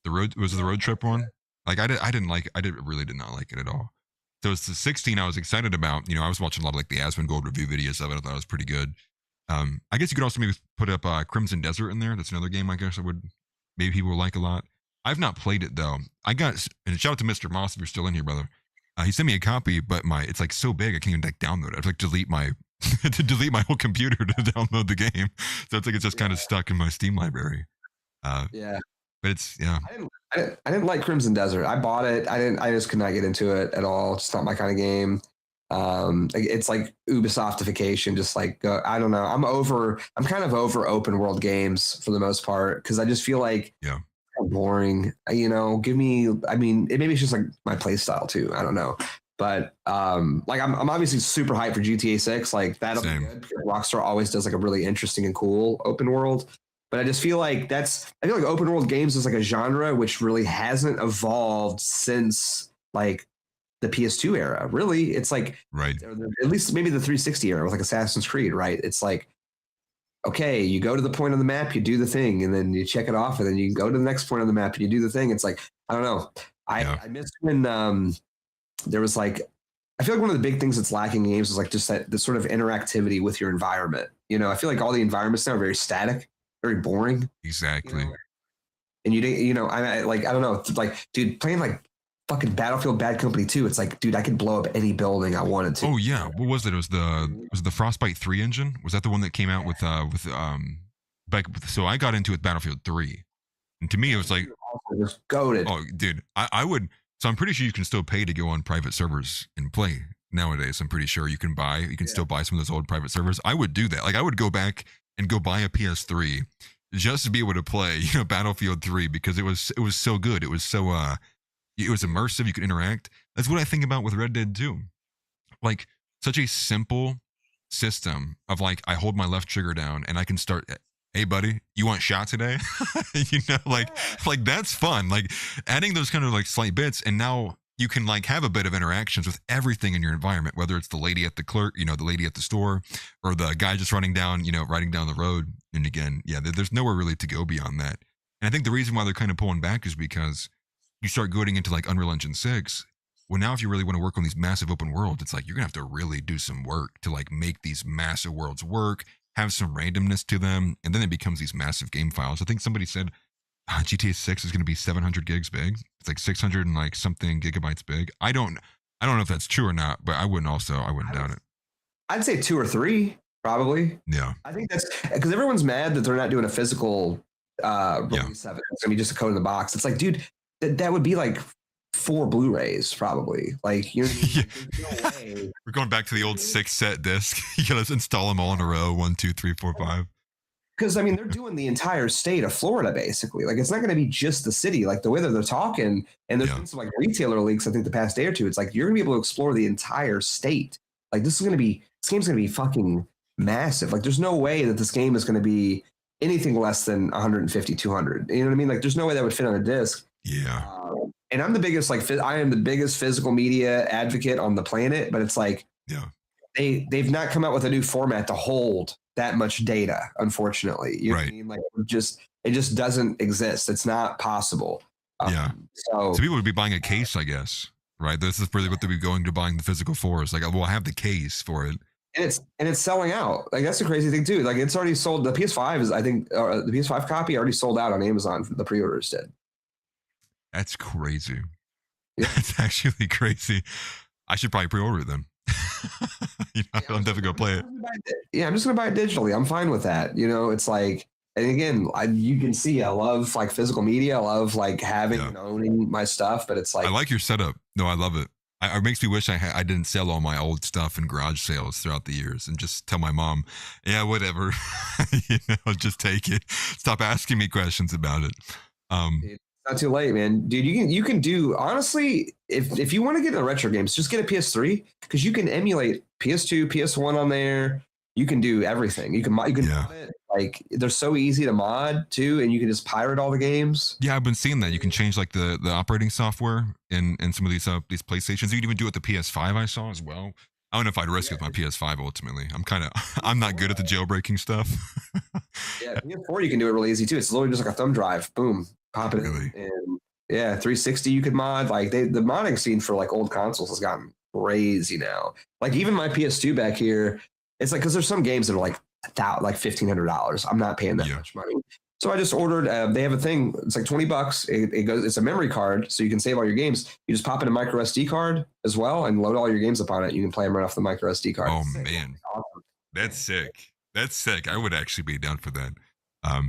The road trip one. Like I really did not like it at all. So it's the 16 I was excited about. You know, I was watching a lot of like the Asmongold review videos of it. I thought it was pretty good. I guess you could also maybe put up Crimson Desert in there. That's another game I guess maybe people will like a lot. I've not played it though. And shout out to Mr. Moss if you're still in here, brother. He sent me a copy, but it's like so big I can't even like download it. I have to like delete my delete my whole computer to download the game. So it's like it's just kind of stuck in my Steam library. Yeah. But it's I didn't like Crimson Desert. I bought it. I just could not get into it at all. It's not my kind of game. It's like Ubisoftification. Just like I don't know. I'm kind of over open world games for the most part because I just feel like boring. You know, maybe it's just like my play style too. I don't know. But like I'm obviously super hyped for GTA 6. Like that'll be good because Rockstar always does like a really interesting and cool open world. But I just feel like I feel like open world games is like a genre which really hasn't evolved since like the PS2 era. Really, it's like at least maybe the 360 era with like Assassin's Creed, right? It's like, okay, you go to the point on the map, you do the thing, and then you check it off, and then you go to the next point on the map and you do the thing. It's like, I don't know. I miss when there was like, I feel like one of the big things that's lacking in games is like just the sort of interactivity with your environment. You know, I feel like all the environments now are very static. Very boring. Exactly. You know? And I don't know. Like, dude, playing like fucking Battlefield Bad Company 2, it's like, dude, I could blow up any building I wanted to. Oh yeah. What was it? It was the Frostbite 3 engine? Was that the one that came out with so I got into it Battlefield 3. And to me it was like just goated. Oh dude, I would so I'm pretty sure you can still pay to go on private servers and play nowadays. I'm pretty sure you can still buy some of those old private servers. I would do that. Like I would go back and go buy a PS3 just to be able to play, Battlefield 3 because it was so good. It was so it was immersive. You could interact. That's what I think about with Red Dead 2. Like such a simple system of like I hold my left trigger down and I can start. Hey buddy, you want shot today? like that's fun. Like adding those kind of like slight bits, and now you can like have a bit of interactions with everything in your environment, whether it's the lady at the clerk, the lady at the store, or the guy just riding down the road. And again, there's nowhere really to go beyond that. And I think the reason why they're kind of pulling back is because you start going into like Unreal Engine 6. Well, now if you really want to work on these massive open worlds, it's like you're gonna have to really do some work to like make these massive worlds work, have some randomness to them, and then it becomes these massive game files. I think somebody said GTA 6 is going to be 700 gigs big. It's like 600 and like something gigabytes big. I don't know if that's true or not, but I wouldn't doubt it. I'd say 2 or 3 probably. Yeah. I think that's because everyone's mad that they're not doing a physical release of it. It's gonna be just a code in the box. It's like, dude, that would be like 4 Blu-rays probably. Like, you know what I mean? There's no way. We're going back to the old 6 set disc. You gotta install them all in a row. 1, 2, 3, 4, 5. Because I mean, they're doing the entire state of Florida basically. Like, it's not going to be just the city. Like the way that they're talking, and there's been some like retailer leaks. I think the past day or two, it's like you're going to be able to explore the entire state. Like this game's going to be fucking massive. Like, there's no way that this game is going to be anything less than 150, 200. You know what I mean? Like, there's no way that would fit on a disc. Yeah. And I'm the biggest I am the biggest physical media advocate on the planet. But it's like, they've not come out with a new format to hold that much data, unfortunately. You know what I mean? Like, it just doesn't exist. It's not possible. So people would be buying a case, I guess, right? This is really what they'd be going to buying the physical for. It's like, well, I have the case for it. And it's selling out. Like, that's the crazy thing too. Like, it's already sold. The PS5 is, I think, the PS5 copy already sold out on Amazon. The pre-orders did. That's crazy. That's actually crazy. I should probably pre-order it then. I'm definitely gonna play it. Yeah, I'm just gonna buy it digitally. I'm fine with that. It's like, and again, you can see I love like physical media. I love like having and owning my stuff. But it's like, I like your setup. No, I love it. It makes me wish I didn't sell all my old stuff in garage sales throughout the years and just tell my mom, yeah, whatever, just take it. Stop asking me questions about it. Not too late, man. Dude, you can do, honestly, if you want to get into retro games, just get a PS3 because you can emulate PS2, PS1 on there. You can do everything. You can mod it. Like they're so easy to mod too, and you can just pirate all the games. Yeah, I've been seeing that. You can change like the operating software in some of these PlayStations. You can even do it with the PS5. I saw as well. I don't know if I'd risk it with my PS5 ultimately. I'm not good at the jailbreaking stuff. Yeah, PS4 you can do it really easy too. It's literally just like a thumb drive. Boom, pop it Really? in. And yeah, 360 you could mod. Like the modding scene for like old consoles has gotten crazy now. Like even my PS2 back here, it's like because there's some games that are like $1,500. I'm not paying that much money. So I just ordered. They have a thing. It's like $20. It goes. It's a memory card, so you can save all your games. You just pop in a micro SD card as well, and load all your games up on it. You can play them right off the micro SD card. Oh man, awesome. That's sick. That's sick. I would actually be down for that.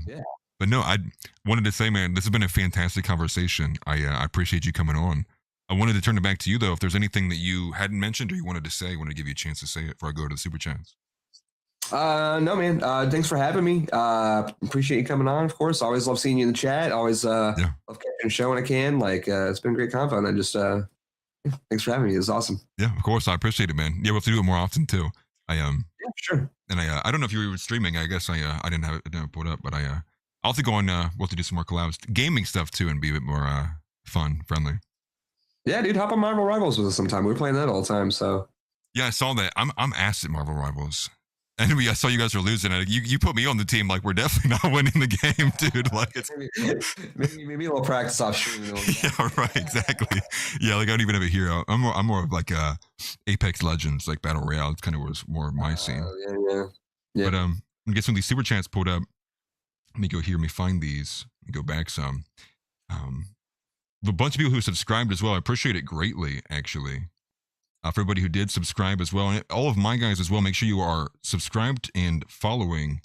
Yeah. But no, I wanted to say, man, this has been a fantastic conversation. I appreciate you coming on. I wanted to turn it back to you though. If there's anything that you hadn't mentioned or you wanted to say, I wanted to give you a chance to say it before I go to the super chats. No, man. Thanks for having me. Appreciate you coming on, of course. Always love seeing you in the chat. Always love catching the show when I can. Like, it's been great convo. And I just, thanks for having me. It was awesome. Yeah, of course. I appreciate it, man. Yeah, we'll have to do it more often too. Yeah, sure. And I don't know if you were streaming. I guess I didn't have it put up, but I'll have to go on. We'll have to do some more collabs, gaming stuff too, and be a bit more fun, friendly. Yeah, dude, hop on Marvel Rivals with us sometime. We're playing that all the time. So yeah, I saw that. I'm ass at Marvel Rivals. And I saw you guys were losing it. You put me on the team. Like we're definitely not winning the game, dude. Like it's maybe a little practice off shooting. Yeah, right. Exactly. Yeah, like I don't even have a hero. I'm more of like Apex Legends, like Battle Royale. It's kind of was more my scene. Yeah. But I'm gonna get some of these super chats pulled up. Let me go here. Let me find these. Let me go back some. A bunch of people who subscribed as well. I appreciate it greatly, actually. For everybody who did subscribe as well, and all of my guys as well, make sure you are subscribed and following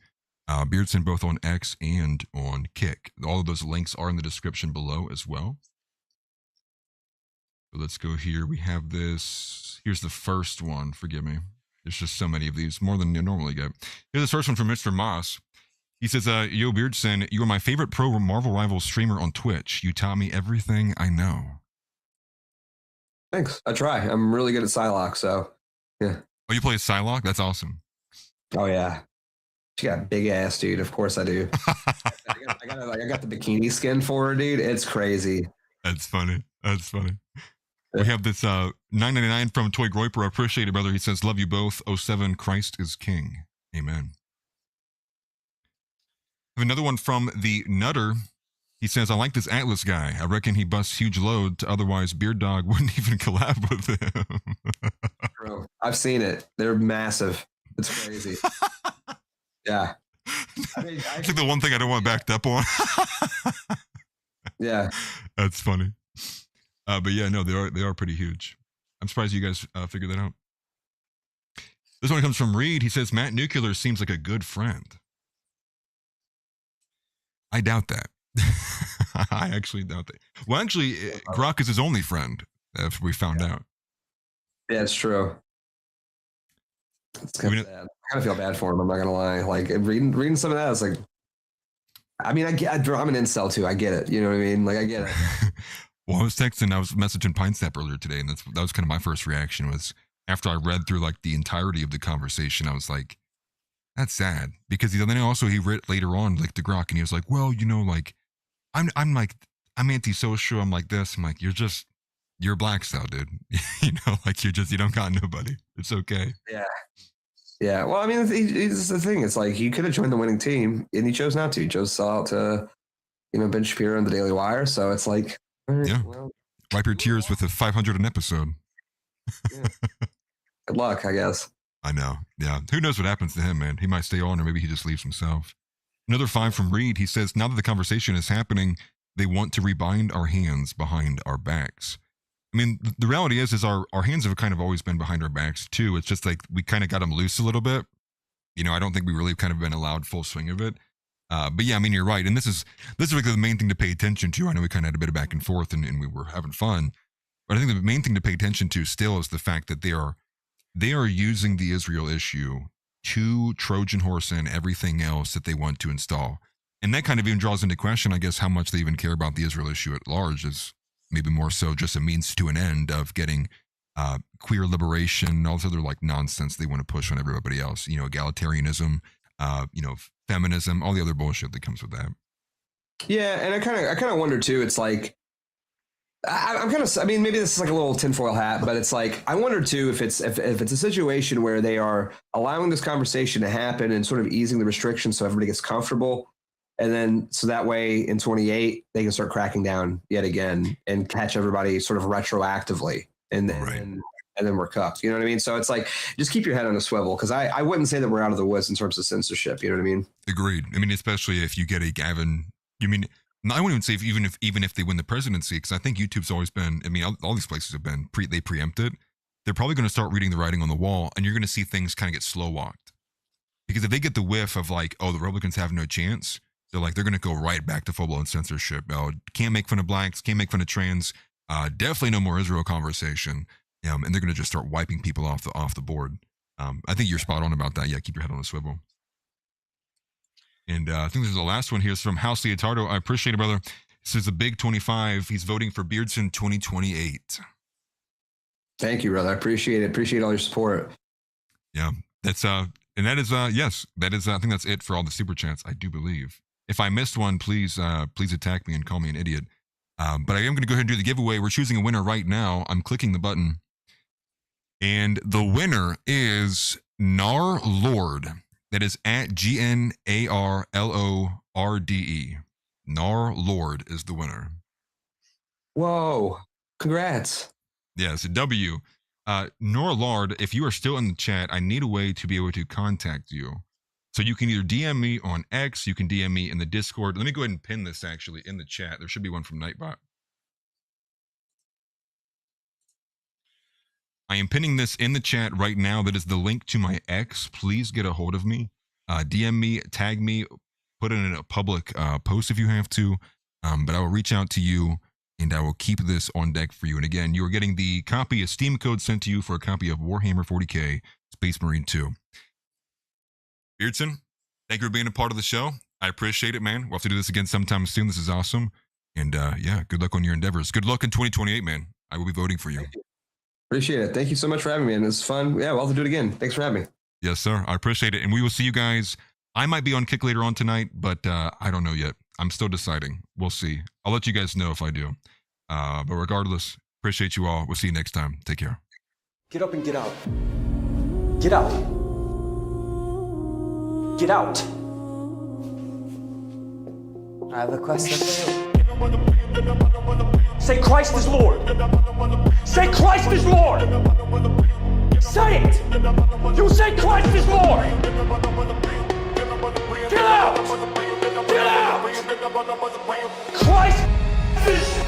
Beardson both on X and on Kick. All of those links are in the description below as well. So let's go here. We have this. Here's the first one. Forgive me. There's just so many of these, more than you normally get. Here's the first one from Mr. Moss. He says, yo, Beardson, you are my favorite pro Marvel Rivals streamer on Twitch. You taught me everything I know. Thanks. I try. I'm really good at Psylocke, so yeah. Oh, you play Psylocke? That's awesome. Oh yeah. She got a big ass, dude. Of course I do. I got the bikini skin for her, dude. It's crazy. That's funny. That's funny. We have this $9.99 from Toy Groiper. I appreciate it, brother. He says, love you both. 07, Christ is King. Amen. I have another one from the Nutter. He says, I like this Atlas guy. I reckon he busts huge load. Otherwise, Beard Dog wouldn't even collab with him. Bro, I've seen it. They're massive. It's crazy. Yeah. It's like the one thing I don't want backed up on. Yeah. That's funny. But yeah, no, they are pretty huge. I'm surprised you guys figured that out. This one comes from Reed. He says, Matt Nuclear seems like a good friend. I doubt that. I actually doubt that. Well, actually, Grok is his only friend, if we found out. Yeah, it's true. It's kind of sad. I kind of feel bad for him. I'm not gonna lie. Like reading some of that, it's like, I mean, I'm an incel too. I get it. You know what I mean? Like I get it. Well, I was messaging PineSnap earlier today, and that was kind of my first reaction. Was after I read through like the entirety of the conversation, I was like, that's sad, because then also he wrote later on like to Grok, and he was like, well, you know, like I'm antisocial. I'm like this. I'm like, you're black style, dude. You know, like you don't got nobody. It's okay. Yeah. Yeah. Well, I mean, it's the thing. It's like he could have joined the winning team, and he chose not to. He chose to sell out to, Ben Shapiro and the Daily Wire. So it's like, yeah. Well, wipe your tears with a 500 an episode. Yeah. Good luck, I guess. I know. Yeah. Who knows what happens to him, man? He might stay on, or maybe he just leaves himself. Another 5 from Reed. He says, now that the conversation is happening, they want to rebind our hands behind our backs. I mean, the reality is our hands have kind of always been behind our backs too. It's just like we kind of got them loose a little bit. I don't think we really kind of been allowed full swing of it. But yeah, I mean, you're right. And this is like the main thing to pay attention to. I know we kind of had a bit of back and forth and we were having fun. But I think the main thing to pay attention to still is the fact that they are using the Israel issue to Trojan horse in everything else that they want to install. And that kind of even draws into question, I guess, how much they even care about the Israel issue at large. Is maybe more so just a means to an end of getting queer liberation, all this other like nonsense they want to push on everybody else. Egalitarianism, feminism, all the other bullshit that comes with that. Yeah, and I kind of wonder too. It's like I'm kind of. I mean, maybe this is like a little tinfoil hat, but it's like I wonder too if it's a situation where they are allowing this conversation to happen and sort of easing the restrictions so everybody gets comfortable, and then so that way in 28 they can start cracking down yet again and catch everybody sort of retroactively, and then we're cuffed. You know what I mean? So it's like just keep your head on a swivel, because I wouldn't say that we're out of the woods in terms of censorship. You know what I mean? Agreed. I mean, especially if you get a Gavin. You mean? I wouldn't even say even if they win the presidency, because I think YouTube's always been. I mean, all these places have been they preempted. They're probably going to start reading the writing on the wall, and you're going to see things kind of get slow walked. Because if they get the whiff of like, oh, the Republicans have no chance, they're going to go right back to full blown censorship. Oh, can't make fun of blacks, can't make fun of trans. Definitely no more Israel conversation. And they're going to just start wiping people off the board. I think you're spot on about that. Yeah, keep your head on a swivel. And I think this is the last one here. It's from House Leotardo. I appreciate it, brother. This is a big 25. He's voting for Beardson 2028. Thank you, brother. I appreciate it. Appreciate all your support. Yeah, that's and that is yes, that is. I think that's it for all the super chats. I do believe. If I missed one, please attack me and call me an idiot. But I am going to go ahead and do the giveaway. We're choosing a winner right now. I'm clicking the button, and the winner is Nar Lord. That is at GNARLORDE. Nar Lord is the winner. Whoa! Congrats. Yes, W. Nar Lord, if you are still in the chat, I need a way to be able to contact you. So you can either DM me on X, you can DM me in the Discord. Let me go ahead and pin this actually in the chat. There should be one from Nightbot. I am pinning this in the chat right now. That is the link to my X. Please get a hold of me. DM me, tag me, put it in a public post if you have to. But I will reach out to you and I will keep this on deck for you. And again, you are getting the copy of Steam code sent to you for a copy of Warhammer 40K Space Marine 2. Beardson, thank you for being a part of the show. I appreciate it, man. We'll have to do this again sometime soon. This is awesome. And yeah, good luck on your endeavors. Good luck in 2028, man. I will be voting for you. Appreciate it. Thank you so much for having me, and it's fun. Yeah, we'll have to do it again. Thanks for having me. Yes, sir. I appreciate it. And we will see you guys. I might be on Kick later on tonight, but I don't know yet. I'm still deciding. We'll see. I'll let you guys know if I do. But regardless, appreciate you all. We'll see you next time. Take care. Get up and get out. Get out. Get out. I have a question for you. Say Christ is Lord. Say Christ is Lord. Say it. You say Christ is Lord. Get out. Get out. Christ is